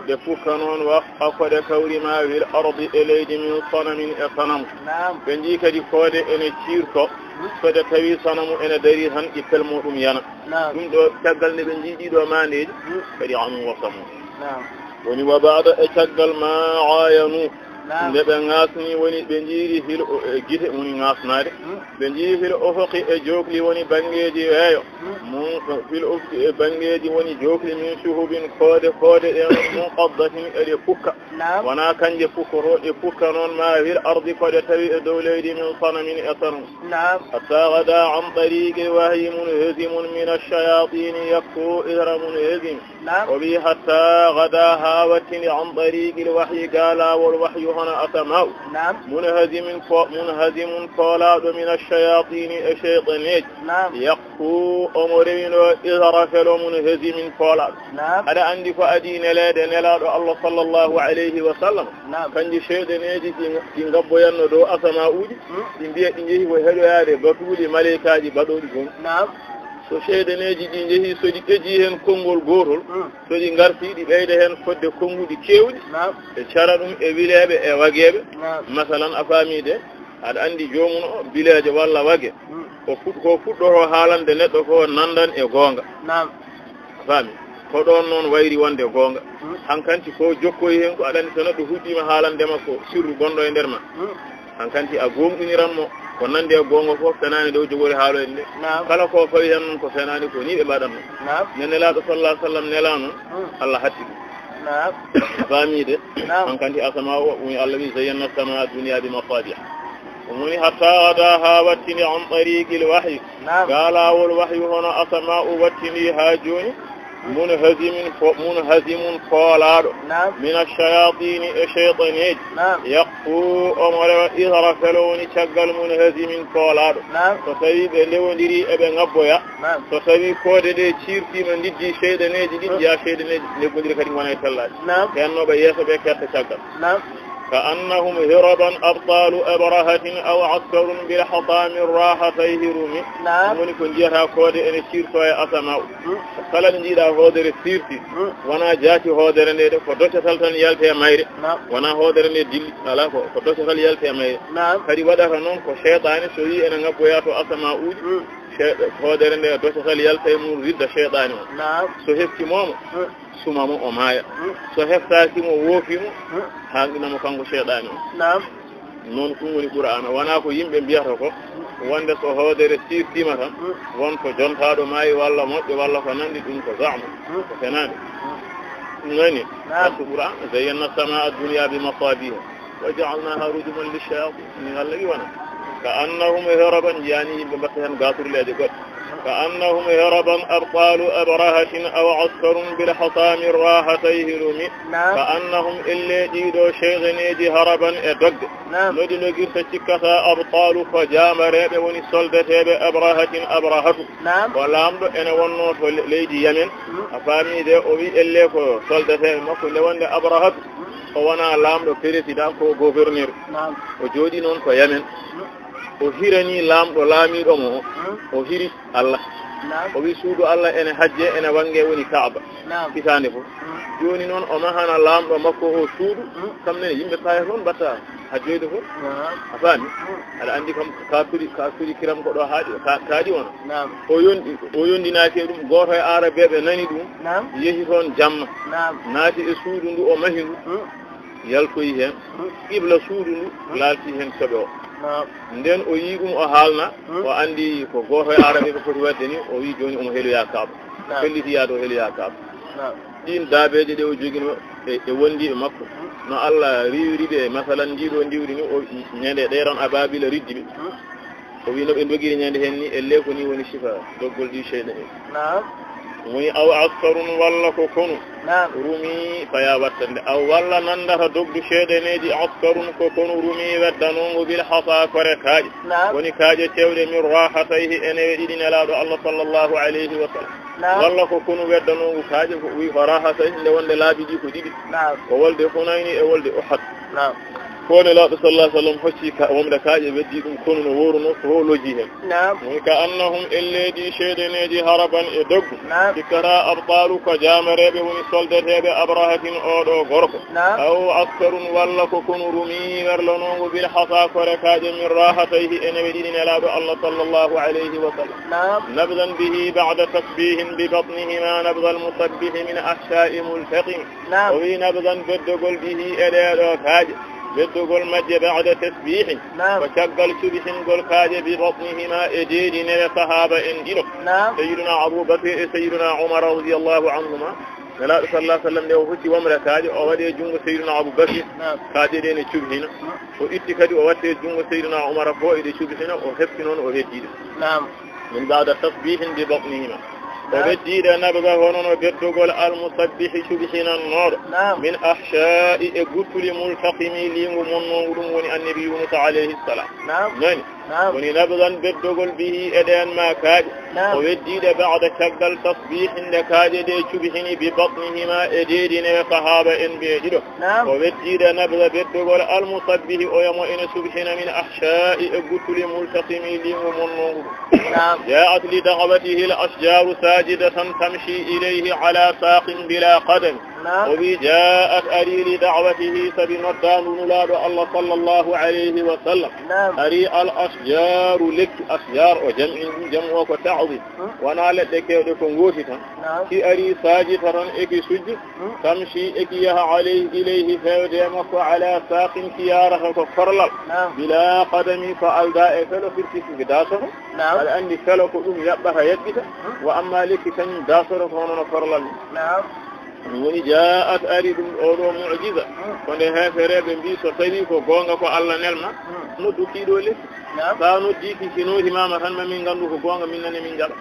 دي فكا نون وقفد كوري ما في الأرض إليد من صنم إصنم بنجي كدي كود إني تيركو fede tawi sanamu ene dari tan ippel muɗum yana ɗum ɗo caggal nde ɓe jiiɗi ɗo mandeji kadi anu wasamu woni wa ba'da e caggal ma ayanu nde ɓe gasni woni ɓe jiiri hilo guite woni gasnade ɓe jiiri hilo ofoki e jokli woni bangeji weeyo mun hilo ofki e bangeji woni jokli min suhubin koode ɗen muqaddatin eɗe pukka wona kanje pukkoroɗe pukka noon ma wil ardi koɗe tawi e dow leydi min sanamin e sanum hatta gada an tariqi wahyi munhazimun min ash-shayatin yakfu ihra munhazim o wi hatta gada ha wattini an tariqi wahyi galawol wahyu hono asma'u munhazimun koolaɗo min ash-shayatin e shaytaneji yakfu omo rewino ihra felo munhazimin koolaɗo aɗa andi ko adi nelede nelaɗo Allah sallallahu alayhi wa sallam kanji shaytaneji ɗi gabboyanno dow asma'uji ɗi mbiya ɗi jeehi ko heɗoyade batuuli malaikaji baɗoɗi gon so shaydaneji ɗi jeehi so ɗi ƴeji hen konngol gotol so ɗi garti ɗi ɓeyda hen fodde konnguɗi kewɗi ɓe cara ɗum e wileɓe e wagueɓe masalan a faamide aɗa andi jomum o bileje walla wage ko fuɗɗoto haalande neɗɗo ko nandan e goonga a faami ko ɗon noon wayri wonde goonga hankanti ko jokkoyi hen ko aɗa andi so neɗɗo huɗɗima haalandema ko sirru gonɗo e nder ma hankanti a gomɗiniranmo ko nande e gonga fof fenani dow jogori haaloyde nde kala ko fawi hen noon ko fenani ko ni ɓe mbaɗatno ne nelaɗo sallah sallam nela noon Allah hatti ɗum famide hankanti asama o woni Allah wi zayyana sama dunia bi masabih woni hatta gada ha wattini an tariqil wahyi galawol wahyu hono asama o wattini ha joni munhazimun koolaɗo min ash-shayatin e shaytaneji yakfu omo rewa ihra felo woni caggal munhazimin koolaɗo so tawi ɓe lewodiri eɓe ngabboya so tawi koode ɗe cirtima liddi shaydaneji ɗiɗi ya shaydaneji leggodiri kadi gona e tellaji hennoɓe yeeso ɓe ketta caggal كأنهم هربا أبطال أبرهة أو عسكر بالحطام الراحتيه رمي من كن جهة كود أن سيرتو يا أسماء فلا نجيدا هودر سيرتي وانا جاتي هودر نيد فدوش سلطان يالتي ماير وانا هودر نيد دل على فدوش سل يالتي ماير كدي ودا نون كو شيطان سوي ان غبوياتو أسماء هودر نيد دوش سل يالتي مو ريد شيطان سو هفتي موم sumamo o maaya so heftaaki mo woofimo haanginamo kanko seeɗaani o noon ɗum woni qur'ana wonaa ko yimɓe mbiyata ko wonde so hoodere siirtima tan won ko jontaaɗo maayi walla moƴƴo walla ko nanndi ɗum ko zama ko fenaani ɗum nani artu qur'an zayyanna samaa dunia bi masabiha wa jaalnaha rujuman lishayatin ni Allah wi wona ka annahum heraban jiyani yimɓe mbatta heen gaaturleeje goɗɗe كأنهم هربا أبطال أبرهة أو عسكر بالحطام الراحتيه رمي كأنهم إلا جيدو شيغنيجي هربا أدق نودي نجير تشكتا أبطال فجامر وني سلدتي بأبرهة أبرهة ولامدو أنا ونوت ليدي يمن أفامي دي أوي إلا كو سلدتي مكو لوند أبرهة وانا لامدو بريسيدان كو غوفرنير وجودي نون كو يمن o hirani lamɗo laamiɗo mo o hiri Allah o wi suudu Allah ene hajje ene wange woni Kaaba kisande fof joni noon o mahana lamɗo makko o suudu kam nene yimɓe kaya toon mbatta hajjoyde fof a faami aɗa andi kam kafiri kiram ko ɗo haaɗi kaaɗi wona o yondinaki ɗum goto e arabeɓe nani ɗum yehi toon jamma naati e suudu ndu o mahi ndu yaltoyi hen qibla suudu ndu laalti hen soɓe o nden o yi ɗum o haalna o andi ko goto e arabe ko foti wadde ni o wi joni omo heloya Kaaba felliti yaade o heloya Kaaba ɗin daabeje ɗe o jogino e wondi e makko no Allah riwiriɓe masalan ndiɗo ndiwri ni o ñande ɗeran ababila riddi ɓe o wi no ɓe dogiri ñande hen ni elle ko ni woni sifa doggol ɗi cheyɗane woni aw askarun walla ko konu rumi faya wattande aw walla nandata dogdu ceeɗeneji askarun ko kono rumi weddanongo bil hasa kore kaaƴe woni kaaƴe cewɗe min rahatayhi ene ɗiɗi nelaɗo Allah sallllahu alayhi wa sallam walla ko kono weddanongo kaaƴe ko wi ko rahatayhi nde wonde laabi ɗi ko ɗiɗi ko wolde Hunayni e wolde Uhud كون لا صلى الله عليه وسلم حكي ومن كاجي بدي كون نورو هو لوجيه نعم وكأنهم الذي شيدني هربا ادق نعم كرا ابطالك جامرebe woni soldatebe abrahatin odo gorko aw aktarun walla ko kono rumi werlonongo bil hasa kore kaaje min rahatayhi ene wedini nelaado Allah sallallahu alayhi wa sallam nabdan bihi ba'da tasbihin bi batnihi ma nabda al musabbih min ahsha'i multaqim wa nabdan bedogol bihi ededo kaaje bedogol majje ba'da tasbihin wa shaggal subhin gol kaaje bi batnihi ma edidi ne sahaba en dido sayyiduna Abu Bakr e sayyiduna Umar radiyallahu anhuma nela sallallahu alaihi wasallam de o hucci wamra kaaje o wadi jungo sayyiduna Abu Bakr kaaje de ne cubhina o itti kadi o watte jungo sayyiduna Umar fo e de cubhina o hefti non o heddiide min ba'da tasbihin bi batnihi وبديد نبغى هنا بدوغل المسبح شبحنا النور من أحشاء قتل ملتقم لينغ منورم وني النبي موسى عليه السلام وني نبغى بدوغل به أدان ما كاد وبديد بعد شغل تصبيح نكاد دي شبحني ببطنهما أديدنا صحابة إن بيجده وبديد نبغى بدوغل المسبح ويمو إن شبحنا من أحشاء قتل ملتقم لينغ منورم جاءت لدعوته الأشجار ساجدة تمشي إليه على ساق بلا قدم وبجاءت أري لدعوته سبنردان نلاد الله صلى الله عليه وسلم أري الأشجار لك أشجار وجمع وتعظيم ونالت لك يدكم غوشتا في أري ساجدة إكي سجد تمشي إكيها عليه إليه فيدمك على ساق كيارها كفرلل بلا قدم فألداء فلو في الكسك داسر الآن فلو كدوم يبها يدك وأما لك كان داسر فهنا فرلل woni jaat ari dum odo mu'jiza ko de heferebe mbi so tawi ko gonga ko Allah nelma no dukido le ba no diki kinoji mama tan min gandu ko gonga min nane min jaba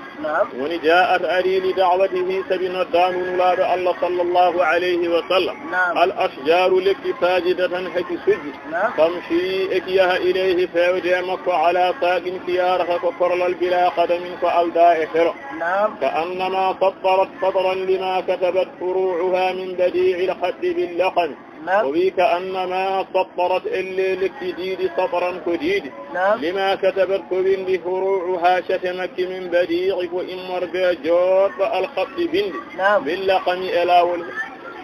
woni jaat ari li da'watihi sabina danun la Allah sallallahu alayhi wa sallam al ashjaru laki sajidatan haki sujud tamshi ikiyaha ilayhi fawda makka ala saqin kiyaraha ko korlal bila qadamin ko alda ikhra كأنما سطرت سطرا لما كتبت فروعها من بديع الخد باللقن وكأنما سطرت اللي لكديد سطرا كديد لما كتبت كبند فروعها شتمك من بديع وإمر بجوب الخد بند باللقن إلى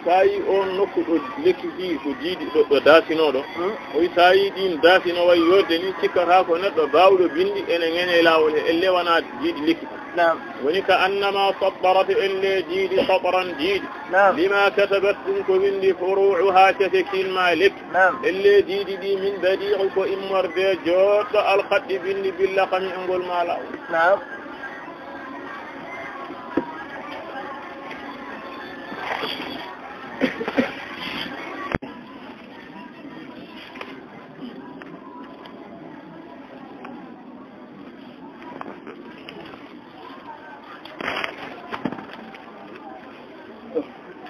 sayi on nokku do lekki ko jiidi do dasino do o sayi din dasino way yodde ni cikkata ko neddo bawdo bindi ene ngene lawol elle wana jiidi lekki woni ka annama sabbarat elle jiidi sabran jiidi lima katabat ko windi furu'uha tafikil malik elle jiidi di min badi'i ko immar be jotto al khatti bindi billa khami ngol mala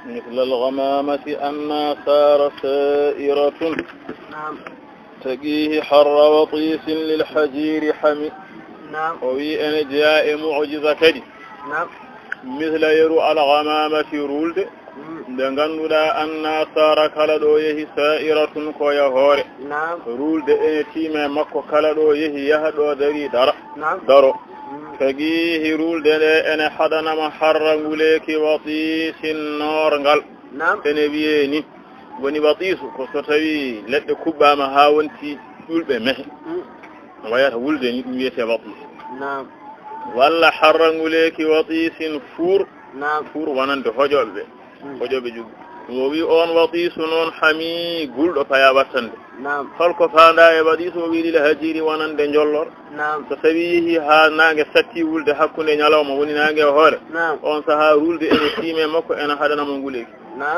مثل الغمامة أن صار سائرة تقيه حر وطيس للحجير حمي وفي أن جاء معجزة كدي مثل يرو الغمامة رولد دغندودا أن صار كالدو يهي سائرة كويا هوري رولد أن تيم مكو كالدو يهي يهدو دري درو فقيه رول دني أنا حدنا ما حرم وليك وطيس النار قال تنبيني وني وطيس كستوي لد كوبا ما هاونتي يقول بمه ويا ولدني يسي وطيس ولا حرم وليك وطيس فور فور ونند هجوب جو ووي اون وطيس نون حمي غولدو فيا واتande holko faanda e wadi so wiili la hajiri wonande jollor so tawi ha nange satti wulde hakkunde nyalawma woni nange hoore on saha rulde ene tiime makko ene hadana mo nguleki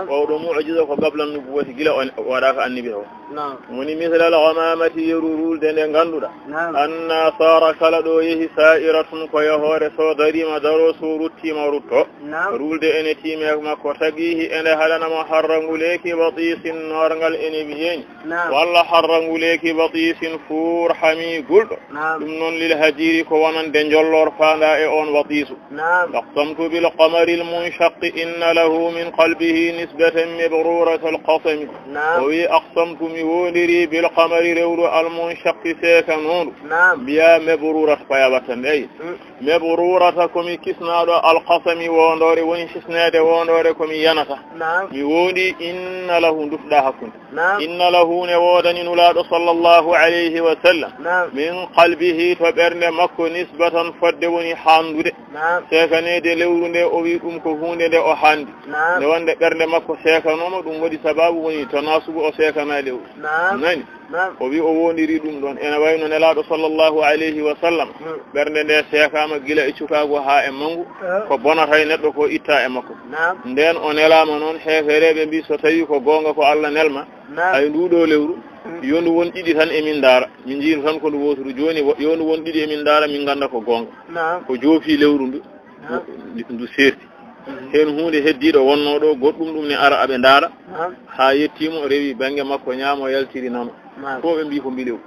o do mu'jiza ko gablan nubu wati gila on wada ka annibi ho woni misal al ghamamati yurulde ne ganduda anna sara kala do yehi sa'iratun ko ya hoore so darima daro so ruttima rutto rulde ene tiime makko tagihi ene hadana mo harranguleki watisin norgal ene biyen walla harranguleki batisin fuur hami gulɗo ɗum noon lil hajiri ko wonande jollor fanda e on batisu aqsamtu bil qamari al munshaqi inna lahu min qalbihi nisbatan mabrurat al qasami o wi aqsamtu mi wondiri bil qamari rewru al munshaqi seka noonu biya mabrurat payabatan ay mabrurat komi kisnaɗo al qasami wondore woni kisnede wondore komi yanata mi wondi inna lahu dufɗa hakkunde inna lahu ne wodani nulaɗo sallallahu alayhi wa sallam min qalbihi to ɓernde makko nisbatan fodde woni handude sekanede lewru nde o wi ɗum ko hunde nde o handi nde wonde ɓernde makko sekanoma ɗum waɗi sababu woni tanasubu o sekana lewru nani o wi o wondiri ɗum ɗon ene wayno nelaɗo sallallahu alayhi wa sallam ɓernde nde sekama gila e cukago ha e mangu ko bonata e neɗɗo ko itta e makko nden o nelama noon hefereɓe mbi so tawi ko gonga ko Allah nelma ay nduɗo lewru yondu won ɗiɗi tan emin daara min jiinu tan ko ndu woturu joni yondu won ɗiɗi emin daara min ganda ko gonga ko joofi lewru ndu serti hen hunde heddiɗo wonnoɗo goɗɗum ɗum ne ara aɓe daara ha yettimo rewi banggue makko ñaamo yaltiri nano ko ɓe mbi ko mbilew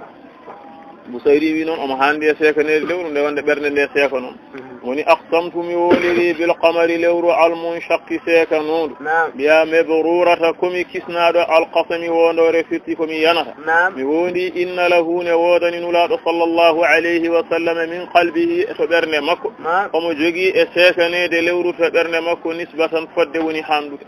Busayri wi noon omo handi e sekanede lewru nde wonde ɓernde nde seeka noon woni aqsamtu mi wondiri bil qamari lewru al munshaqi seeka noondu mbiya mabrurata komi kisnaɗo al qasami wondore firti komi yanata mi wondi inna lahu ne wodani nulaɗo sallallahu alayhi wa sallam min qalbihi to ɓernde makko omo jogui e sekanede lewru to ɓernde makko nisbatan fodde woni handude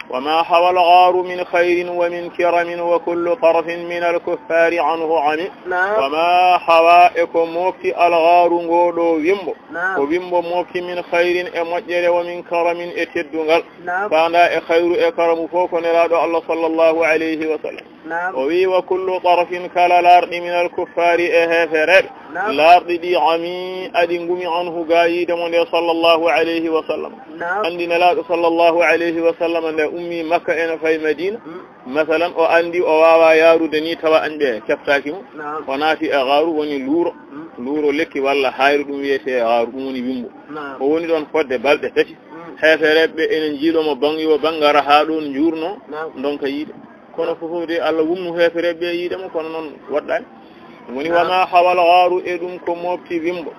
wama hawa al gharu min khayrin wa min kiramin wa kullu tarafin min al kuffari anhu ami wama hawa e ko mofti al gharu ngoɗo wimbo ko wimbo mofti min khayrin e moƴƴere wa min karamin e teddungal fanda e khayru e karamu fof ko nelaɗo Allah sallallahu alayhi wa sallam o wi wa kullu tarafin kala larɗi min al kuffari e hefereɓe larɗi ɗi ami adi ngumi anhu gayidemo nde sallallahu alayhi wa sallam andi nelaɗo sallallahu alayhi wa sallam nde ummi makka ene fay madina masalan o andi o wawa yarude ni tawa anɓe keftakimo o naati e gaaru woni luuro lekki walla hayru ɗum wiyete gaaru ɗum woni wimbo o woni ɗon fodde balɗe tati hefereɓe enen jiiɗomo bangiwo bangara ha ɗon jurno donka yiide kono fofof de Allah wumnu hefereɓe yiidemo kono noon waɗɗani woni wama hawal gaaru e ɗum ko mofti wimbo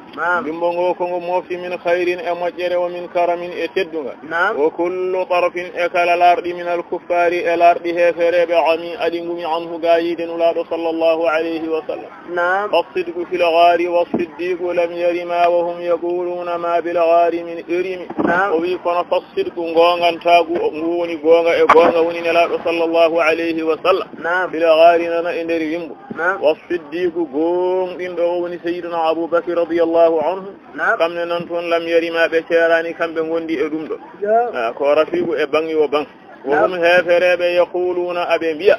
ngo kongo mofti min khayrin e moƴƴere wa min karamin e teddunga wa kullu tarafin e kala larɗi min al kuffari e larɗi hefereɓe ami aɗi ngumi anhu gayide nulaɗo sallallahu alayhi wa sallam fassidqu fil ghaari wassiddiqu lam yarima wa hum yaquluna ma bil ghaari min irimi o wi kono fassidqu gongantagu ngu woni gonga e gonga woni nelaɗo sallallahu alayhi wa sallam fil ghaari nana e nder wimbo wassiddiqu gonɗinɗo o woni sayyiduna Abubakar radiyallahu anhu kamne noon toon lam yarima ɓe ceerani kamɓe gondi e ɗum ɗo ko rafigu e bangi o bang wohum hefereɓe yaquluna aɓe mbiya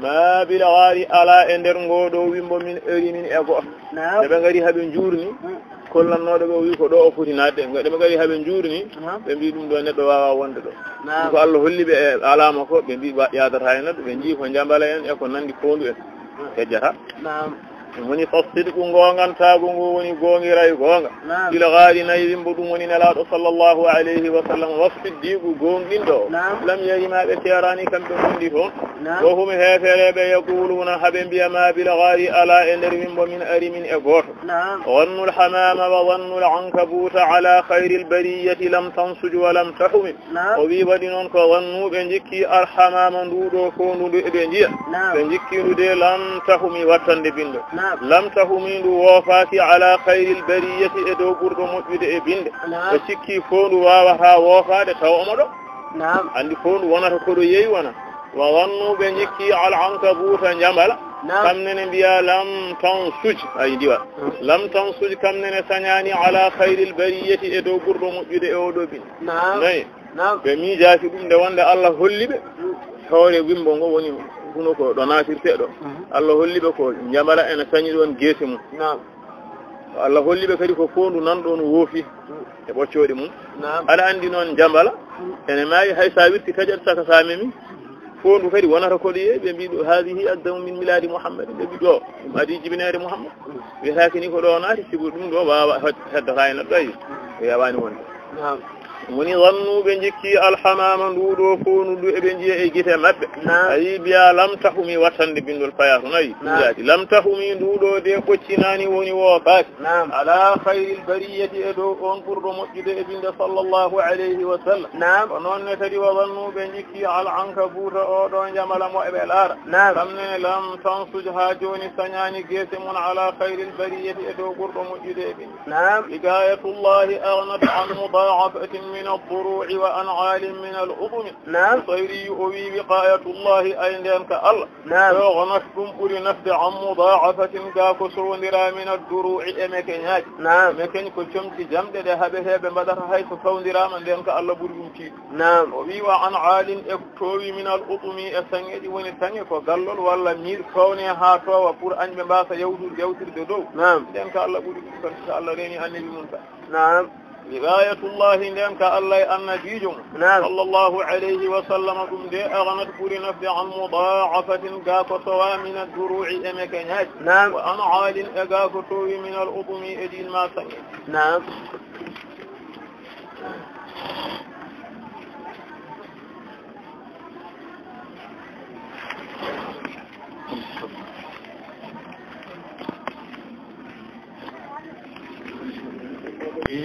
ma bil ghaari ala e nder ngoɗo wimbo min erimin e goto ɓe gari haɓe jurni kollannoɗo ɓe o wi ko ɗo o foti nadde ɓe gari haɓe jurni ɓe mbi ɗum ɗo neɗɗo wawa wonde ɗo ko Allah holliɓe e alama ko ɓe mbi yadata e neɗɗo ɓe jii ko jambala en e ko nandi fondu en hejjata woni fassidqu gongantagu ngu woni gongiray gonga ila gaari nayi wimbo ɗum woni nelaɗo sallallahu alayhi wa sallam wassiddiqu gonɗinɗo lam yarimaɓe teerani kamɓe gondi toon wo hum hefereɓe yaquluna haɓe mbiya ma bil gaari ala e nder wimbo min ari min e goto wannu lhamama wa wannu lankabuta ala khayri lbariyati lam tansuj wa lam tahumi o wi waɗi noon ko wannuɓe jikki alhamama nduɗo fondudu eɓe jiya ɓe jikkinude lam tahumi wattande bindo lam tahumi ndu woofaki ala khayril bariyati e dow ɓurɗo moƴƴude e binde ɓe sikki fondu wawata woofade taw omo ɗo andi fondu wonata koɗo yeyi wona wa wannuɓe jikki al ankabuta jambala kamnene mbiya lam tansuj ay ndiwa lam tansuj kamnene sañani ala khayril bariyati e dow ɓurɗo moƴƴude e oɗo binde nayi ɓe miijaki ɗum nde wonde Allah holliɓe hawre wimbo ngo woni huno ko ɗo natirte ɗo Allah holliɓe ko jambala ene sañi ɗon geese mum Allah holliɓe kadi ko fondu nanɗon woofi e ɓoccoɗe mum aɗa andi noon jambala ene maayi hay sa wirti taƴat saka sa memi fondu kadi wonata koɗo yeeyi ɓe mbi ɗo hadihi addamu min miladi Muhammad ɓe mbi ɗo ɗum adi jibinede Muhammad wiyataki ni ko ɗo naati sibu ɗum ɗo wawa heddata e neɗɗo ayi o yawani wonde woni zannu ɓe jikki alhamama nduɗo fonudu eɓe jiiya e guite mabɓe ayi biya lam tahumi wattande bindol payatu nayi ɗuyaji lam tahumi nduɗo de ɓoccinani woni woofaki ala hayril bariyati e dow on ɓurɗo moƴƴude e binde sallllahu alayhi wa sallam ko noonne kadi wa zannu ɓe jikki al ankabuta oɗo jamala mo eɓe laara kamnene lam tansuj ha joni sañani guese mum ala hayril bariyati e dow ɓurɗo moƴƴude e binde hikayatullahi agnat an mudaafatin min ad-duru'i wa an'alin min al-udumi sayri o wi wiqayatullahi ay nden ka Allah agnat ɗum ɓuri nafde an mudaafatin ga ko sowdira min ad-duru'i e mekeñaji mekeñ ko comti jamɗe ɗe haaɓeteɓe mbaɗata hay so fawdirama nden ka Allah ɓuri ɗum tiiɗu o wi wa an'alin e towi min al-udumi e sangeji woni sange ko gallol walla miir fawne ha towa pour añɓe mbasa yawtirde dow nden ka Allah ɓuri ɗum kon so Allah reni annabi mum ka hidayatullahi nden ka Allah e annabijo mum sallllahu alayhi wa sallam ɗum de aganat ɓuri nafde an mudaafatin ga ko sowa min ad-duru'i e mekeñaji wa an'alin e ga ko towi min al-udumi e ɗin ma sange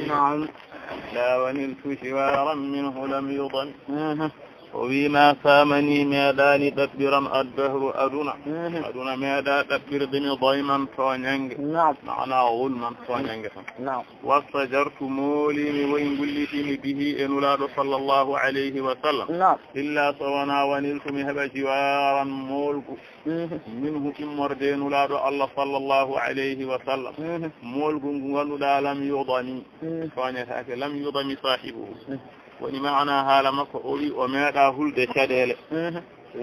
نعم لا ونلت شوارا منه لم يضن وبما سامني ميدان تدبرا الدهر أدنى ميدا تدبر دمي ضيما تونينج معنا غلما تونينج واستجرت مولي وإن قلتني به إن ولاد صلى الله عليه وسلم إلا صونا ونلت مهب جوارا مولك منه إمردين ولاد الله صلى الله عليه وسلم مولك ولد لم يضني فانيتاك لم يضني صاحبه woni maana haala makko o wi o meeɗa hulde caɗeele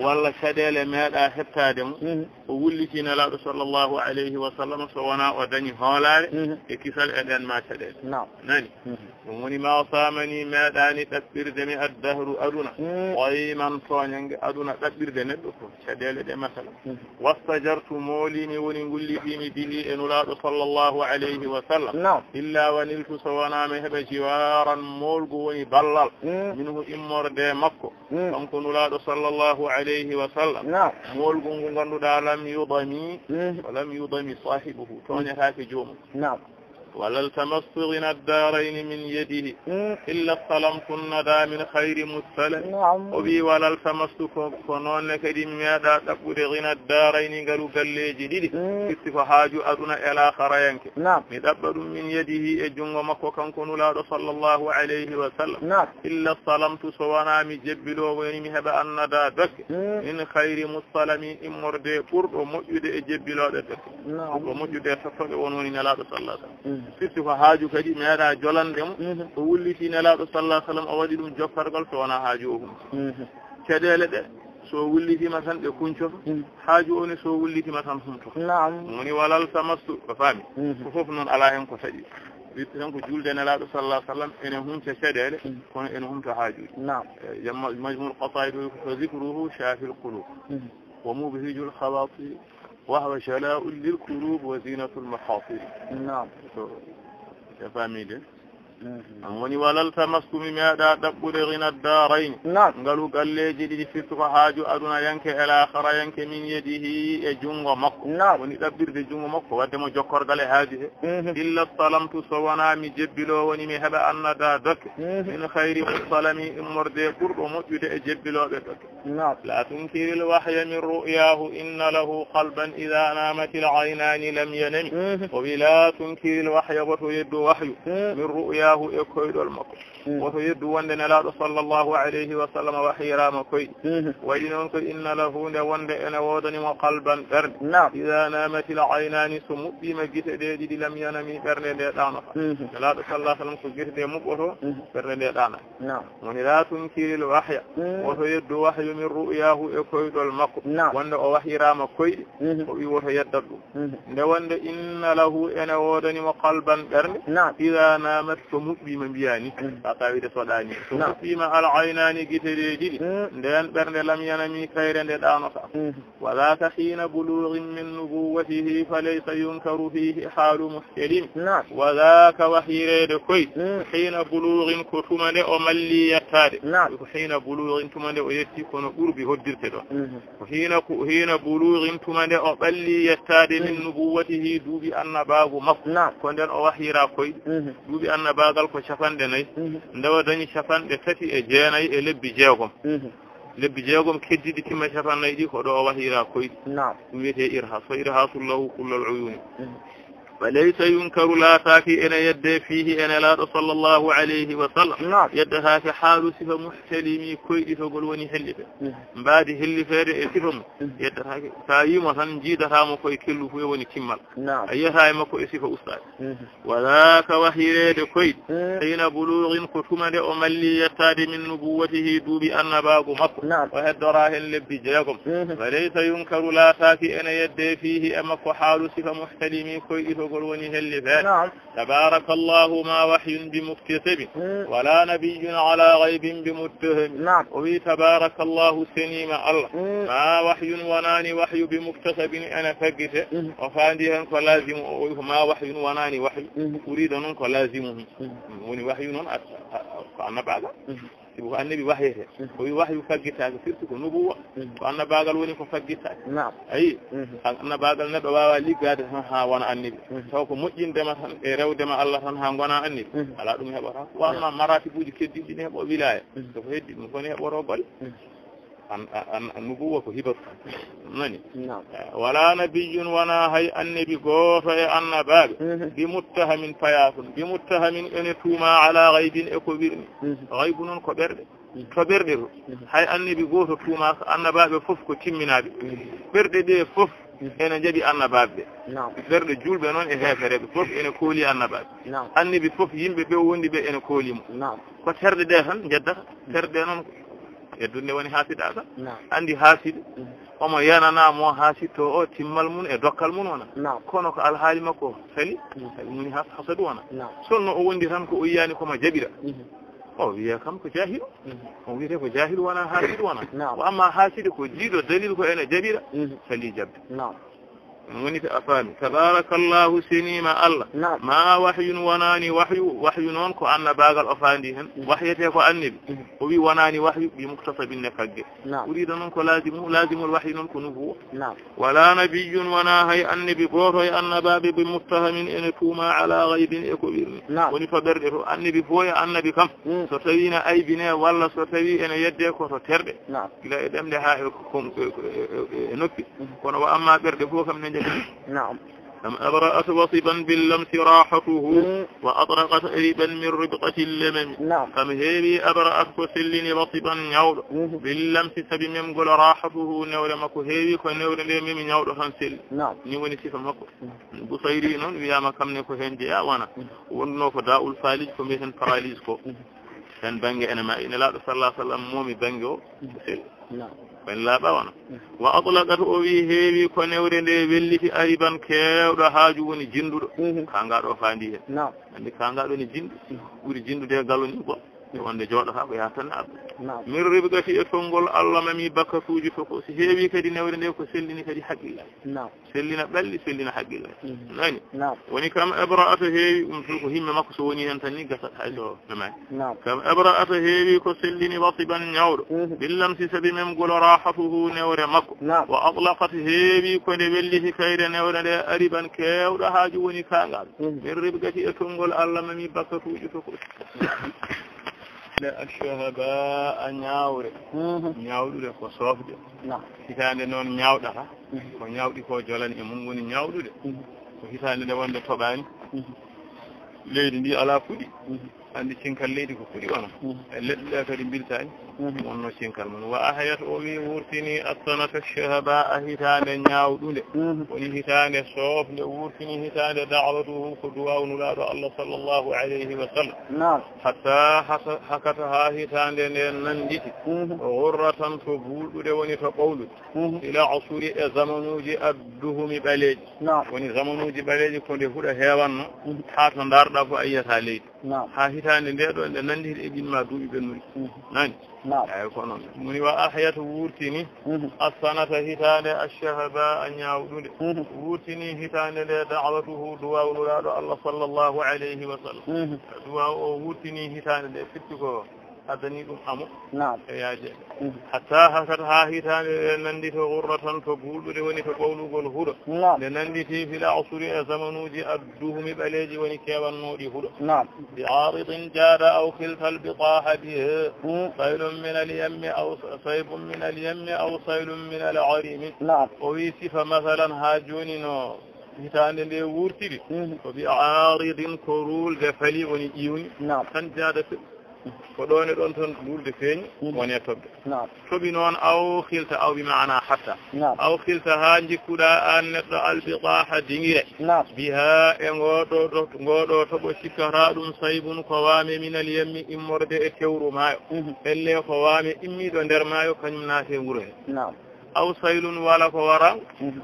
walla caɗeele meeɗa heɓtaade mo o wulliti nelaaɗo sallllahu alayhi wa sallam so wonaa o dañi hoolaare e kisal e ɗen ma caɗeele nani ɗum woni ma o saamani meeɗaani ɗaɓɓirde mi addahru aduna oyman tooñange aduna ɗaɓɓirde neɗɗo ko caɗeele ɗe masala wastajartu moolimi woni ngullitiimi bihi e nulaaɗo sallllahu alayhi wa sallam illa waniltu so wonaa mi heɓa jiwaran moolgu woni ballal min ko immorde makko kanko nulaaɗo sallllahu alayhi wa sallam moolgu ngu ngannduɗaa lam yudami sahibuhu tooñataake joomum ولا التمست غنى الدارين من يده إلا استلمت الندى من خير مستلم وبي ولا التمست كنون كدي ميادا تقود غنى الدارين قالوا قليج ديدي كتف حاجو أدنى إلى خرينك مدبر من يده أجنغ مكو كان كنولا صلى الله عليه وسلم إلا استلمت سوانا مجبلو وينمهب الندى دك من خير مستلم إمرد قرد ومجد أجبلو دك ومجد أفضل ونوني نلا صلى الله عليه وسلم firti ko haaju kadi meeɗa jolandemo o wulliti nelaaɗo sallah sallam o waɗi ɗum jokkargal so wona haaju o hum caɗeele ɗe so wullitima tan ɗe kuncoto haaju o ne so wullitima tan humtoto woni walal tamastu ko faami ko fof noon ala hen ko taƴi witti tan ko julde nelaaɗo sallah sallam ene humta caɗeele kono ene humta haajuji majmul qasaid ko zicruhu shafil qulub wa mubhijul khawatir وهو شلاء للكروب وزينة المحاصيل فاميدي woni walal tamaskumi meeɗa ɗaɓɓude gina darayn ngalu galleji ɗiɗi firtu ko haaju aduna yanke el akhara yanke min yedihi e junngo makko woni ɗaɓɓirde junngo makko wadde mo jokkorgal e haaju he illa salamtu so wona mi jebbilo woni mi heɓa annada dokke min hayri musalami immorde ɓurɗo moƴƴude e jebbiloɓe dokke la tunkiril wahya min ru'yahu inna lahu qalban ida namati l aynani lam yanami o wi la tunkiril wahya woto yeddu wahyu min ru'yahu e koyɗol makko woto yeddu wonde nelaaɗo sallllahu alayhi wa sallam wahirama koyɗi waɗi noon ko inna lahu nde wonde ene woodanimo qalban ɓernde ida namati l aynani so muɓɓima guite ɗe ɗiɗi lam yanami ɓernde nde ɗanota nelaaɗo sallah sallam so guite ɗe muɓɓoto ɓernde nde ɗanata woni la tunkiril wahya woto yeddu wahyu min ru'yahu e koyɗol makko wonde o wahirama koyɗi o wi woto yeddat ɗum nde wonde inna lahu ene woodanimo qalban ɓernde ida namat so muɓɓima mbiyani sa tawide soɗani so muɓɓima al aynani guiteɗe ɗiɗi nden ɓernde lam yanami kayre nde ɗanota wa dhaka hina bulughin min nubuwatihi fa laysa yunkaru fihi halu muhtalimi wa dhaka wahirede koy hina bulughin ko tumande o malli yettade ko hina bulughin tumande o yetti kono ɓurbi hoddirte ɗo ko hina bulughin tumande o ɓalli yettade min nubuwatihi duuɓi annabagu makko ko nden o wahira koyɗe duuɓi annabagal ko capanɗe nayyi ndewa dañi capanɗe tati e jeenayyi e lebbi jeegom lebbi jeegom keddiɗi timma capannayyi ɗi ko ɗo o wahira koyɗe ɗum wiyete irhas fa irhasullahu kullal uyuni فليس ينكر لا تاكي إن يد فيه إن لا صلى الله عليه وسلم يدها في حال صفة محتلمي كويد فقل وني هلفة بعد هلفة صفة يدها تايم وسنجيدها مكوي كله في وني كمال أيها مكوي صفة أستاذ وذاك وحي كويد حين بلوغ ختمة أملي يتاد من نبوته دوب أن باب مكو وهدراه اللب جاكم فليس ينكر لا تاكي إن يد فيه أمك حال صفة محتلمي كويد قلوني هل تبارك الله ما وحي بمكتسب ولا نبي على غيب بمتهم وبي تبارك الله سنيم الله ما وحي وناني وحي بمكتسب أنا فقت وفانديها فلازم ما وحي وناني وحي أريد أن لازمه وني وحي أنا بعد ko annabi wahete ko wahyu faggitaake surtout ko nubuwa ko annabagal woni ko faggitaake ayi annabagal neɗɗo wawa liggade tan ha wona annabi taw ko moƴƴindema tan e rewdema Allah tan ha gona annabi ala ɗum heɓata wanma maratibuji keddiɗi ne heɓo wilaya soko heddi ɗum koni heɓoto golle nubuwa ko hibatu nani wala nabiyyun wana hay annabi goto e annabaɓe bi muttahamin fayatun bi muttahamin ene tuuma ala gaybin e ko wirni gaybu noon ko ɓerɗe to ɓerɗe to hay annabi goto tuuma annabaɓe foof ko timminaɓe ɓerɗe ɗe foof ene jaɓi annabaɓe ɓerɗe julɓe noon e hefereɓe foof ene kooli annabaɓe annabi foof yimɓe ɓe wondi ɓe ene koolimo ko terɗe ɗe tan jeddata terɗe noon e dunde woni haasidaaka andi haaside omo yananamo haasidto o timmal mum e dokkal mum wona kono ko alhaali makko sali muni hasadu wona sonno o wondi tan ko o yiyani komo jaɓira o wiya kam ko jahilu o wiyete ko jahilu wona haasidu wona o amma haaside ko jiiɗo dalil ko ene jaɓira sali jabde woni ko a faami tabarakallahu sinima Allah ma wahyun wonani wahyu noon ko annabagal o faandi hen wahyete ko annabi o wi wonani wahyu bi muktasabin ne fagge uriida noon ko lazimul wahyu noon ko nubuwa wala nabiyyun wona hay annabi goto e annabaɓe bi muttahamin ene tuuma ala gaybin e ko wirni woni to ɓerɗe to annabi fo e annabi kam so tawi ne aybine walla so tawi ene yedde ko to terɗe gila e ɗemde ha e noppi kono wa amma ɓerɗe fo kam ne نعم أبرأت وصبا باللمس راحته وأطرقت أريبا من ربقة اللمم كم هيبي أبرأت كسلني وصبا نعود باللمس سبي ممقل راحته نور مكو هيبي كنور لمم نعود خنسل نيوني سيفا مكو بصيرين وياما كم نكو هنجي وانا ونو فداء الفالج كميهن فراليسكو كان بانجي أنا ما إن لا صلى الله عليه وسلم مومي بانجو سل ben laaba wana wa atlaqat o wi heewi ko newre nde welliti ariban kewɗo haaju woni jinduɗo kangaɗo faandi hen andi kangaɗo ni jindu ɓuri jindude galoni go wonde jooɗata ko yatan abdu min ribgati e tongol Allah mami bakatuji fof si heewi kadi newre nde ko sellini kadi haqqilla sellina ɓalli sellina haqqilla nani woni kam abra'ata heewi ko himme makko so woni hen tan ni gasat hayso memani kam abra'ata heewi ko sellini wasiban ñawɗo billam si sabi mem golo rahatuhu newre makko wa atlaqat heewi ko nde welliti kayre newre nde ariban kewɗo haaju woni kangal min ribgati e tongol Allah mami bakatuji fof الشهباء ñaawre ñaawɗude ko soofde hitaande noon ñaawɗata ko ñaawɗi ko jolani e mum woni ñaawɗude ko hitaande nde wonde toɓaani leydi ndi alaa fuɗi andi cinkal leydi ko fuɗi wona e leɗɗe ɗe kadi mbiltaani wonno cinkal mum wa ahayat o wi wurtini assanata shahaba hitaande ñaawɗunde woni hitaande soofde wurtini hitaande da'watuhu ko duwawnulaaɗo Allah sallallahu alayhi wa sallam hatta hakata ha hitaande nde nanditi gurratan to buulɗude woni to ɓowlude ila asuri e zamanuji adduhumi ɓaleeji woni zamanuji ɓaleeji ko nde huɗa heewanno haa to ndaarɗa ko a yiyata leydi ha hitande nde ɗo nde nandi hiɗe ɓinma duuɓi ɓennuɗi nani eyi ko noon muni wa ahyatu wurtini assanata hitande ashahaba a ñawɗude wurtini hitande nde da'watuhu duwawnuraɗo Allah sallllahu alayhi wa sallam duwaw o wurtini hitande nde firti ko addani ɗum amo e yaaje hatta ha hitande nandi to gurratan to bulɗude woni to ɓowlugol huuɗo nde nanditi fil asuri e zamanuji adduhumi ɓaleji woni kewannoɗi huuɗo bi aridin jaada aw kiltal bitaha bihe saylum min alyammi aw saybum min alyammi aw saylum min alarimi o wi sifa masalan ha joni no hitande nde wurtiri ko bi aridin ko rulde faali woni ƴiwni tan jaada ko ɗon e ɗon toon wulde feeñi woni toɓde toɓi noon aw hilta aw bimana hatta aw hilta ha jikkuɗa an neɗɗo albitaha dingire biha e ngoɗo toɓo cikkata ɗum saybun ko wame minal yammi immorde e tewru maayo elle ko wame immiɗo nder maayo kañum naate wuuro he aw saylun wala ko wara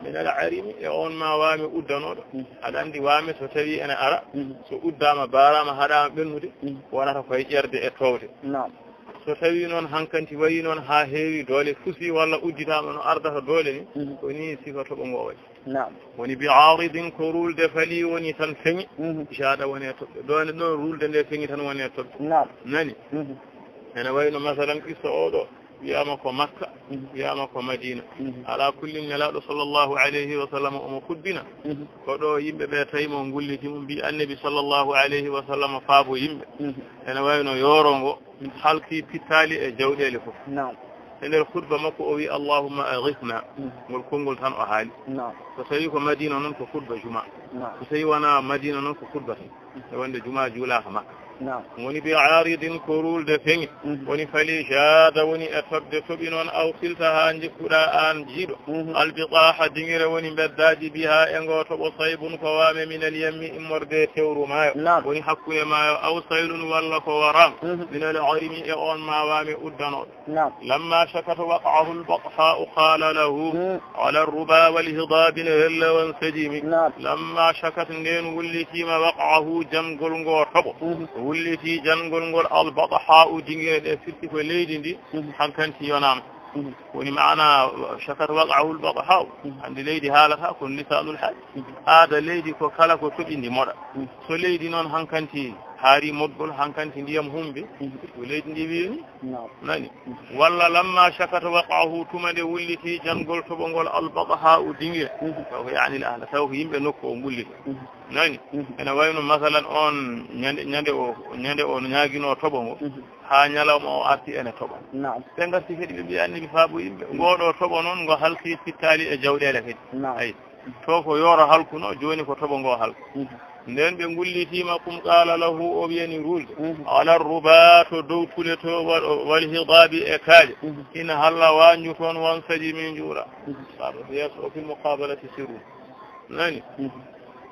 minal arimi e on ma wame uddanoɗo aɗa andi wame so tawi ene ara so uddama barama haɗama ɓennude wonata koye ƴerde e towde so tawi noon hankanti wayi noon ha heewi doole fusi walla udditama no ardata doole ni ko ni sifa toɓo ngo waɗi woni bi aridin ko rulde faali woni tan feŋi jaada woni e toɓɓe ɗone ɗon rulde nde feŋi tan woni e toɓɓe nani ene wayno masalan qissa oɗo wiyama ko makka wiyama ko madina ala kulli nelaɗo sallllahu alayhi wa sallam omo fuddina ko ɗo yimɓeɓe tawi mo gulliti mum mbi annabi sallllahu alayhi wa sallam faabo yimɓe ene wayno yooro ngo halki pittali e jawɗele foof e nder khutba makko o wi allahumma aghithna ngol konngol tan o haali so tawi ko madina noon ko khutba juma so tawi wona madina noon ko khutba tan e wonde juma juulaka makka woni bi aridin ko rulde feŋi woni faali jaada woni e toɓde toɓi noon aw filta ha jikkuɗa an jiiɗo albitaha dingire woni beddaji biha e ngo toɓo saybun ko wame minal yammi immorde tewru maayo woni hakkude maayo aw saylun walla ko waram minal arimi e on ma wame uddanoɗo lamma shakata waqa'ahu albaqha'u qala lahu ala arruba walhidabin hella wan sajimi lamma shakat nden wullitima waqa'ahu jangol ngo toɓo wulliti jangol ngol albataha u dingire ɗe firti ko leydi ndi hankanti yonama woni maana shakat waqa'ahu albataha andi leydi haalata ko lisanul hal aada leydi ko kala ko toɓi ndi moɗa so leydi noon hankanti haari modgol hankanti ndiyam humbe ko leydi ndi wiini nani walla lamma shakata waqa'ahu tuma nde wulliti jangol toɓongol albataha u dingire taw ko yani l ahla taw ko yimɓe nokku o gullita nani ene wayno masalan on ñande o no ñaguino toɓo ngo ha ñalawma o arti ene toɓa ɓe garti kadi ɓe mbiya annabi faabo yimɓe ngoɗo toɓo noon ngo halki fittali e jawɗele kadi ayi to ko yooro halkuno joni ko toɓo ngo halku nden ɓe gullitima kum qala lahu o wiyani rulde ala ruba to dow tule to wal hidabi e kaaje ina halla wanju toon wan saji min juura saɗo yeeso o fil muqabalati siru nani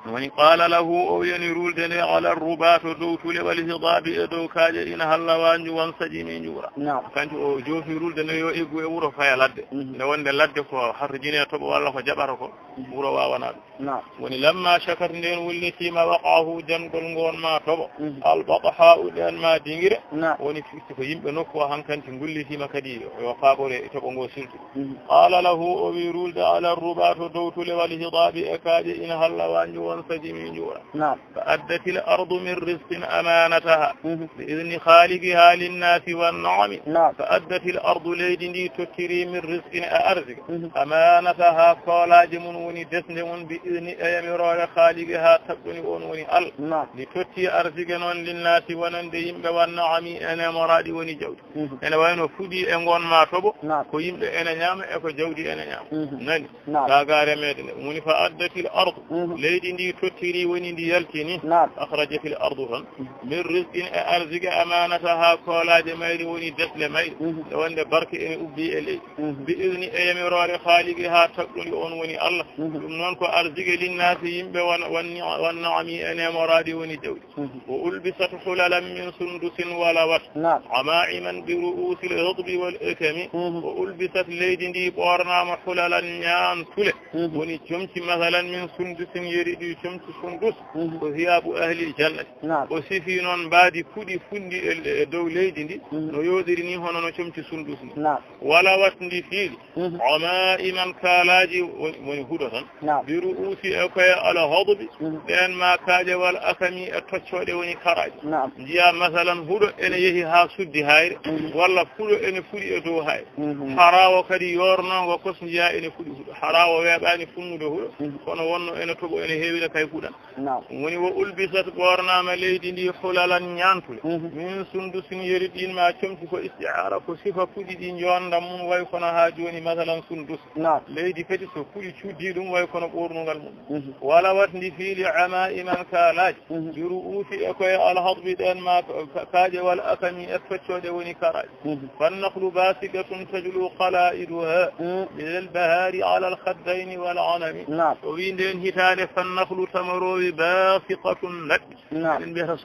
woni qala lahu o wiyani rulde nde ala ruba to dow tule wal hidabi e dow kaaje ina halla wanju wan saji min juura kanti o joofi rulde nde yo eggu e wuuro faya ladde nde wonde ladde ko harjine toɓo walla ko jaɓata ko wuuro wawana ɗum woni lamma shakat nden wullitima waqa'ahu jangol ngon ma toɓo albataha uɗen ma dingire woni firti ko yimɓe nokku o hankanti gullitima kadi yo faɓore toɓo ngo sirtu qala lahu o wi rulde ala ruba to dow tule wal hidabi e kaaje ina halla wanju won saji min juura fa addati l ardu min risqin amanataha bi idni khaliqiha linnasi wannaami fa addati l ardu leydi ndi tottiri min risqin e arsika amanataha koolaji mum woni desde mum bi idni e yamirore khaliqiha tabɓuni on woni Allah ndi totti arsike noon linnasi wonande yimɓe wannaami ene moraɗi woni jawdi ene wayno fuɗi e gon ma toɓo ko yimɓe ene ñaama e ko jawdi ene ñaama nani gagare meɗen woni fa addati l ardu leydi ndi tottiri woni ndi yaltini akhrajati l ardu tan min risqin e arsike amanataha koolaje mayri woni desle mayri e wonde barke ene ubbi e leydi bi idni e yamirore khaliqi ha tabɗuli on woni Allah ɗum noon ko arsike linnasi yimɓe wannaami ene moraɗi woni jawdi o ulbisat hulalan min sundusin walawat amaiman bi ru'usi l hudbi wal ikami o ulbisat leydi ndi ɓornama hulalan ñaan tule woni comci masalan min sundusin yeri ɗi wi comci sundus ko hiyabu ahli jannati o sifi noon mbaadi fuɗi fundi e dow leydi ndi no yoɗiri ni hono no comci sundus ni wala watndi fiili oma iman kaalaji woni huɗo tan bi ru'usi e koye ala hodɓe ɓen ma kaaje wal akami e toccoɗe woni karaji jiya masalan huɗo ene yeehi ha suddi hayre walla fuɗo ene fuɗi e dow hayre harawo kadi yornogo kos jiya ene fuɗi huɗo harawo weeɓani funnude huɗo kono wonno ene toɓo ene heewide kay huɗan woni wo ulbisat ɓornama leydi ndi hulalan ñantude min sundusin yeriɗin ma comti ko istiara ko sifa fuɗi ɗi jondam mum way kono ha joni masalan sundus leydi kadi so fuɗi cuddi ɗum way kono ɓornugal mum wala watndi fiili ama iman kaalaji bi ru'usi e koye alhadɓi ɗen ma kaaje wal akami e feccoɗe woni karaji fannahlu basigatun tajlu qalaiduha minal bahari ala alkhaddayni wal anami o wi nden hitande fannahlu tamarowi basiqatun laɗɗi en mbiyata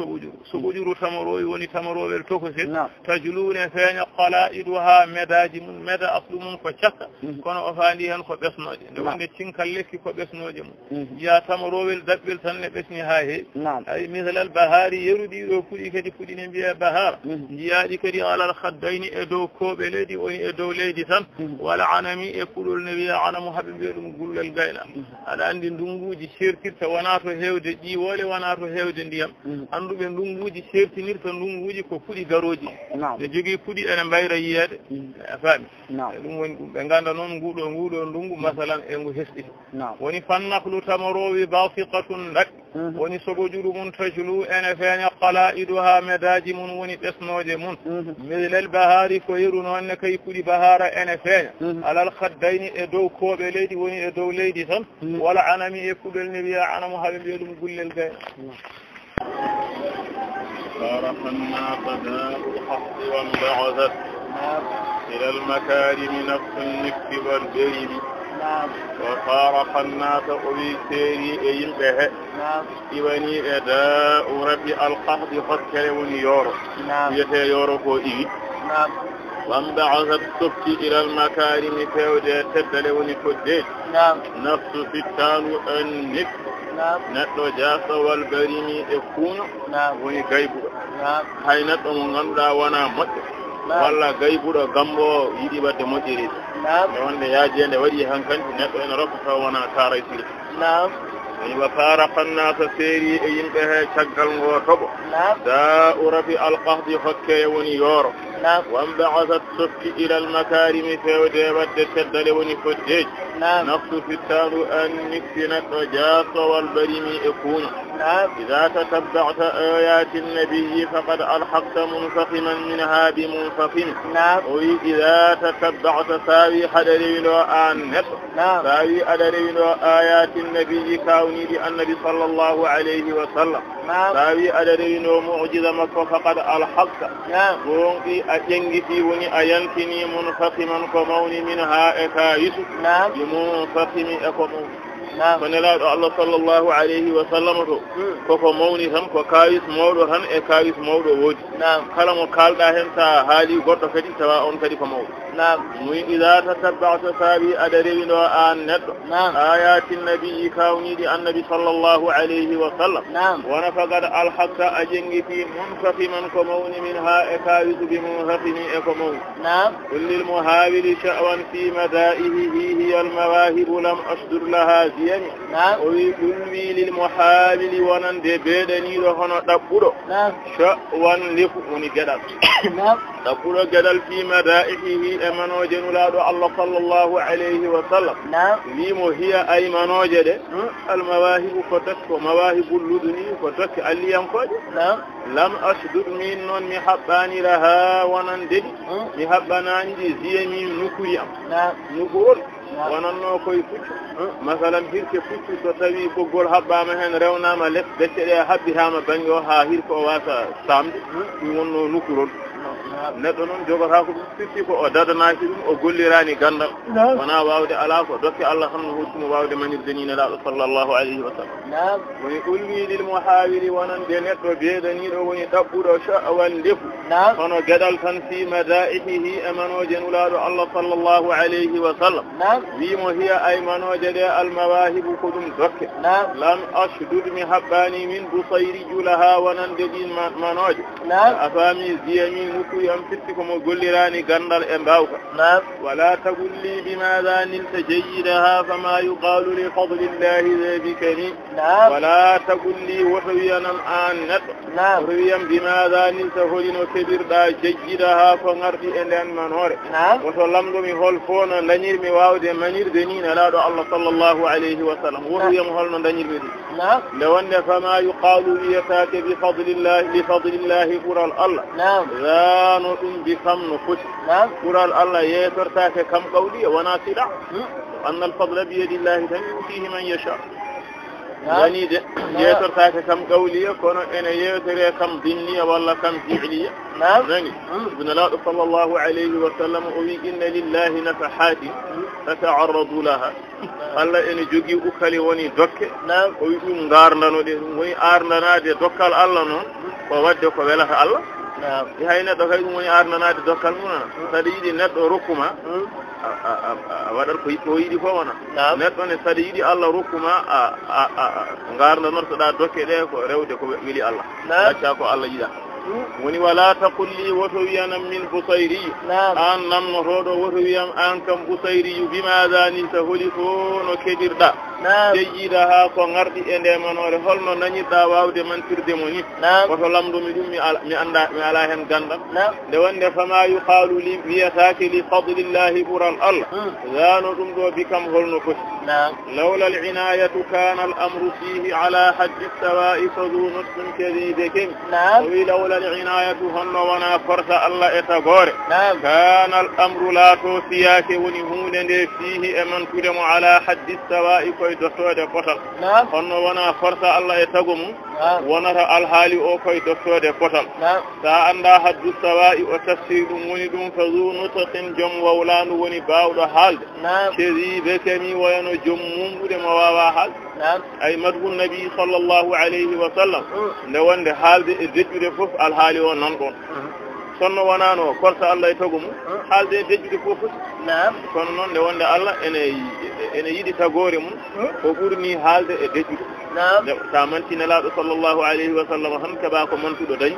soɓojuru tamarowi woni tamarowel tokosel tajlune feeña qalaiduha medaji mum meda aslu mum ko cakka kono o faandi hen ko ɓesnoje nde wonde cinkal lekki ko ɓesnoje mum jiya tamarowel daɓɓel tan ne ɓesni ha heewi ay misalal bahari yeruɗiɗo fuɗi kadi fuɗine mbiye bahara jiyaɗi kadi alal khaddayni e dow kooɓe leydi woni e dow leydi tan wala anami e puɗol ne wiya anamu haɓe mbiya ɗum gullel gayna aɗa andi ndunguji sertirta wona to hewde ƴiwole wona to hewde ndiyam anduɓe ndunguji sertinirta ndunguji ko fuɗi garoji ɓe jogui fuɗi ene mbayra yiyeede a faami ɗum woni ɗum ɓe ganda noon nguɗo ndungu masalan e ngu hesɗiti woni fannahlu tamarowi basiqatun laɗɗi woni sogojuru mum tajlu ene feeña qalaiduha medaji mum woni ɓesnoje mum milel bahari ko yeru noonne kay fuɗi bahara ene feeña alal khaddayni e dow kooɓe leydi woni e dow leydi tan wala anami e puɗol ne wiya anamu haɓe mbiya ɗum gullel gayna صارف الناس داء الحق وانبعثت إلى المكارم نفس النفس والبرم وفارق الناس أبي سيري إيمبه إبني داء ربي القحط فكر ونيور يتي يوركو إيه وانبعثت سبتي إلى المكارم فيودي تبدل ونكدي نفس فتان النفس neɗɗo jasa wal barimi e kuuno woni gaybuɗo hay neɗɗo mo ganduɗa wona moƴƴo walla gaybuɗo gambo yiɗi wadde moƴƴiri nde wonde yaajede waɗi hankanti neɗɗo ene rokka taw wona taara siri woni wa faraka nnasa seeri e yimɓe he caggal ngo toɓo da urabi alqahdi hokke woni yooro wamba'asat softi ila almakarimi fewde wadde teddale woni foddeji nafsu fittanu an nikfi neɗɗo jaaso wal barimi e kuuno إذا تتبعت آيات النبي فقد ألحقت منفخما منها بمنفخم وإذا تتبعت ساوي حدرين وآن ساوي حدرين آيات النبي كوني النبي صلى الله عليه وسلم ساوي حدرين ومعجز مكة فقد ألحقت ونقي أجنجتي وني أينتني منفخما كموني منها إكايس بمنفخم أكمون فنلا الله صلى الله عليه وسلم كوكو موني هم كايس مودو هم e kayis mawdo wodi kala mo kalda hen ta haali goddo kadi tawa on kadi ko mawdo muy idha tatabba'ta sabi adari no an neddo ayatin nabi kawni di annabi sallallahu alayhi wa sallam wa nafaqad al haqqa ajengi fi munfaqiman ko mawni minha e kayis bi munfaqini e ko mawni kullil muhawili sha'wan fi madaihi hiya al mawahib lam asdur laha ziyani o wi dulwi lil muhawili wonande bedani do hono dabbudo sha'wan lifu woni gedal dabbudo gedal fi madaihi e manoje nulaado Allah sallallahu alayhi wa sallam wimo hiya ay manoje de al mawahib ko takko mawahibul luduni ko takki alliyankoje lam asdur min non mi habbani laha wonande mi habbanani di ziyami nukuri am nukurol wonanno koye puccu masalan hirke puccu so tawi boggol habbama hen rewnama lef becce ɗe habbitama banggue o ha hirko o wasa samde ɗum wonno nukurol neɗɗo noon jogata ko ɗum firti ko o dadanaki ɗum o gollirani gandal wona wawde ala ko dokke Allah tan no hoccimo wawde manirde ni nelaɗo sallllahu alayhi wa sallam woni ulwidil muhawiri wonande neɗɗo beeɗaniɗo woni ɗaɓɓuɗo sha'wan ndefu hono gueɗal tan fi madaihihi e manoje nulaɗo Allah sallllahu alayhi wa sallam wimo hiya ay manoje ɗe almawahibu ko ɗum dokke lam ashdud mi haɓɓani min busayri julaha wonande ɗin manoje a faami ziyami nukkuy am fitti komo gollirani gandal e mbawka wala tagulli bimada nilta jeyyidaha fama yuqalu li fadlillahi dhabikani wala tagulli woto wiyanan an neɗɗo woto wiyam bimada nilta holino keɓirɗa jeyyidaha ko garɗi e nden manore woto lamdomi hol fo no dañirmi wawde manirde ni nelaɗo Allah sallllahu alayhi wa sallam woto wiyam holno dañirmi ɗum nde wonde fama yuqalu wiyatake bi fadlillahi ɓural Allah zano ɗum bi kam no foti ɓural Allah yetortake kam qawli wona siɗa anna alfadla biyadillahi tan yutihi man yasha yanide yetortake kam qawliya kono ene yewtere kam dinniya walla kam fi'liya nani ibn laɗo sallllahu alayhi wa sallam o wi inna lillahi nafahati tata'arradu laha Allah ene jogii ukkali woni dokke o wi ɗum gardanoɗe ɗum woni ardanade dokkal Allah noon ko wadde ko welata Allah hay neɗɗo kay ɗum woni ardanade dokkal mum saɗa yiɗi neɗɗo rokkuma a waɗat ko yiɗi fof wona neɗɗo ne saɗa yiɗi Allah rokkuma a gardanortoɗa dokke ɗe ko rewde ko weli Allah acca ko Allah yiɗa woni wala taqul li woto wiyanam min busayriyu an namnotoɗo woto wiyam an kam busayriyu bimada ni sa holi fo no keɗirɗa jeyyiɗa ko garɗi e nde manore holno dañirɗa wawde mantirde mo ni woto lamdumi ɗum mi anda mi ala hen gandal nde wonde fama yuqalu li wiyatake li fadlillahi ɓural Allah zano ɗum ɗo bikam holno foti lawla al-inayatu kana al-amru fihi ala haddi as-sawa'i fadu nutqin kadhibe kem wi lawla al-inayatu honno wona forta Allah e tagore kana al-amru la to fiyake woni hunde nde fihi e mantude mo ala haddi as-sawa'i koye dottode potal honno wona forta Allah e tago mum wonata alhaali o koye dottode potal sa anda haddu as-sawa'i o tafsir ɗum woni ɗum fadu nutqin jom wawlandu woni bawɗo haalde kadhibe kemi wayno jom mumɗude mo wawa haalde ay madhu nabi sallllahu alayhi wa sallam nde wonde haalde e deƴƴude fof alhaali o nan ɗon sonno wonano korsa Allah e tagu mum haalde e deƴƴude fof foti kono noon nde wonde Allah ene yiɗi tagore mum ko ɓurni haalde e deƴƴude sa manti nelaɗo sallllahu alayhi wa sallam tan keɓa ko mantuɗo dañi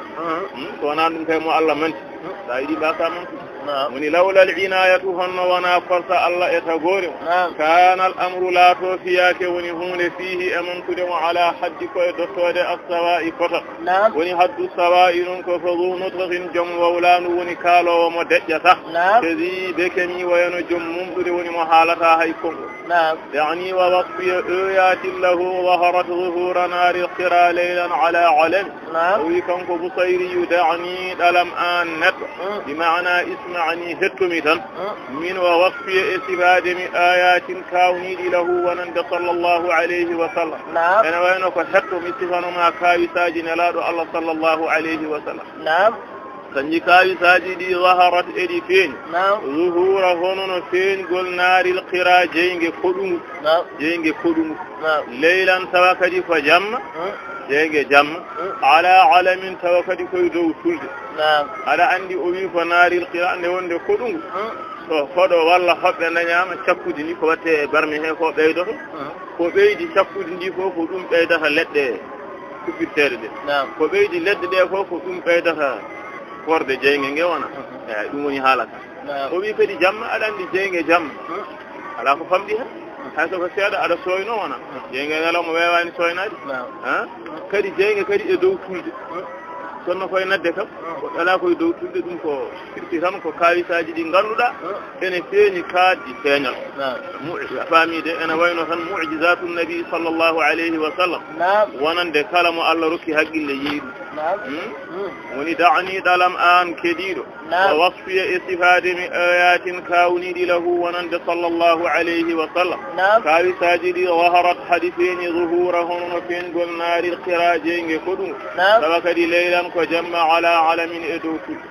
so wona ɗum kay mo Allah manti sa yiɗi mbasa mantude woni lawla al-inayatu honno wona forsa Allah e tagore kana al-amru la to fiyake woni hunde fihi e mantude mo ala haddi koye dottode as-sawa'i kota woni haddu sawa'i non ko fadu nutqin jom wawlanu woni kaalowo mo deƴƴata kadi be kemi wayno jom mumɗude woni mo haalata hay kongo يعني ووصفي آيات له ظهرت ظهور نار القرى ليلا على علم ويكن بصيري يدعني دلم آن نت بمعنى اسمعني هتمتا من ووصفي استفاد من آيات كوني له ونند صلى الله عليه وسلم أنا وينك هتم استفاد ما كاوي ساجن الله صلى الله عليه وسلم sanji kaawi saaji ɗi zaharat eɗi feeñ zuhura hono no feeñgol naaril qira jeyge koɗungu leylan tawa kadi ko jamma jeyge jamma ala alamin tawa kadi koye dow tulde aɗa anndi o wi ko naaril qira nde wonde koɗungu so hoɗo walla hoɓɓe dañama cakkude ni ko watte e barmi he ko ɓeydoto ko ɓeydi cakkude ndi fof ko ɗum ɓeydata leɗɗe kuɓɓirteɗe ɗe ko ɓeydi leɗɗe ɗe fof ko ɗum ɓeydata forde jeyge nge wona eyi ɗum woni haalata o wi kadi jamma aɗa anndi jeyge jamma ala ko famɗi hen hay soko seeɗa aɗa soyno wona jeyge welamo wewani soynade kadi jeyge kadi e dow tulde sonno koye nadde kam ala koye dow tulde ɗum ko firti tan ko kawisaji ɗi ngannduɗa ene feeñi kaaddi feeñal faamide ene wayno tan mu'jizatu nabi sallllahu alayhi wa sallam wonande kala mo Allah rokki haqqille yiiɗu woni da'ani ɗalam an keɗiɗo wa wasfiya istifade mi ayatin kawniɗi lahu wonande sallllahu alayhi wa sallam kawisaji ɗi waharat haɗi feeñi zuhura hono no feeñgol naari qira jeyge ko ɗum tawa kadi leylan ko jamma ala alamin e dow tulde